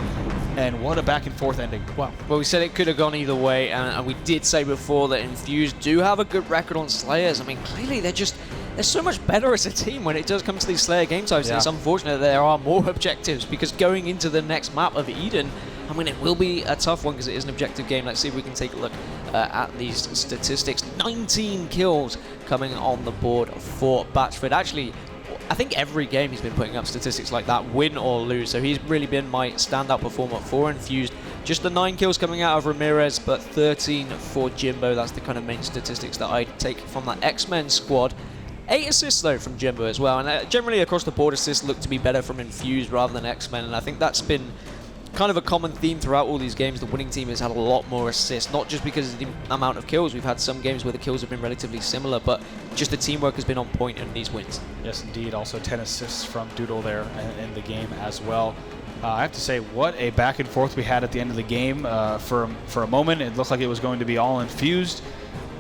and what a back-and-forth ending. Wow. Well, we said it could have gone either way, and we did say before that Infused do have a good record on Slayers. I mean, clearly they're so much better as a team when it does come to these Slayer game types. Yeah. It's unfortunate that there are more objectives, because going into the next map of Eden, I mean, it will be a tough one because it is an objective game. Let's see if we can take a look at these statistics. 19 kills coming on the board for Batchford. Actually, I think every game he's been putting up statistics like that, win or lose. So he's really been my standout performer for Infused. Just the 9 kills coming out of Ramirez, but 13 for Jimbo. That's the kind of main statistics that I take from that X-Men squad. 8 assists, though, from Jimbo as well. And generally across the board, assists look to be better from Infused rather than X-Men. And I think that's been kind of a common theme throughout all these games. The winning team has had a lot more assists, not just because of the amount of kills. We've had some games where the kills have been relatively similar, but just the teamwork has been on point in these wins. Yes, indeed. Also 10 assists from Doodle there in the game as well. I have to say, what a back and forth we had at the end of the game. For a moment, it looked like it was going to be all Infused.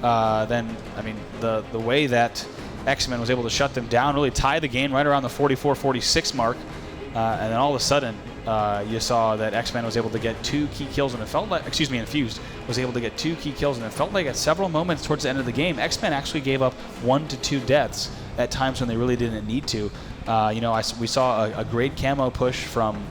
Then, I mean, the way that Xmen was able to shut them down, really tie the game right around the 44-46 mark. And then all of a sudden, you saw that Xmen was able to get 2 key kills, and it felt like, Infused was able to get 2 key kills, and it felt like at several moments towards the end of the game, Xmen actually gave up 1 to 2 deaths at times when they really didn't need to. We saw a great camo push from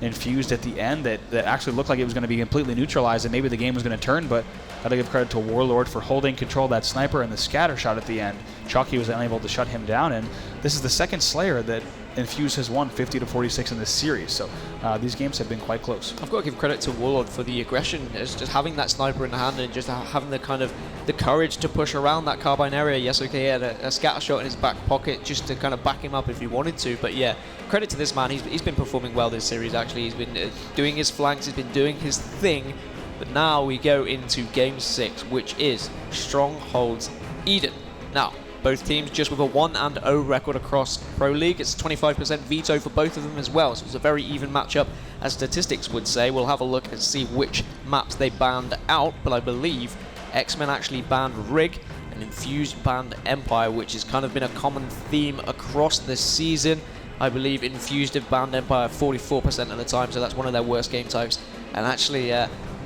Infused at the end that actually looked like it was going to be completely neutralized, and maybe the game was going to turn, but I gotta give credit to Warlord for holding control of that sniper and the scatter shot at the end. Chalky was unable to shut him down, and this is the second Slayer that Infused has won 50-46 in this series, so these games have been quite close. I've got to give credit to Warlord for the aggression, just having that sniper in the hand and just having the kind of the courage to push around that carbine area. Yes, okay, he had a scatter shot in his back pocket just to kind of back him up if he wanted to, but yeah, credit to this man. He's been performing well this series, actually. He's been doing his flanks, he's been doing his thing, but now we go into Game 6, which is Strongholds Eden. Now, both teams just with a 1-0 record across Pro League. It's a 25% veto for both of them as well, so it's a very even matchup, as statistics would say. We'll have a look and see which maps they banned out, but I believe Xmen actually banned Rig and Infused banned Empire, which has kind of been a common theme across the season. I believe Infused have banned Empire 44% of the time, so that's one of their worst game types. And actually,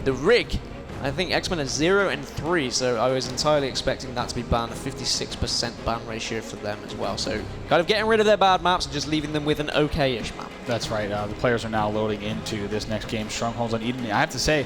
the Rig, I think Xmen is 0 and 3, so I was entirely expecting that to be banned. A 56% ban ratio for them as well. So kind of getting rid of their bad maps and just leaving them with an okay-ish map. That's right. The players are now loading into this next game, Strongholds on Eden. I have to say,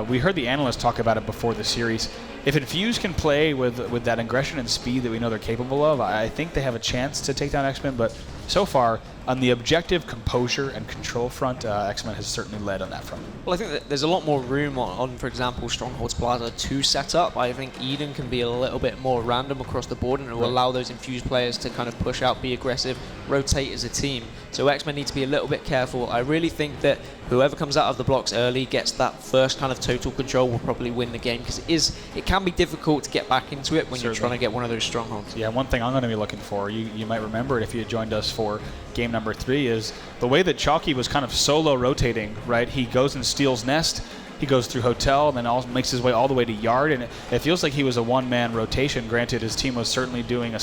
we heard the analysts talk about it before the series. If Infused can play with that aggression and speed that we know they're capable of, I think they have a chance to take down Xmen, but so far, on the objective, composure, and control front, Xmen has certainly led on that front. Well, I think that there's a lot more room on, for example, Strongholds Plaza to set up. I think Eden can be a little bit more random across the board, and it will allow those Infused players to kind of push out, be aggressive, rotate as a team. So Xmen need to be a little bit careful. I really think that whoever comes out of the blocks early gets that first kind of total control will probably win the game, because it can be difficult to get back into it when you're trying to get one of those strongholds. Yeah, one thing I'm going to be looking for, you might remember it if you had joined us for game number 3, is the way that Chalky was kind of solo rotating, right? He goes and steals Nest, he goes through Hotel, and then makes his way all the way to Yard, and it feels like he was a one-man rotation. Granted, his team was certainly doing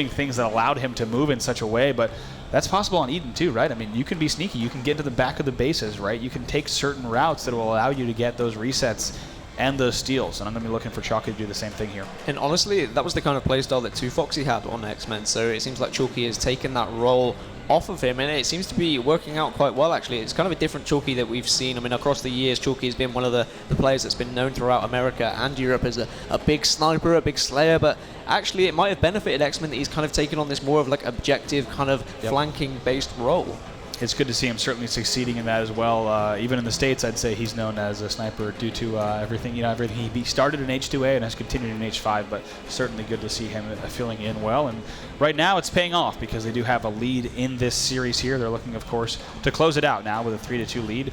things that allowed him to move in such a way, but that's possible on Eden too, right? I mean, you can be sneaky, you can get to the back of the bases, right? You can take certain routes that will allow you to get those resets and those steals, and I'm going to be looking for Chalky to do the same thing here. And honestly, that was the kind of playstyle that 2Foxy had on Xmen, so it seems like Chalky has taken that role off of him, and it seems to be working out quite well, actually. It's kind of a different Chalky that we've seen. I mean, across the years, Chalky has been one of the players that's been known throughout America and Europe as a big sniper, a big slayer, but actually it might have benefited Xmen that he's kind of taken on this more of like objective kind of flanking-based role. It's good to see him certainly succeeding in that as well. Even in the States, I'd say he's known as a sniper due to everything he started in H2A and has continued in H5, but certainly good to see him filling in well. And right now it's paying off because they do have a lead in this series here. They're looking, of course, to close it out now with a 3-2 lead.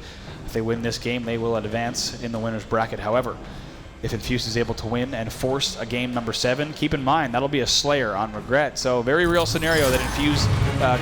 If they win this game, they will advance in the winner's bracket. However, if Infused is able to win and force a game number 7, keep in mind that'll be a Slayer on Regret. So very real scenario that Infused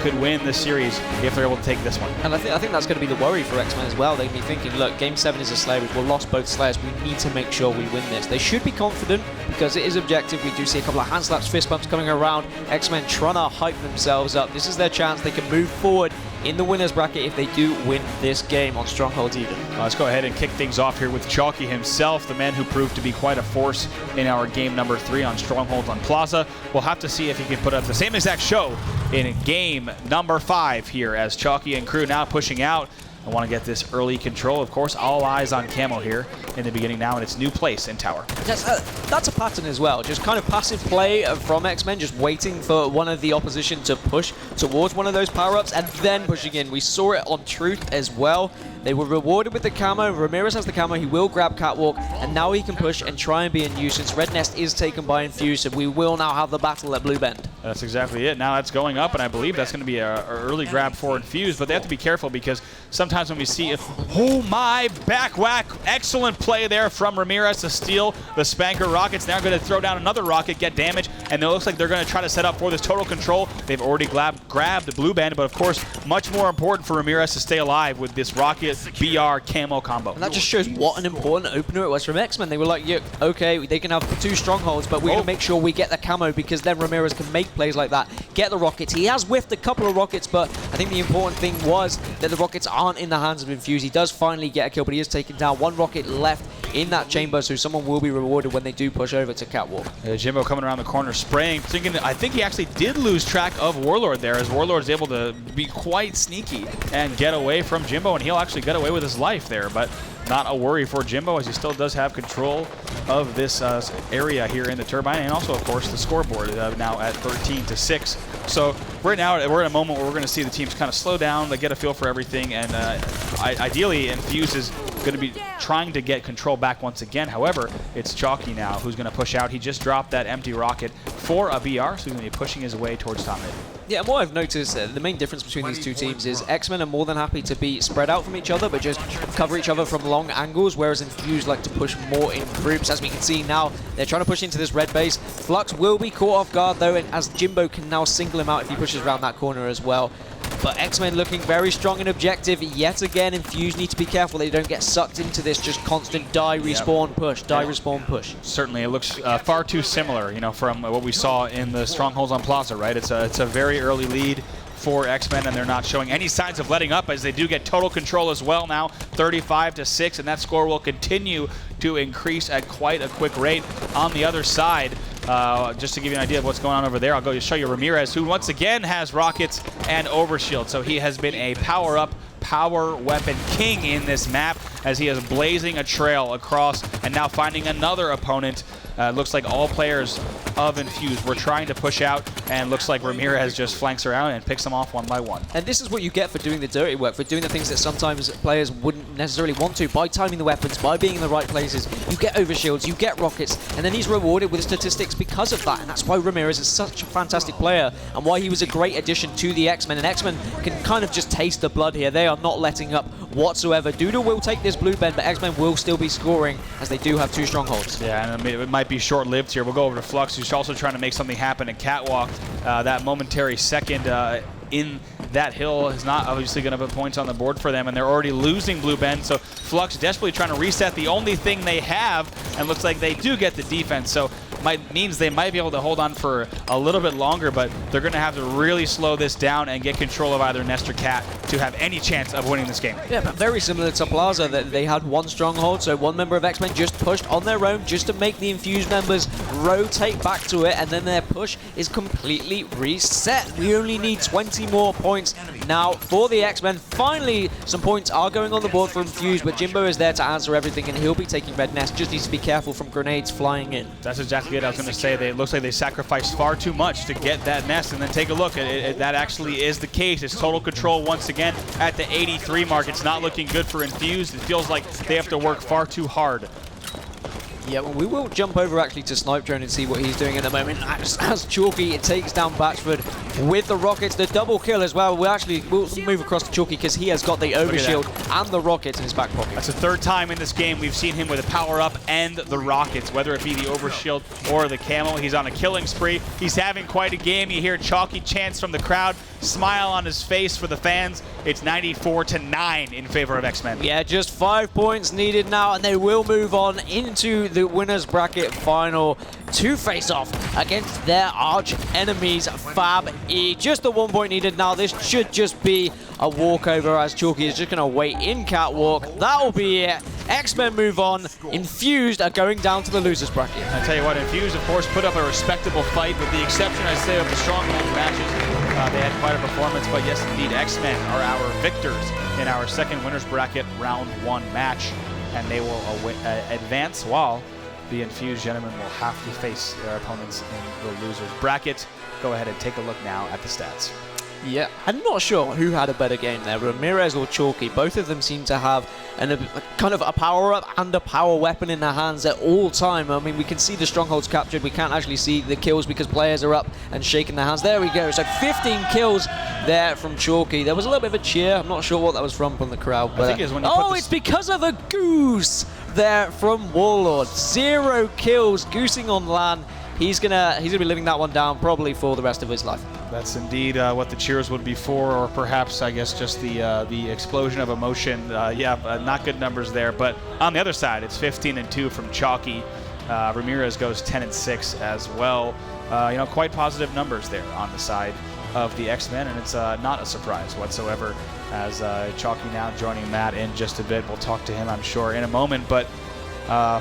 could win this series if they're able to take this one. And I think that's going to be the worry for Xmen as well. They'd be thinking, look, game 7 is a Slayer. We've lost both Slayers. We need to make sure we win this. They should be confident because it is objective. We do see a couple of hand slaps, fist bumps coming around. Xmen trying to hype themselves up. This is their chance. They can move forward in the winner's bracket if they do win this game on Strongholds Eden. Let's go ahead and kick things off here with Chalky himself, the man who proved to be quite a force in our game number 3 on Strongholds on Plaza. We'll have to see if he can put up the same exact show in game number 5 here as Chalky and crew now pushing out. I want to get this early control. Of course, all eyes on Camo here in the beginning now in its new place in Tower. That's a pattern as well. Just kind of passive play from Xmen, just waiting for one of the opposition to push towards one of those power-ups and then pushing in. We saw it on Truth as well. They were rewarded with the camo. Ramirez has the camo. He will grab Catwalk, and now he can push and try and be a nuisance. Red Nest is taken by Infused, so we will now have the battle at Blue Bend. That's exactly it. Now that's going up, and I believe that's going to be an early grab for Infused, but they have to be careful because sometimes when we see oh my, back whack, excellent play there from Ramirez to steal the Spanker rockets. Now going to throw down another rocket, get damage, and it looks like they're going to try to set up for this total control. They've already grabbed the Blue Band, but of course, much more important for Ramirez to stay alive with this rocket BR camo combo. And that just shows what an important opener it was from Xmen. They were like, yeah, okay, they can have 2 strongholds, but we're going to make sure we get the camo because then Ramirez can make plays like that, get the rockets. He has whiffed a couple of rockets, but I think the important thing was that the rockets aren't in the hands of Infused. He does finally get a kill, but he is taken down. 1 rocket left in that chamber, so someone will be rewarded when they do push over to Catwalk. Jimbo coming around the corner, spraying, thinking. I think he actually did lose track of Warlord there, as Warlord's able to be quite sneaky and get away from Jimbo, and he'll actually get away with his life there, but not a worry for Jimbo as he still does have control of this area here in the turbine, and also, of course, the scoreboard now at 13-6. So right now we're in a moment where we're going to see the teams kind of slow down, they get a feel for everything, and ideally Infused is going to be trying to get control back once again. However, it's Chalky now who's going to push out. He just dropped that empty rocket for a BR, so he's going to be pushing his way towards top mid. Yeah, and what I've noticed, the main difference between these two teams is Xmen are more than happy to be spread out from each other, but just cover each other from long angles, whereas Infused like to push more in groups. As we can see now, they're trying to push into this red base. Flux will be caught off guard, though, and as Jimbo can now single him out if he pushes around that corner as well. But Xmen looking very strong and objective. Yet again, Infused need to be careful they don't get sucked into this just constant die, respawn, push, die, respawn, push. Certainly, it looks far too similar, from what we saw in the Strongholds on Plaza, right? It's a very early lead for Xmen, and they're not showing any signs of letting up as they do get total control as well now, 35-6, and that score will continue to increase at quite a quick rate. On the other side, just to give you an idea of what's going on over there, I'll go show you Ramirez, who once again has rockets and overshield. So he has been a power-up, power weapon king in this map as he is blazing a trail across and now finding another opponent. Looks like all players of Infused. We're trying to push out, and looks like Ramirez just flanks around and picks them off one by one. And this is what you get for doing the dirty work, for doing the things that sometimes players wouldn't necessarily want to, by timing the weapons, by being in the right places. You get overshields, you get rockets, and then he's rewarded with statistics because of that, and that's why Ramirez is such a fantastic player, and why he was a great addition to the Xmen, and Xmen can kind of just taste the blood here. They are not letting up whatsoever. Doodle will take this blue bend, but Xmen will still be scoring, as they do have 2 strongholds. Yeah, and it might be short-lived here. We'll go over to Flux, who's also trying to make something happen and catwalk. That momentary second in that hill is not obviously going to put points on the board for them, and they're already losing blue bend, so Flux desperately trying to reset the only thing they have, and looks like they do get the defense, so means they might be able to hold on for a little bit longer, but they're going to have to really slow this down and get control of either Nest or Cat to have any chance of winning this game. Yeah, but very similar to Plaza, that they had 1 stronghold, so 1 member of Xmen just pushed on their own just to make the Infused members rotate back to it, and then their push is completely reset. We only need 20 more points now for the Xmen. Finally, some points are going on the board for Infused, but Jimbo is there to answer everything, and he'll be taking Red Nest. Just needs to be careful from grenades flying in. That's exactly it. I was going to say, it looks like they sacrificed far too much to get that Nest, and then take a look. That actually is the case. It's total control once again at the 83 mark. It's not looking good for Infused. It feels like they have to work far too hard. Yeah, well, we will jump over actually to Snipe Drone and see what he's doing at the moment. As Chalky takes down Batchford with the rockets, the double kill as well. We'll move across to Chalky because he has got the overshield and the rockets in his back pocket. That's the 3rd time in this game we've seen him with a power-up and the rockets, whether it be the overshield or the camo. He's on a killing spree. He's having quite a game. You hear Chalky chants from the crowd, smile on his face for the fans. It's 94-9 in favor of Xmen. Yeah, just 5 points needed now, and they will move on into the winners bracket final to face off against their arch enemies, Fab E. Just the 1 point needed now. This should just be a walkover, as Chalky is just going to wait in catwalk. That will be it. Xmen move on. Infused are going down to the losers bracket. I tell you what, Infused, of course, put up a respectable fight, with the exception, I say, of the stronghold matches. They had quite a performance, but yes, indeed, Xmen are our victors in our 2nd winners bracket round 1 match, and they will advance, while the Infused gentlemen will have to face their opponents in the losers bracket. Go ahead and take a look now at the stats. Yeah, I'm not sure who had a better game there, Ramirez or Chalky. Both of them seem to have kind of a power-up and a power weapon in their hands at all time. I mean, we can see the strongholds captured. We can't actually see the kills because players are up and shaking their hands. There we go. So 15 kills there from Chalky. There was a little bit of a cheer. I'm not sure what that was from the crowd. But, I think it was when you it's because of a goose there from Warlord. 0 kills, goosing on LAN. He's gonna be living that one down probably for the rest of his life. That's indeed what the cheers would be for, or perhaps, I guess, just the explosion of emotion. Not good numbers there. But on the other side, it's 15-2 from Chalky. Ramirez goes 10-6 as well. Quite positive numbers there on the side of the Xmen, and it's not a surprise whatsoever, as Chalky now joining Matt in just a bit. We'll talk to him, I'm sure, in a moment. But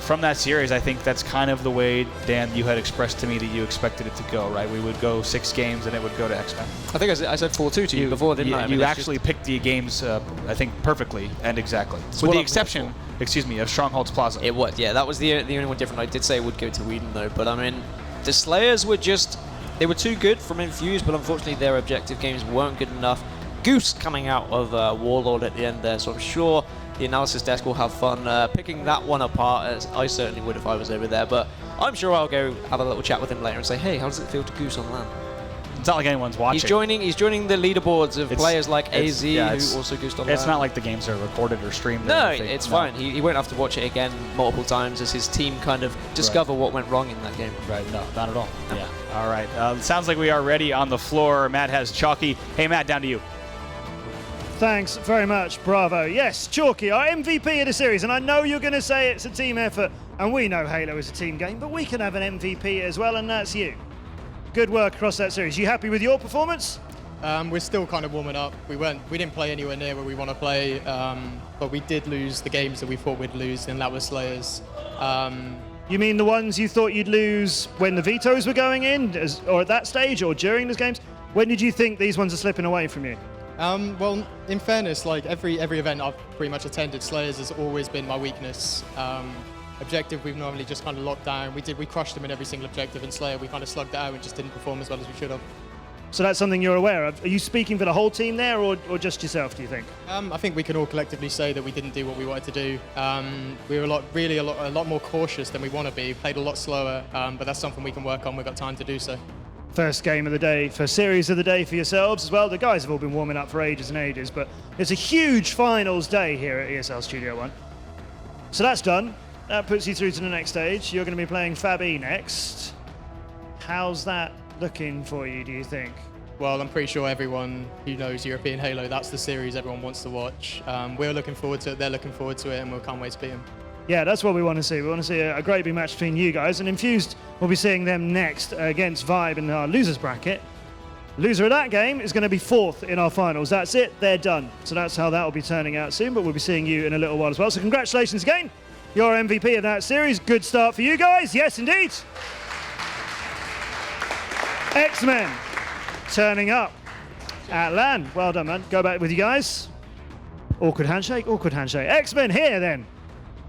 from that series, I think that's kind of the way, Dan, you had expressed to me that you expected it to go, right? We would go 6 games and it would go to Xmen. I think I said 4-2 to you before, didn't I? You actually picked the games, I think, perfectly and exactly. With the exception, of Strongholds Plaza. It would, yeah. That was the only one different. I did say it would go to Whedon, though. But, I mean, the Slayers were they were too good from Infused, but unfortunately their objective games weren't good enough. Goose coming out of Warlord at the end there, so I'm sure the analysis desk will have fun picking that one apart, as I certainly would if I was over there. But I'm sure I'll go have a little chat with him later and say, hey, how does it feel to goose on LAN? It's not like anyone's watching. He's joining the leaderboards of players like AZ, who also goosed on LAN. It's not like the games are recorded or streamed. No, it's fine. He won't have to watch it again multiple times as his team kind of discover what went wrong in that game. Right, no, not at all. No. Yeah. All right, sounds like we are ready on the floor. Matt has Chalky. Hey, Matt, down to you. Thanks very much, bravo. Yes, Chalky, our MVP of the series, and I know you're going to say it's a team effort, and we know Halo is a team game, but we can have an MVP as well, and that's you. Good work across that series. You happy with your performance? We're still kind of warming up. We didn't play anywhere near where we want to play, but we did lose the games that we thought we'd lose, and that was Slayers. You mean the ones you thought you'd lose when the vetoes were going in, or at that stage, or during those games? When did you think these ones are slipping away from you? Well, in fairness, like every event I've pretty much attended, Slayers has always been my weakness. Objective, we've normally just kind of locked down. We crushed them in every single objective, and Slayer, we kind of slugged it out and just didn't perform as well as we should have. So that's something you're aware of. Are you speaking for the whole team there, or just yourself, do you think? I think we can all collectively say that we didn't do what we wanted to do. We were a lot more cautious than we want to be. Played a lot slower, but that's something we can work on. We've got time to do so. First game of the day, first series of the day for yourselves as well. The guys have all been warming up for ages and ages, but it's a huge finals day here at ESL Studio One. So that's done. That puts you through to the next stage. You're going to be playing Fab E next. How's that looking for you, do you think? Well, I'm pretty sure everyone who knows European Halo, that's the series everyone wants to watch. We're looking forward to it, they're looking forward to it, and we can't wait to beat them. Yeah, that's what we want to see. We want to see a great big match between you guys, and Infused will be seeing them next against Vibe in our losers bracket. Loser of that game is going to be 4th in our finals. That's it, they're done. So that's how that will be turning out soon, but we'll be seeing you in a little while as well. So congratulations again. You're MVP of that series. Good start for you guys. Yes, indeed. Xmen turning up at LAN. Well done, man. Go back with you guys. Awkward handshake, awkward handshake. Xmen here then.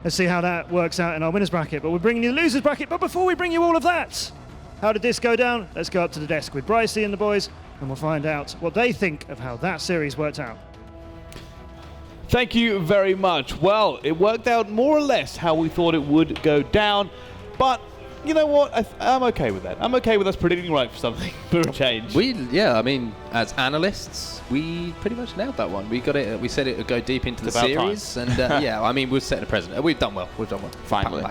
Let's see how that works out in our winners bracket. But we're bringing you the losers bracket. But before we bring you all of that, how did this go down? Let's go up to the desk with Brycey and the boys, and we'll find out what they think of how that series worked out. Thank you very much. Well, it worked out more or less how we thought it would go down, but you know what? I'm okay with that. I'm okay with us predicting right for something for a change. I mean, as analysts, we pretty much nailed that one. We got it. We said it would go deep into the series, and yeah, I mean, we've set the precedent. We've done well. Finally.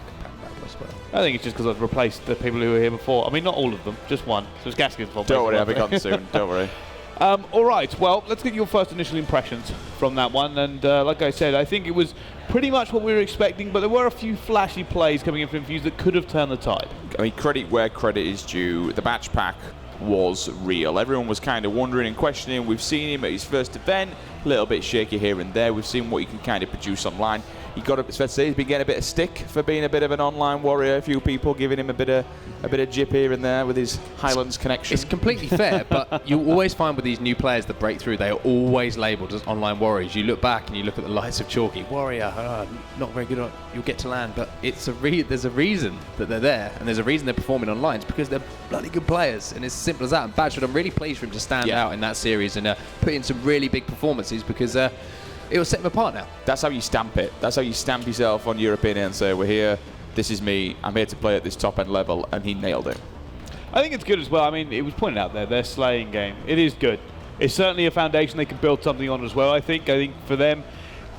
I think it's just because I've replaced the people who were here before. I mean, not all of them, just one. So it's Gaskin's fault. Don't worry, I'll be gone soon. Don't worry. All right, well, let's get your first initial impressions from that one. And like I said, I think it was pretty much what we were expecting, but there were a few flashy plays coming in from Infused that could have turned the tide. I mean, credit where credit is due. The match pack was real. Everyone was kind of wondering and questioning. We've seen him at his first event, a little bit shaky here and there. We've seen what he can kind of produce online. It's fair to say he's been getting a bit of stick for being a bit of an online warrior. A few people giving him a bit of jip here and there with his Highlands connection. It's completely fair, but you always find with these new players that break through, they are always labelled as online warriors. You look back and you look at the likes of Chalky, warrior, not very good. You'll get to land, but there's a reason that they're there, and there's a reason they're performing online. It's because they're bloody good players, and it's as simple as that. And Badgeford, I'm really pleased for him to stand out in that series and put in some really big performances because. It will set him apart now. That's how you stamp it. That's how you stamp yourself on European and say, we're here, this is me, I'm here to play at this top end level, and he nailed it. I think it's good as well. I mean, it was pointed out there, their slaying game. It is good. It's certainly a foundation they can build something on as well, I think. I think for them,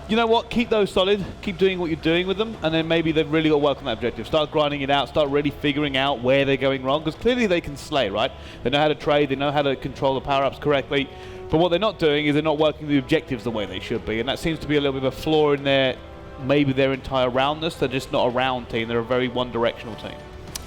you know what, keep those solid, keep doing what you're doing with them, and then maybe they've really got to work on that objective. Start grinding it out, start really figuring out where they're going wrong, because clearly they can slay, right? They know how to trade, they know how to control the power-ups correctly. But what they're not doing is they're not working the objectives the way they should be, and that seems to be a little bit of a flaw in their entire roundness. They're just not a round team. They're a very one-directional team.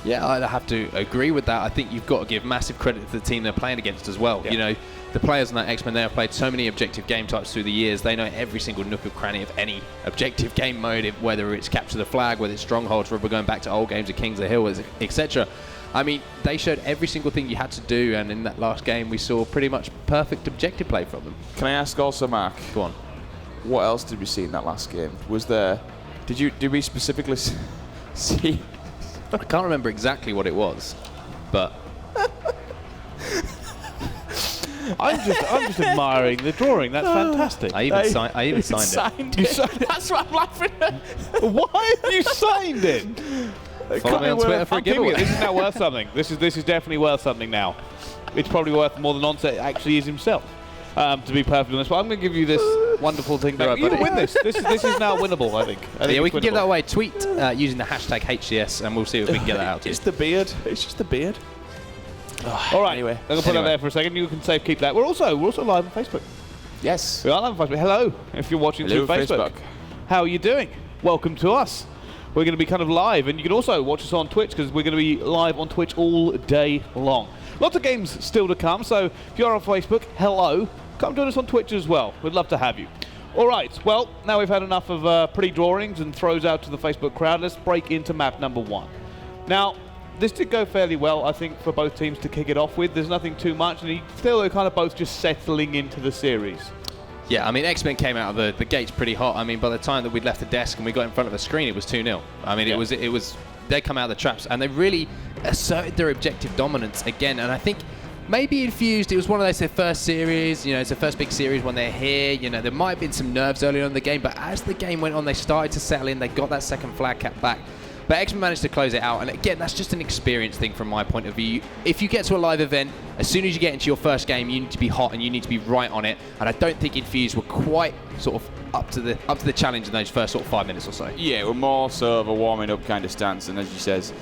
Yeah, I have to agree with that. I think you've got to give massive credit to the team they're playing against as well. Yeah. You know, the players in that Xmen, they have played so many objective game types through the years. They know every single nook and cranny of any objective game mode, whether it's capture the flag, whether it's strongholds, whether we're going back to old games of Kings of the Hill, etc. I mean, they showed every single thing you had to do, and in that last game, we saw pretty much perfect objective play from them. Can I ask also, Mark? Go on. What else did we see in that last game? Was there? Did we specifically see? I can't remember exactly what it was, but I'm just admiring the drawing. That's fantastic. I even signed it. That's what I'm laughing at. Why have you signed it? Follow me on Twitter for a giveaway. This is now worth something. This is definitely worth something now. It's probably worth more than Onset actually is himself. To be perfectly honest, but I'm going to give you this wonderful thing back. You win this. This is now winnable, I think. Yeah, we can give that away. Tweet using the hashtag HCS, and we'll see if we can get that out to you. It's the beard. It's just the beard. All right. Anyway, I'm going to put that there for a second. You can safe keep that. We're also live on Facebook. Yes. We are live on Facebook. Hello, if you're watching through Facebook. How are you doing? Welcome to us. We're going to be kind of live, and you can also watch us on Twitch because we're going to be live on Twitch all day long. Lots of games still to come, so if you're on Facebook, hello. Come join us on Twitch as well. We'd love to have you. All right, well, now we've had enough of pretty drawings and throws out to the Facebook crowd. Let's break into map number 1. Now, this did go fairly well, I think, for both teams to kick it off with. There's nothing too much, and you feel they're kind of both just settling into the series. Yeah, I mean, Xmen came out of the gates pretty hot. I mean, by the time that we'd left the desk and we got in front of the screen, it was 2-0. I mean, it was they come out of the traps and they really asserted their objective dominance again. And I think maybe Infused, it was one of those, their first series, you know, it's their first big series when they're here. You know, there might have been some nerves early on in the game, but as the game went on, they started to settle in. They got that second flag cap back. But Xmen managed to close it out, and again, that's just an experience thing from my point of view. If you get to a live event, as soon as you get into your first game, you need to be hot and you need to be right on it. And I don't think Infused were quite sort of up to the challenge in those first sort of 5 minutes or so. Yeah, we're more so of a warming up kind of stance, and as you says,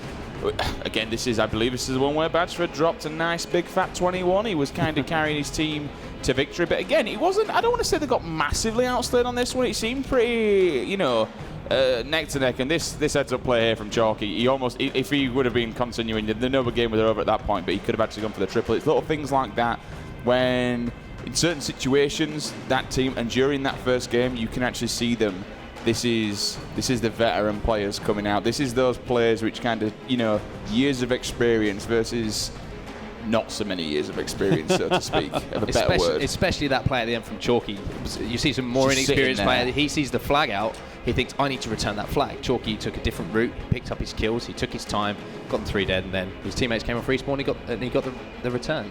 again, I believe this is the one where Badgeford dropped a nice big fat 21. He was kind of carrying his team to victory, but again, it wasn't. I don't want to say they got massively outstayed on this one. It seemed pretty, you know, neck to neck, and this heads up play here from Chalky, he almost, if he would have been continuing, the Nova game was over at that point, but he could have actually gone for the triple. It's little things like that when in certain situations that team, and during that first game, you can actually see them. This is the veteran players coming out. This is those players which kind of, you know, years of experience versus not so many years of experience, so to speak, of a better word. Especially that player at the end from Chalky. You see some more inexperienced player. He sees the flag out. He thinks, I need to return that flag. Chalky took a different route, picked up his kills, he took his time, got them 3 dead, and then his teammates came off respawn, and he got the return.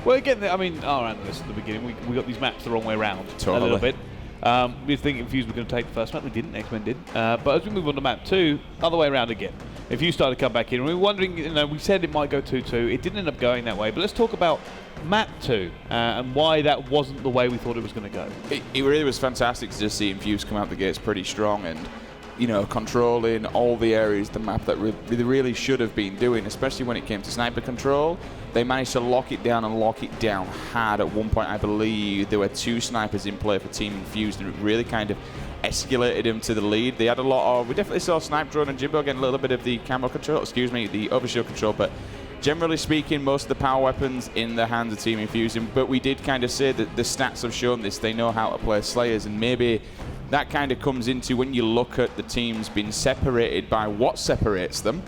Well, again, I mean, our analysts at the beginning, we got these maps the wrong way around a little bit. We were thinking Infused were going to take the first map. We didn't. Xmen did. But as we move on to map 2, other way around again. If you started to come back in, we were wondering, you know, we said it might go 2-2. It didn't end up going that way. But let's talk about map 2 and why that wasn't the way we thought it was going to go. It really was fantastic to just see Infused come out the gates pretty strong and, you know, controlling all the areas the map that they really should have been doing, especially when it came to sniper control. They managed to lock it down and lock it down hard. At one point, I believe there were 2 snipers in play for Team Infused, and it really kind of escalated him to the lead. They had a lot of, we definitely saw Snipe Drone and Jimbo getting a little bit of the camo control, the overshield control, but generally speaking, most of the power weapons in the hands of Team Infused. But we did kind of say that the stats have shown this. They know how to play Slayers, and maybe that kind of comes into when you look at the teams being separated by what separates them.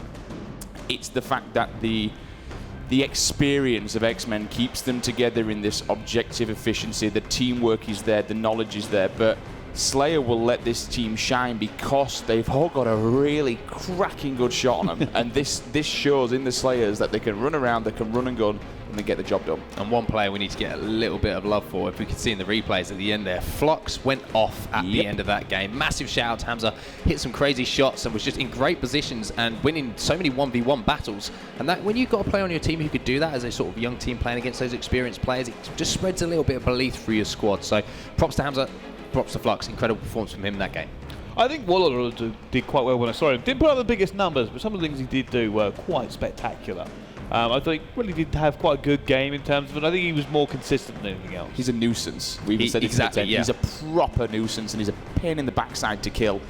It's the fact that the experience of Xmen keeps them together in this objective efficiency. The teamwork is there, the knowledge is there, but Slayer will let this team shine because they've all got a really cracking good shot on them. And this shows in the Slayers that they can run around, they can run and gun, and they get the job done. And one player we need to get a little bit of love for, if we could see in the replays at the end there, Flux went off at the end of that game. Massive shout out to Hamza, hit some crazy shots and was just in great positions and winning so many 1v1 battles. And that when you've got a player on your team who could do that as a sort of young team playing against those experienced players, it just spreads a little bit of belief through your squad. So props to Hamza, props to Flux, incredible performance from him in that game. I think Warlord did quite well when I saw him. Didn't put up the biggest numbers, but some of the things he did do were quite spectacular. I think really did have quite a good game in terms of it. I think he was more consistent than anything else. He's a nuisance. We even said exactly. He's a proper nuisance, and he's a pain in the backside to kill.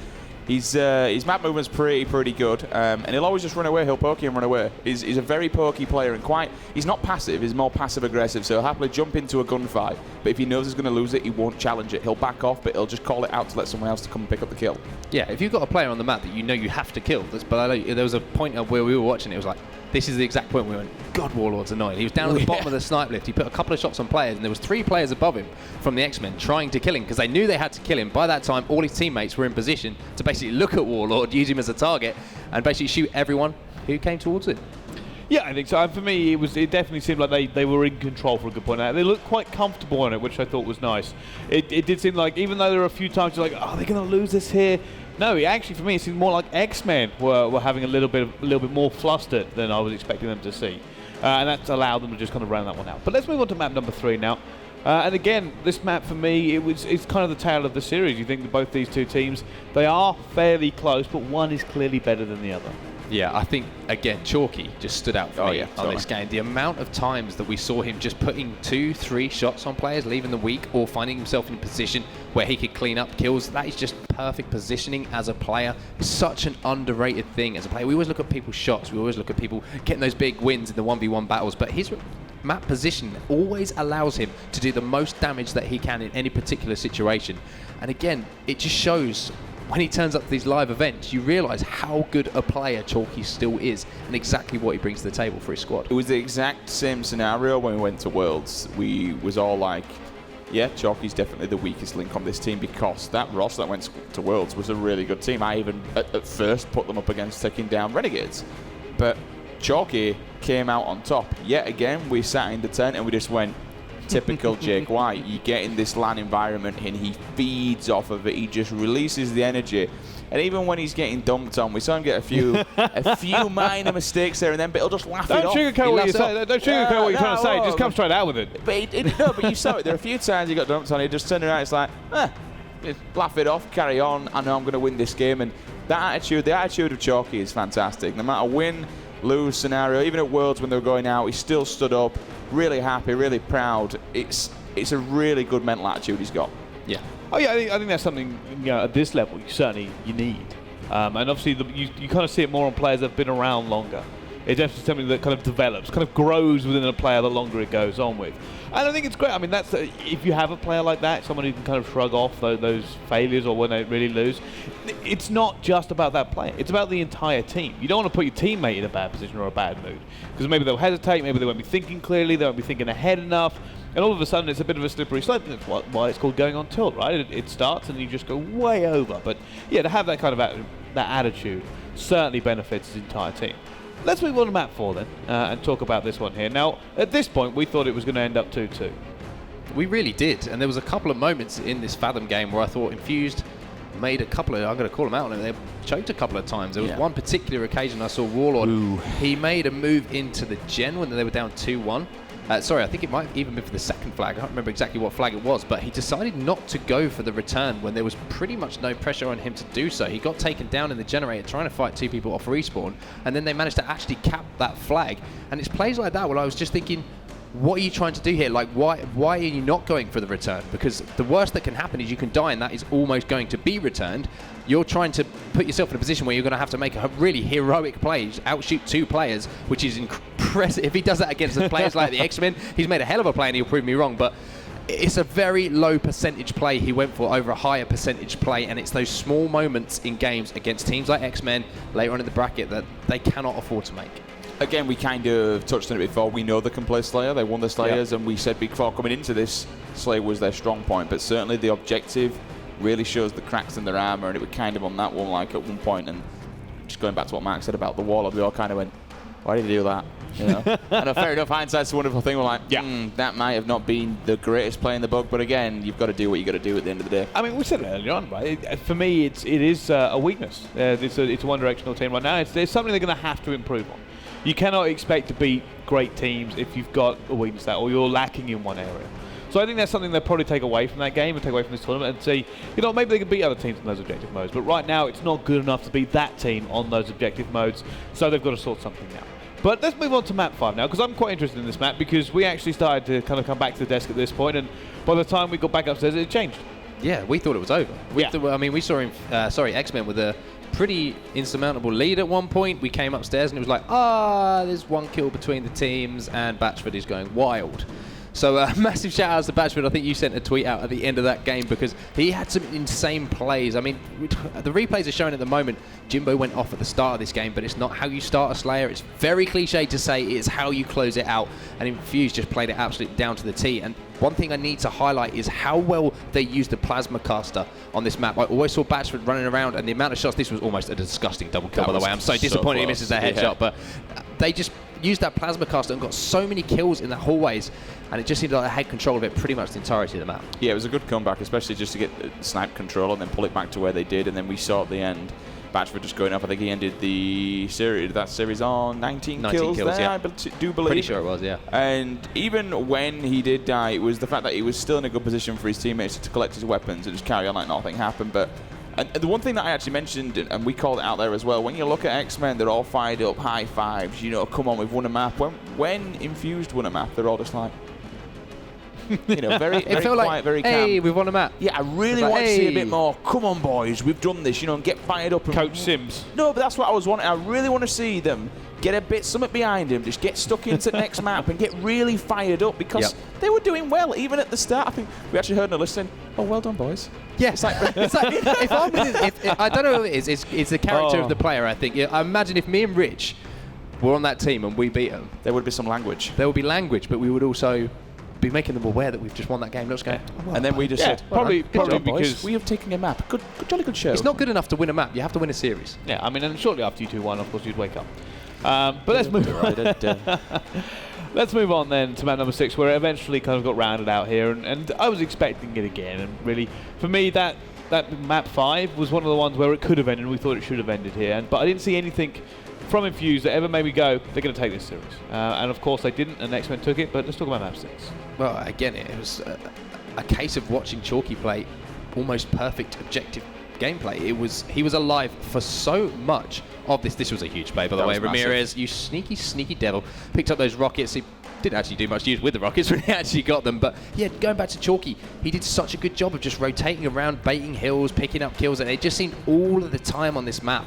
His map movement's pretty good, and he'll always just run away. He'll pokey and run away. He's a very pokey player, and he's not passive. He's more passive aggressive. So he'll happily jump into a gunfight, but if he knows he's going to lose it, he won't challenge it. He'll back off, but he'll just call it out to let someone else to come and pick up the kill. Yeah, if you've got a player on the map that you know you have to kill, there was a point where we were watching it was like, this is the exact point we went, God, Warlord's annoying. He was down at the bottom of the snipe lift. He put a couple of shots on players, and there was 3 players above him from the Xmen trying to kill him because they knew they had to kill him. By that time, all his teammates were in position to basically look at Warlord, use him as a target, and basically shoot everyone who came towards him. Yeah, I think so. And for me, it definitely seemed like they were in control for a good point. They looked quite comfortable on it, which I thought was nice. It did seem like, even though there were a few times you're like, oh, they're going to lose this here. No, actually, for me, it seemed more like Xmen were having a little bit more flustered than I was expecting them to see. And that's allowed them to just kind of round that one out. But let's move on to map number 3 now. And again, this map for me, it's kind of the tale of the series. You think that both these two teams, they are fairly close, but one is clearly better than the other. Yeah, I think, again, Chalky just stood out for me on this game. The amount of times that we saw him just putting 2-3 shots on players, leaving them weak, or finding himself in a position where he could clean up kills, that is just perfect positioning as a player. It's such an underrated thing as a player. We always look at people's shots, we always look at people getting those big wins in the 1v1 battles, but his map position always allows him to do the most damage that he can in any particular situation. And again, it just shows when he turns up to these live events, you realise how good a player Chalky still is and exactly what he brings to the table for his squad. It was the exact same scenario when we went to Worlds. We was all like, yeah, Chalky's definitely the weakest link on this team because that roster that went to Worlds was a really good team. I even at first put them up against taking down Renegades. But Chalky came out on top. Yet again, we sat in the tent and we just went, typical Jake White. You get in this LAN environment and he feeds off of it. He just releases the energy. And even when he's getting dumped on, we saw him get a few minor mistakes there and then, but he'll just laugh it off. Don't sugarcoat what you're trying to say. Just come straight out with it. But but you saw it. There are a few times he got dumped on. He just turned around. It's like, just laugh it off, carry on. I know I'm going to win this game. And that attitude, the attitude of Chalky is fantastic. No matter win, lose scenario, even at Worlds when they were going out, he still stood up, really happy, really proud. It's a really good mental attitude he's got. Yeah. Oh yeah, I think that's something at this level you need, and obviously you kind of see it more on players that have been around longer. It's definitely something that kind of develops, kind of grows within a player the longer it goes on with. And I think it's great. I mean, that's if you have a player like that, someone who can kind of shrug off those failures or when they really lose. It's not just about that player. It's about the entire team. You don't want to put your teammate in a bad position or a bad mood because maybe they'll hesitate, maybe they won't be thinking clearly, they won't be thinking ahead enough. And all of a sudden, it's a bit of a slippery slope. That's why it's called going on tilt, right? It starts and you just go way over. But yeah, to have that kind of that attitude certainly benefits the entire team. Let's move on to map 4 then and talk about this one here. Now, at this point, we thought it was going to end up 2-2. We really did. And there was a couple of moments in this Fathom game where I thought Infused made a couple of, I'm going to call them out, and they choked a couple of times. There was one particular occasion I saw Warlord. Ooh. He made a move into the gen when they were down 2-1. Sorry, I think it might even be for the second flag. I can't remember exactly what flag it was, but he decided not to go for the return when there was pretty much no pressure on him to do so. He got taken down in the generator trying to fight 2 people off respawn, and then they managed to actually cap that flag. And it's plays like that where I was just thinking, what are you trying to do here? Like, why are you not going for the return? Because the worst that can happen is you can die, and that is almost going to be returned. You're trying to put yourself in a position where you're going to have to make a really heroic play, outshoot 2 players, which is impressive. If he does that against the players like the Xmen, he's made a hell of a play, and he'll prove me wrong. But it's a very low percentage play he went for over a higher percentage play, and it's those small moments in games against teams like Xmen later on in the bracket that they cannot afford to make. Again, we kind of touched on it before. We know they can play Slayer. They won the Slayers, and we said before coming into this, Slayer was their strong point. But certainly the objective really shows the cracks in their armor, and it was kind of on that one, like at one point, and just going back to what Mark said about the Warlord, we all kind of went, why did he do that? You know? And fair enough, hindsight's a wonderful thing. We're like, that might have not been the greatest play in the book, but again, you've got to do what you got to do at the end of the day. I mean, we said it earlier on, right? For me, it is a weakness. It's a one-directional team right now. It's something they're going to have to improve on. You cannot expect to beat great teams if you've got a weakness that, or you're lacking in one area. So I think that's something they'll probably take away from that game and take away from this tournament and see, maybe they can beat other teams in those objective modes. But right now, it's not good enough to beat that team on those objective modes, so they've got to sort something out. But let's move on to map 5 now, because I'm quite interested in this map, because we actually started to kind of come back to the desk at this point, and by the time we got back upstairs, it changed. Yeah, we thought it was over. We saw him, Xmen with a pretty insurmountable lead at one point. We came upstairs and it was like, there's 1 kill between the teams, and Batchford is going wild. So massive shout outs to Batchford. I think you sent a tweet out at the end of that game because he had some insane plays. I mean, the replays are showing at the moment, Jimbo went off at the start of this game, but it's not how you start a Slayer. It's very cliche to say it's how you close it out. And Infused just played it absolutely down to the T. And one thing I need to highlight is how well they used the plasma caster on this map. I always saw Batchford running around, and the amount of shots, this was almost a disgusting double kill, by the way. I'm so disappointed he misses that headshot, but they just used that plasma caster and got so many kills in the hallways, and it just seemed like they had control of it pretty much the entirety of the map. Yeah, it was a good comeback, especially just to get snipe control and then pull it back to where they did, and then we saw at the end Batchford just going up. I think he ended the series on 19 kills there, yeah. I do believe. Pretty sure it was, yeah. And even when he did die, it was the fact that he was still in a good position for his teammates to collect his weapons and just carry on like nothing happened. But and the one thing that I actually mentioned, and we called it out there as well, when you look at Xmen, they're all fired up, high fives, come on, we've won a map. When Infused won a map, they're all just like, very it felt quiet, like, very calm. Hey, we've won a map. Yeah, I really want to see a bit more. Come on, boys, we've done this. And get fired up. And Coach Sims. No, but that's what I was wanting. I really want to see them get a bit something behind him, just get stuck into the next map and get really fired up because they were doing well even at the start. I think we actually heard in a listen. Oh, well done, boys. Yeah, it's like if I'm with I don't know what it is. It's the character of the player. I think. I imagine if me and Rich were on that team and we beat them, there would be some language. There would be language, but we would also be making them aware that we've just won that game. Not just going, oh, well, and then we just yeah, said, probably job, because we have taken a map. Good, jolly good show. it's not good enough to win a map. You have to win a series. Yeah, I mean, and shortly after you 2-1, of course, you'd wake up. But let's move on. Let's move on then to map number 6, where it eventually kind of got rounded out here, and I was expecting it again. And really, for me, that map 5 was one of the ones where it could have ended, and we thought it should have ended here. But I didn't see anything from Infused that ever made me go, they're going to take this series. And of course they didn't, and Xmen took it. But let's talk about map 6. Well, again, it was a case of watching Chalky play almost perfect objective gameplay. He was alive for so much of this. This was a huge play, by the way. Ramirez, you sneaky devil, picked up those rockets. He didn't actually do much use with the rockets when he actually got them. But yeah, going back to Chalky, he did such a good job of just rotating around, baiting hills, picking up kills, and it just seemed all of the time on this map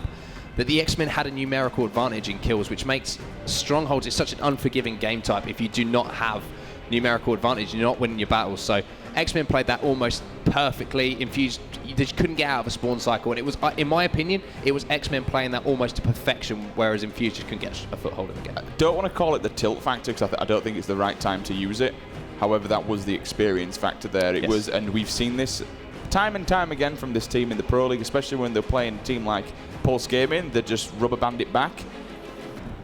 that the Xmen had a numerical advantage in kills, which makes Strongholds is such an unforgiving game type. If you do not have numerical advantage, you're not winning your battles. So Xmen played that almost perfectly. Infused, you just couldn't get out of a spawn cycle, and it was, in my opinion, it was Xmen playing that almost to perfection, whereas Infused just couldn't get a foothold in the game. I don't want to call it the tilt factor, because I don't think it's the right time to use it. However, that was the experience factor there. It was, and we've seen this time and time again from this team in the Pro League, especially when they're playing a team like Pulse Gaming, they just rubber band it back.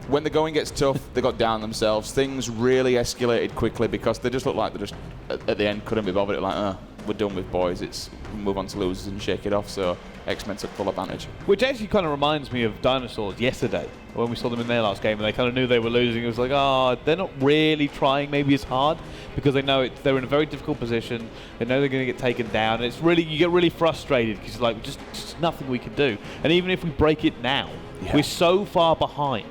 When the going gets tough, they got down themselves. Things really escalated quickly because they just looked like they just, at the end, couldn't be bothered. Like, we're done with boys. It's move on to losers and shake it off. So Xmen took full advantage. Which actually kind of reminds me of Dinosaurs yesterday when we saw them in their last game and they kind of knew they were losing. It was like, they're not really trying maybe as hard because they know they're in a very difficult position. They know they're going to get taken down. And it's really, you get really frustrated because like just nothing we can do. And even if we break it now, we're so far behind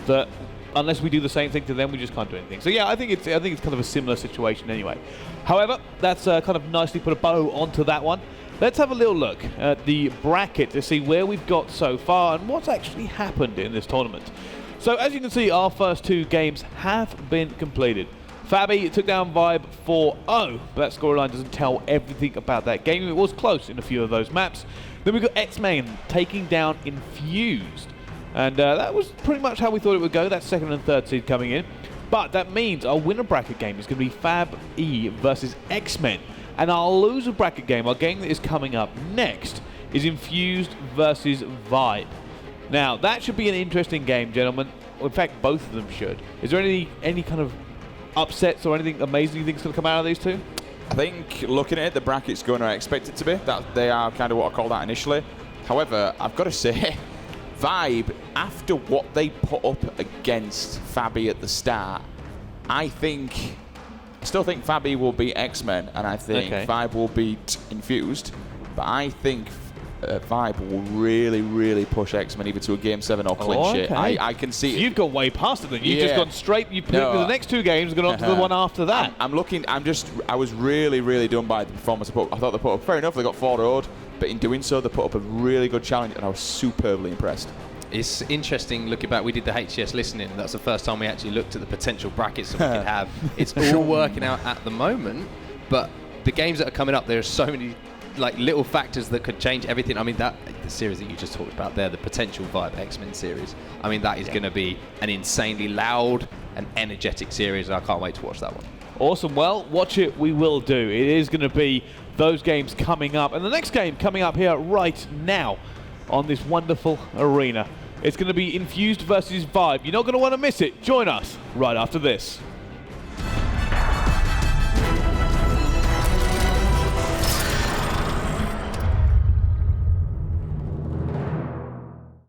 that unless we do the same thing to them, we just can't do anything. So yeah, I think it's kind of a similar situation anyway. However, that's kind of nicely put a bow onto that one. Let's have a little look at the bracket to see where we've got so far and what's actually happened in this tournament. So as you can see, our first 2 games have been completed. Fabi took down Vibe 4-0, but that scoreline doesn't tell everything about that game. It was close in a few of those maps. Then we got Xmen taking down Infused. And that was pretty much how we thought it would go. That 2nd and 3rd seed coming in. But that means our winner bracket game is going to be Fab E versus Xmen. And our loser bracket game, our game that is coming up next, is Infused versus Vibe. Now, that should be an interesting game, gentlemen. In fact, both of them should. Is there any kind of upsets or anything amazing you think is going to come out of these two? I think looking at it, the bracket's going where I expect it to be. That they are kind of what I called that initially. However, I've got to say, Vibe, after what they put up against Fabi at the start, I still think Fabi will beat Xmen, and I think Vibe will beat Infused, but I think Vibe will really, really push Xmen either to a Game 7 or clinch it. I can see it. You've gone way past it then. You've just gone straight, you put the next 2 games, gone on to the one after that. I was really, really done by the performance. I thought they put up, fair enough, they got 4-0'd, but in doing so, they put up a really good challenge, and I was superbly impressed. It's interesting looking back. We did the HCS listening. That's the first time we actually looked at the potential brackets that we could have. It's all working out at the moment, but the games that are coming up, there are so many like little factors that could change everything. I mean, the series that you just talked about there, the potential Vibe Xmen series. I mean, that is going to be an insanely loud and energetic series, and I can't wait to watch that one. Awesome. Well, watch it. We will do. It is going to be those games coming up, and the next game coming up here right now on this wonderful arena. It's going to be Infused versus Vibe. You're not going to want to miss it. Join us right after this.